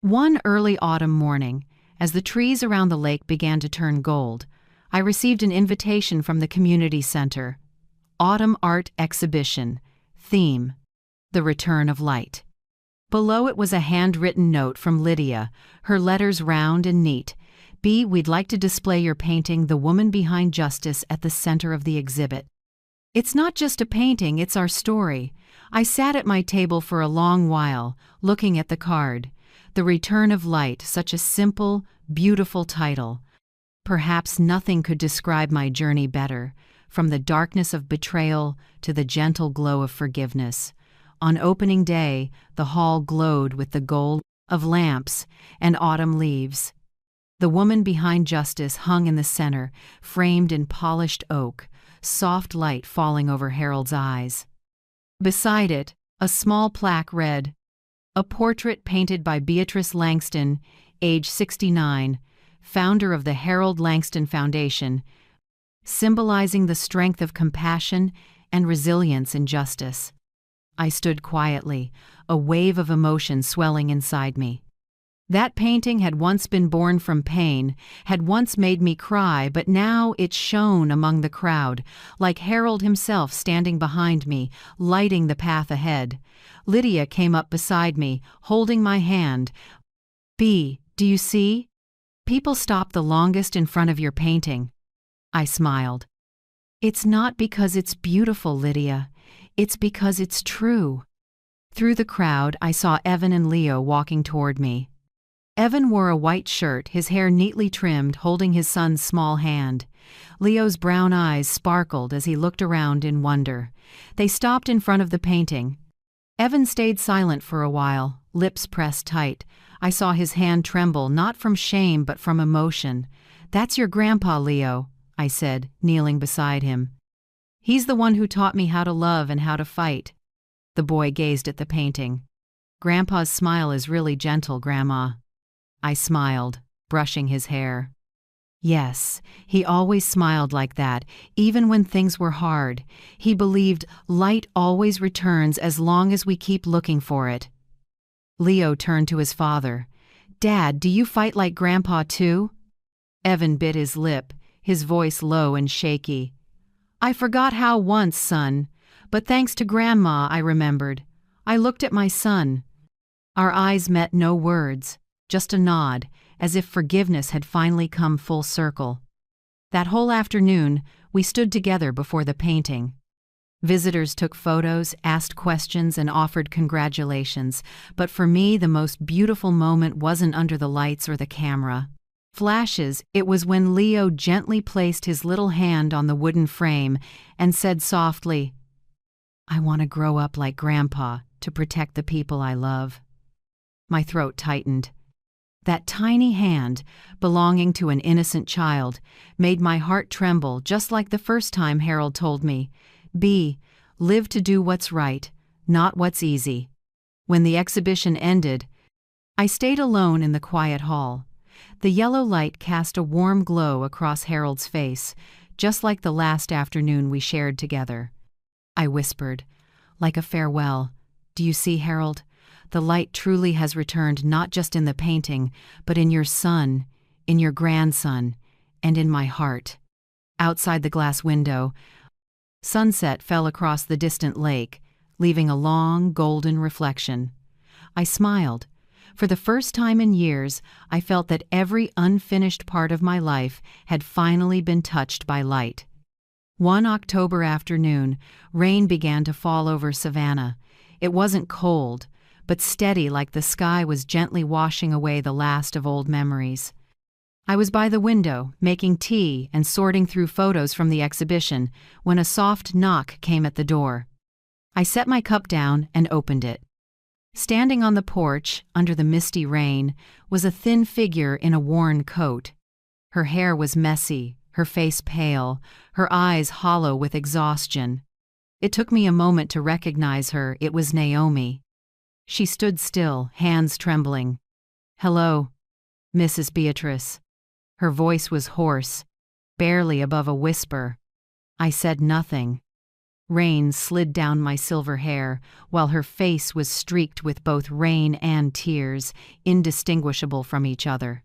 One early autumn morning, as the trees around the lake began to turn gold, I received an invitation from the community center. Autumn Art Exhibition. Theme: The Return of Light. Below it was a handwritten note from Lydia, her letters round and neat, B, we'd like to display your painting, The Woman Behind Justice, at the center of the exhibit. It's not just a painting, it's our story. I sat at my table for a long while, looking at the card. The Return of Light, such a simple, beautiful title. Perhaps nothing could describe my journey better, from the darkness of betrayal to the gentle glow of forgiveness. On opening day, the hall glowed with the gold of lamps and autumn leaves. The Woman Behind Justice hung in the center, framed in polished oak, soft light falling over Harold's eyes. Beside it, a small plaque read, "A portrait painted by Beatrice Langston, age 69, founder of the Harold Langston Foundation, symbolizing the strength of compassion and resilience in justice." I stood quietly, a wave of emotion swelling inside me. That painting had once been born from pain, had once made me cry, but now it shone among the crowd, like Harold himself standing behind me, lighting the path ahead. Lydia came up beside me, holding my hand. "B, do you see? People stop the longest in front of your painting." I smiled. "It's not because it's beautiful, Lydia. It's because it's true." Through the crowd, I saw Evan and Leo walking toward me. Evan wore a white shirt, his hair neatly trimmed, holding his son's small hand. Leo's brown eyes sparkled as he looked around in wonder. They stopped in front of the painting. Evan stayed silent for a while, lips pressed tight. I saw his hand tremble, not from shame but from emotion. "That's your grandpa, Leo," I said, kneeling beside him. "He's the one who taught me how to love and how to fight." The boy gazed at the painting. "Grandpa's smile is really gentle, Grandma." I smiled, brushing his hair. Yes, he always smiled like that, even when things were hard. He believed light always returns as long as we keep looking for it. Leo turned to his father. "Dad, do you fight like Grandpa too?" Evan bit his lip, his voice low and shaky. "I forgot how once, son, but thanks to Grandma I remembered." I looked at my son. Our eyes met, no words, just a nod, as if forgiveness had finally come full circle. That whole afternoon, we stood together before the painting. Visitors took photos, asked questions, and offered congratulations, but for me the most beautiful moment wasn't under the lights or the camera. Flashes, it was when Leo gently placed his little hand on the wooden frame and said softly, "I want to grow up like Grandpa to protect the people I love." My throat tightened. That tiny hand, belonging to an innocent child, made my heart tremble just like the first time Harold told me, "B, live to do what's right, not what's easy." When the exhibition ended, I stayed alone in the quiet hall. The yellow light cast a warm glow across Harold's face, just like the last afternoon we shared together. I whispered, like a farewell, "Do you see, Harold? The light truly has returned, not just in the painting, but in your son, in your grandson, and in my heart." Outside the glass window, sunset fell across the distant lake, leaving a long, golden reflection. I smiled. For the first time in years, I felt that every unfinished part of my life had finally been touched by light. One October afternoon, rain began to fall over Savannah. It wasn't cold, but steady, like the sky was gently washing away the last of old memories. I was by the window, making tea and sorting through photos from the exhibition, when a soft knock came at the door. I set my cup down and opened it. Standing on the porch, under the misty rain, was a thin figure in a worn coat. Her hair was messy, her face pale, her eyes hollow with exhaustion. It took me a moment to recognize her. It was Naomi. She stood still, hands trembling. "Hello, Mrs. Beatrice." Her voice was hoarse, barely above a whisper. I said nothing. Rain slid down my silver hair, while her face was streaked with both rain and tears, indistinguishable from each other.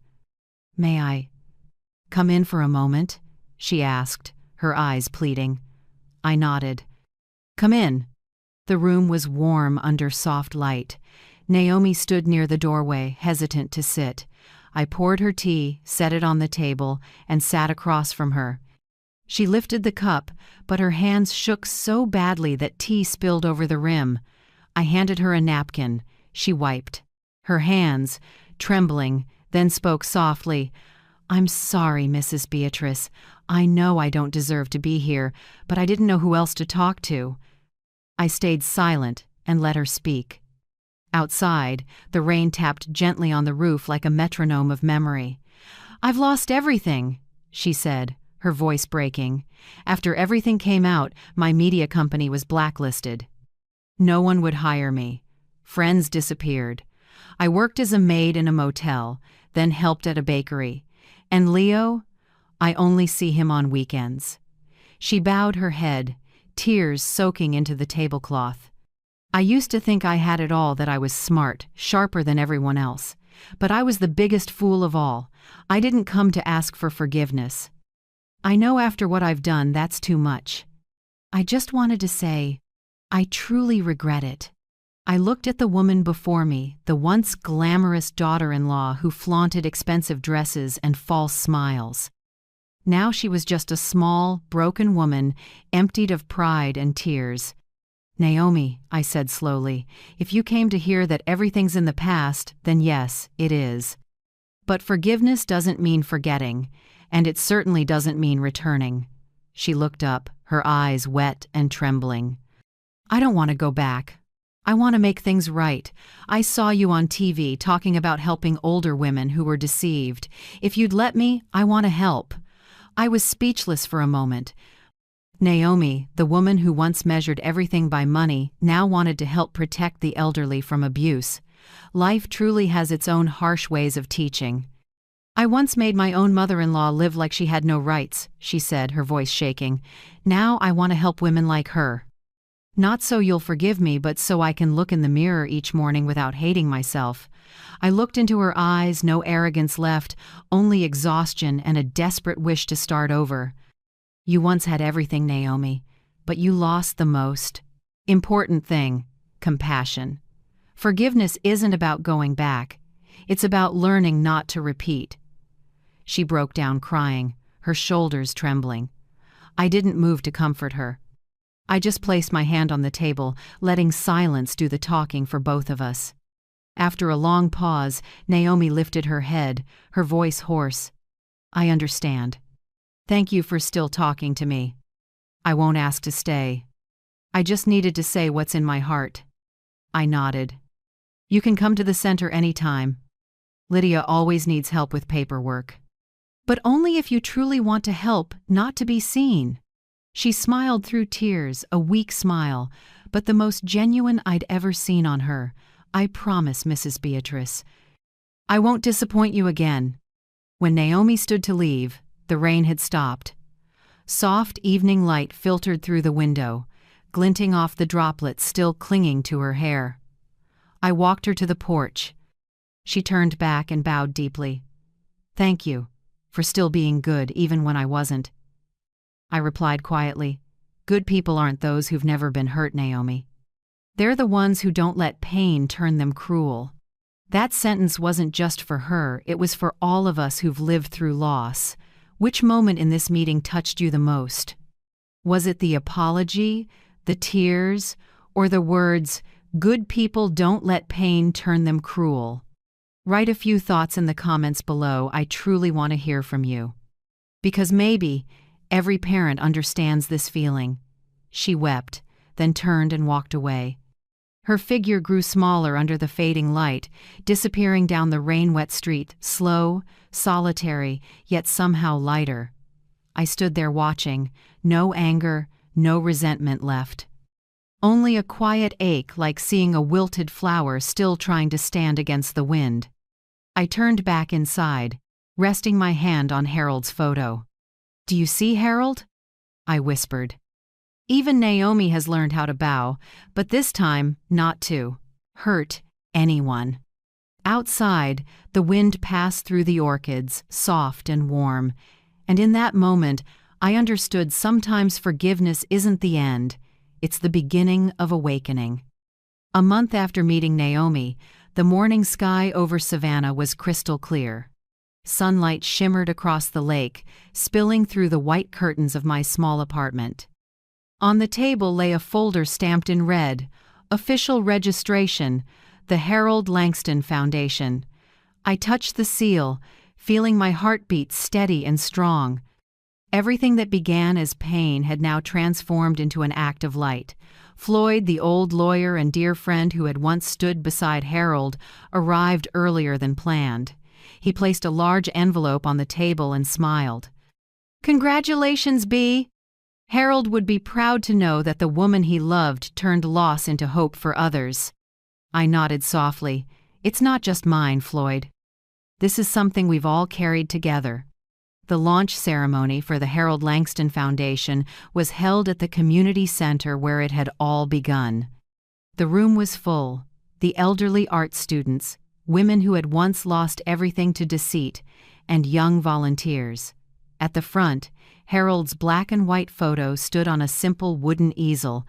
"May I come in for a moment?" she asked, her eyes pleading. I nodded. "Come in." The room was warm under soft light. Naomi stood near the doorway, hesitant to sit. I poured her tea, set it on the table, and sat across from her. She lifted the cup, but her hands shook so badly that tea spilled over the rim. I handed her a napkin. She wiped her hands, trembling, then spoke softly. "I'm sorry, Mrs. Beatrice. I know I don't deserve to be here, but I didn't know who else to talk to." I stayed silent and let her speak. Outside, the rain tapped gently on the roof like a metronome of memory. "I've lost everything," she said, her voice breaking. "After everything came out, my media company was blacklisted. No one would hire me. Friends disappeared. I worked as a maid in a motel, then helped at a bakery. And Leo? I only see him on weekends." She bowed her head, tears soaking into the tablecloth. "I used to think I had it all, that I was smart, sharper than everyone else. But I was the biggest fool of all. I didn't come to ask for forgiveness. I know after what I've done, that's too much. I just wanted to say, I truly regret it." I looked at the woman before me, the once glamorous daughter-in-law who flaunted expensive dresses and false smiles. Now she was just a small, broken woman, emptied of pride and tears. "Naomi," I said slowly, "if you came to hear that everything's in the past, then yes, it is. But forgiveness doesn't mean forgetting, and it certainly doesn't mean returning." She looked up, her eyes wet and trembling. "I don't want to go back. I want to make things right. I saw you on TV talking about helping older women who were deceived. If you'd let me, I want to help." I was speechless for a moment. Naomi, the woman who once measured everything by money, now wanted to help protect the elderly from abuse. Life truly has its own harsh ways of teaching. "I once made my own mother-in-law live like she had no rights," she said, her voice shaking. "Now I want to help women like her. Not so you'll forgive me, but so I can look in the mirror each morning without hating myself." I looked into her eyes, no arrogance left, only exhaustion and a desperate wish to start over. "You once had everything, Naomi, but you lost the most important thing: compassion. Forgiveness isn't about going back. It's about learning not to repeat." She broke down crying, her shoulders trembling. I didn't move to comfort her. I just placed my hand on the table, letting silence do the talking for both of us. After a long pause, Naomi lifted her head, her voice hoarse. "I understand. Thank you for still talking to me. I won't ask to stay. I just needed to say what's in my heart." I nodded. "You can come to the center anytime. Lydia always needs help with paperwork. But only if you truly want to help, not to be seen." She smiled through tears, a weak smile, but the most genuine I'd ever seen on her. "I promise, Mrs. Beatrice. I won't disappoint you again." When Naomi stood to leave, the rain had stopped. Soft evening light filtered through the window, glinting off the droplets still clinging to her hair. I walked her to the porch. She turned back and bowed deeply. "Thank you for still being good even when I wasn't." I replied quietly, "Good people aren't those who've never been hurt, Naomi. They're the ones who don't let pain turn them cruel." That sentence wasn't just for her, it was for all of us who've lived through loss. Which moment in this meeting touched you the most? Was it the apology, the tears, or the words, "Good people don't let pain turn them cruel"? Write a few thoughts in the comments below. I truly want to hear from you. Because maybe every parent understands this feeling. She wept, then turned and walked away. Her figure grew smaller under the fading light, disappearing down the rain-wet street, slow, solitary, yet somehow lighter. I stood there watching, no anger, no resentment left. Only a quiet ache, like seeing a wilted flower still trying to stand against the wind. I turned back inside, resting my hand on Harold's photo. "Do you see, Harold?" I whispered. Even Naomi has learned how to bow, but this time not to hurt anyone. Outside, the wind passed through the orchids, soft and warm, and in that moment, I understood sometimes forgiveness isn't the end, it's the beginning of awakening. A month after meeting Naomi, the morning sky over Savannah was crystal clear. Sunlight shimmered across the lake, spilling through the white curtains of my small apartment. On the table lay a folder stamped in red, "Official Registration, the Harold Langston Foundation." I touched the seal, feeling my heartbeat steady and strong. Everything that began as pain had now transformed into an act of light. Floyd, the old lawyer and dear friend who had once stood beside Harold, arrived earlier than planned. He placed a large envelope on the table and smiled. "Congratulations, B. Harold would be proud to know that the woman he loved turned loss into hope for others." I nodded softly. "It's not just mine, Floyd. This is something we've all carried together." The launch ceremony for the Harold Langston Foundation was held at the community center where it had all begun. The room was full. The elderly art students, women who had once lost everything to deceit, and young volunteers. At the front, Harold's black and white photo stood on a simple wooden easel.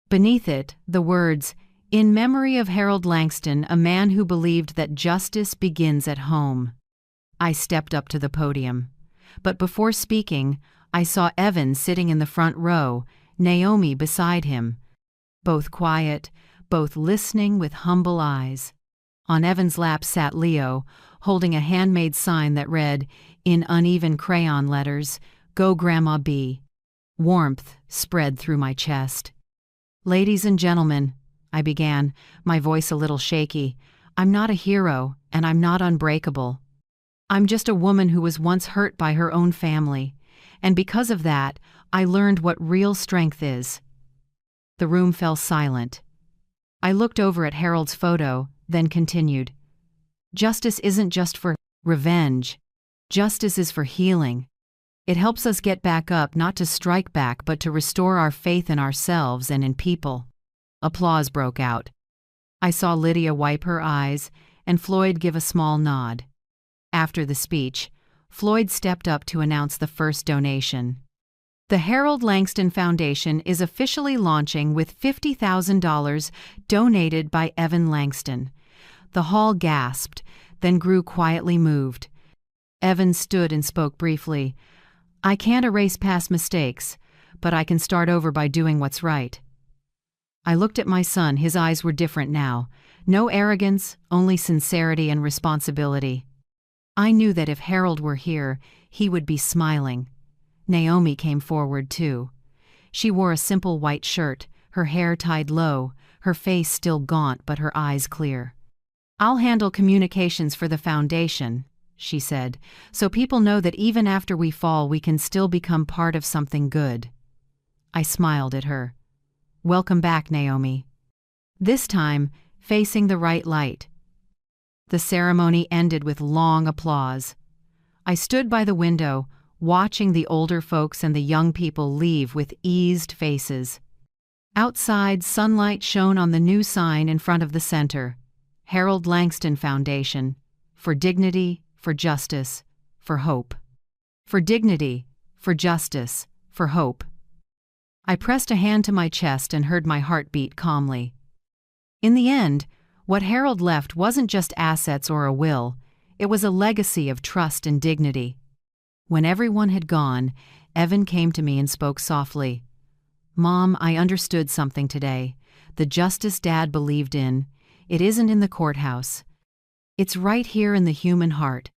Beneath it, the words, "In memory of Harold Langston, a man who believed that justice begins at home." I stepped up to the podium. But before speaking, I saw Evan sitting in the front row, Naomi beside him. Both quiet, both listening with humble eyes. On Evan's lap sat Leo, holding a handmade sign that read, in uneven crayon letters, "Go Grandma B." Warmth spread through my chest. "Ladies and gentlemen," I began, my voice a little shaky, "I'm not a hero, and I'm not unbreakable. I'm just a woman who was once hurt by her own family, and because of that, I learned what real strength is." The room fell silent. I looked over at Harold's photo, then continued. "Justice isn't just for revenge. Justice is for healing. It helps us get back up, not to strike back, but to restore our faith in ourselves and in people." Applause broke out. I saw Lydia wipe her eyes, and Floyd give a small nod. After the speech, Floyd stepped up to announce the first donation. The Harold Langston Foundation is officially launching with $50,000 donated by Evan Langston. The hall gasped, then grew quietly moved. Evan stood and spoke briefly. "I can't erase past mistakes, but I can start over by doing what's right." I looked at my son. His eyes were different now. No arrogance, only sincerity and responsibility. I knew that if Harold were here, he would be smiling. Naomi came forward too. She wore a simple white shirt, her hair tied low, her face still gaunt but her eyes clear. "I'll handle communications for the foundation," she said, "so people know that even after we fall, we can still become part of something good." I smiled at her. "Welcome back, Naomi." This time, facing the right light. The ceremony ended with long applause. I stood by the window, watching the older folks and the young people leave with eased faces. Outside, sunlight shone on the new sign in front of the center. Harold Langston Foundation. For dignity, for justice, for hope. For dignity, for justice, for hope. I pressed a hand to my chest and heard my heart beat calmly. In the end, what Harold left wasn't just assets or a will, it was a legacy of trust and dignity. When everyone had gone, Evan came to me and spoke softly. "Mom, I understood something today. The justice Dad believed in, it isn't in the courthouse. It's right here in the human heart."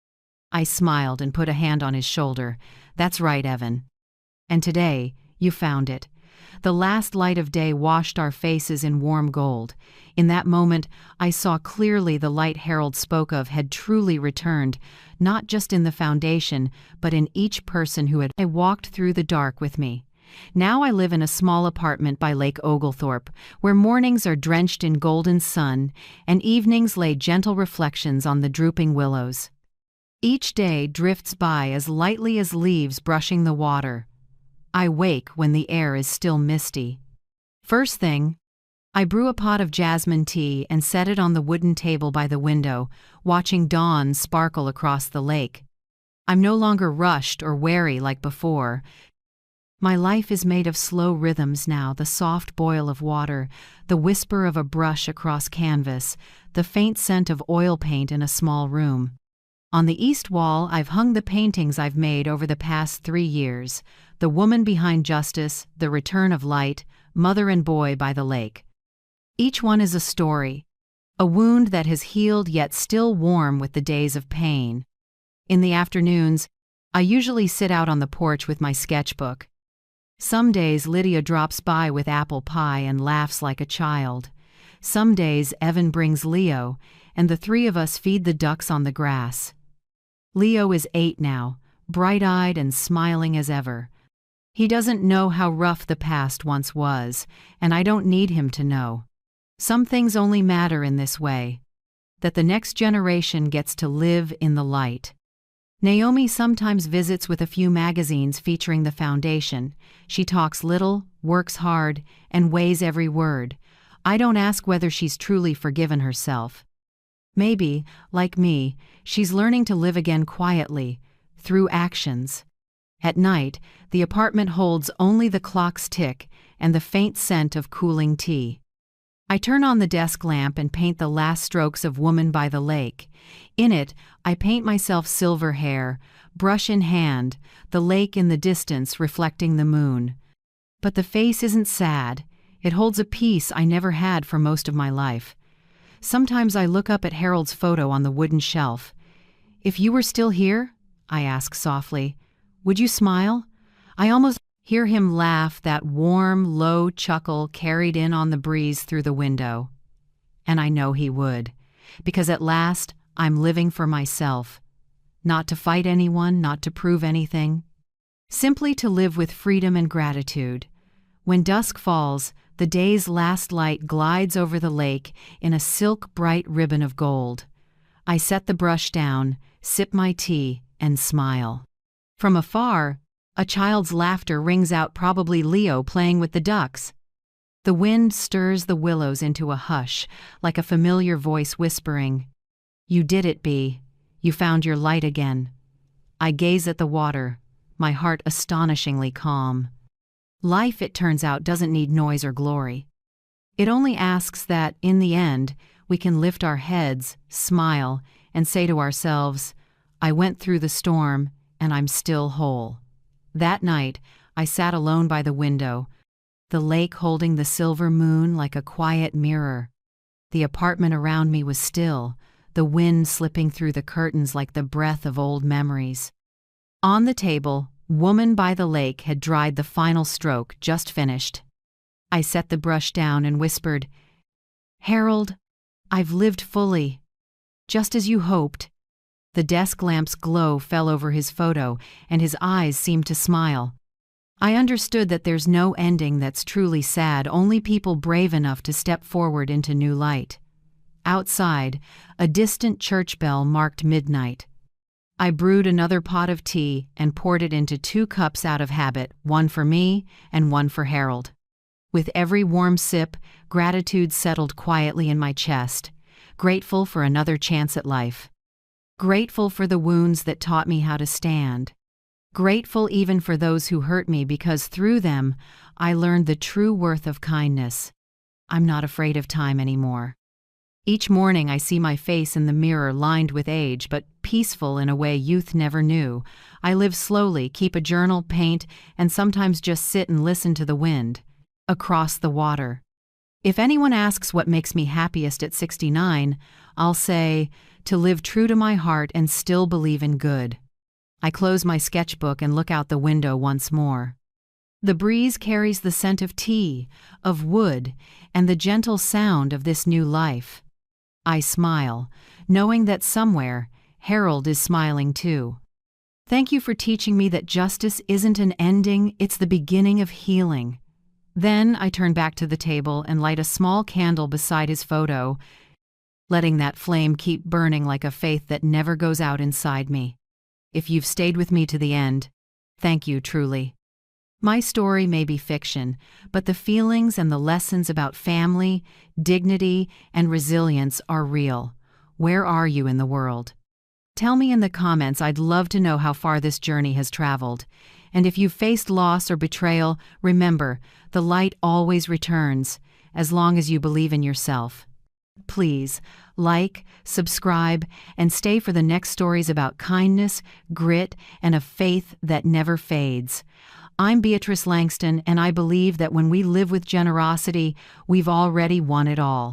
I smiled and put a hand on his shoulder. "That's right, Evan. And today, you found it." The last light of day washed our faces in warm gold. In that moment, I saw clearly the light Harold spoke of had truly returned, not just in the foundation, but in each person who had walked through the dark with me. Now I live in a small apartment by Lake Oglethorpe, where mornings are drenched in golden sun, and evenings lay gentle reflections on the drooping willows. Each day drifts by as lightly as leaves brushing the water. I wake when the air is still misty. First thing, I brew a pot of jasmine tea and set it on the wooden table by the window, watching dawn sparkle across the lake. I'm no longer rushed or wary like before. My life is made of slow rhythms now, the soft boil of water, the whisper of a brush across canvas, the faint scent of oil paint in a small room. On the east wall, I've hung the paintings I've made over the past 3 years: The Woman Behind Justice, The Return of Light, Mother and Boy by the Lake. Each one is a story, a wound that has healed yet still warm with the days of pain. In the afternoons, I usually sit out on the porch with my sketchbook. Some days Lydia drops by with apple pie and laughs like a child. Some days Evan brings Leo, and the three of us feed the ducks on the grass. Leo is 8 now, bright-eyed and smiling as ever. He doesn't know how rough the past once was, and I don't need him to know. Some things only matter in this way: that the next generation gets to live in the light. Naomi sometimes visits with a few magazines featuring the foundation. She talks little, works hard, and weighs every word. I don't ask whether she's truly forgiven herself. Maybe, like me, she's learning to live again quietly, through actions. At night, the apartment holds only the clock's tick and the faint scent of cooling tea. I turn on the desk lamp and paint the last strokes of Woman by the Lake. In it, I paint myself silver hair, brush in hand, the lake in the distance reflecting the moon. But the face isn't sad. It holds a peace I never had for most of my life. Sometimes I look up at Harold's photo on the wooden shelf. "If you were still here," I ask softly, "would you smile?" I almost hear him laugh, that warm, low chuckle carried in on the breeze through the window. And I know he would, because at last I'm living for myself. Not to fight anyone, not to prove anything. Simply to live with freedom and gratitude. When dusk falls, the day's last light glides over the lake in a silk-bright ribbon of gold. I set the brush down, sip my tea, and smile. From afar, a child's laughter rings out, probably Leo playing with the ducks. The wind stirs the willows into a hush, like a familiar voice whispering, "You did it, Bee. You found your light again." I gaze at the water, my heart astonishingly calm. Life, it turns out, doesn't need noise or glory. It only asks that, in the end, we can lift our heads, smile, and say to ourselves, "I went through the storm, and I'm still whole." That night, I sat alone by the window, the lake holding the silver moon like a quiet mirror. The apartment around me was still, the wind slipping through the curtains like the breath of old memories. On the table, Woman by the Lake had dried the final stroke, just finished. I set the brush down and whispered, "Harold, I've lived fully, just as you hoped." The desk lamp's glow fell over his photo, and his eyes seemed to smile. I understood that there's no ending that's truly sad, only people brave enough to step forward into new light. Outside, a distant church bell marked midnight. I brewed another pot of tea and poured it into 2 cups out of habit, one for me and one for Harold. With every warm sip, gratitude settled quietly in my chest, grateful for another chance at life. Grateful for the wounds that taught me how to stand. Grateful even for those who hurt me, because through them, I learned the true worth of kindness. I'm not afraid of time anymore. Each morning I see my face in the mirror, lined with age, but peaceful in a way youth never knew. I live slowly, keep a journal, paint, and sometimes just sit and listen to the wind. Across the water. If anyone asks what makes me happiest at 69, I'll say, to live true to my heart and still believe in good. I close my sketchbook and look out the window once more. The breeze carries the scent of tea, of wood, and the gentle sound of this new life. I smile, knowing that somewhere, Harold is smiling too. Thank you for teaching me that justice isn't an ending, it's the beginning of healing. Then I turn back to the table and light a small candle beside his photo, letting that flame keep burning like a faith that never goes out inside me. If you've stayed with me to the end, thank you truly. My story may be fiction, but the feelings and the lessons about family, dignity, and resilience are real. Where are you in the world? Tell me in the comments. I'd love to know how far this journey has traveled. And if you've faced loss or betrayal, remember, the light always returns, as long as you believe in yourself. Please, like, subscribe, and stay for the next stories about kindness, grit, and a faith that never fades. I'm Beatrice Langston, and I believe that when we live with generosity, we've already won it all.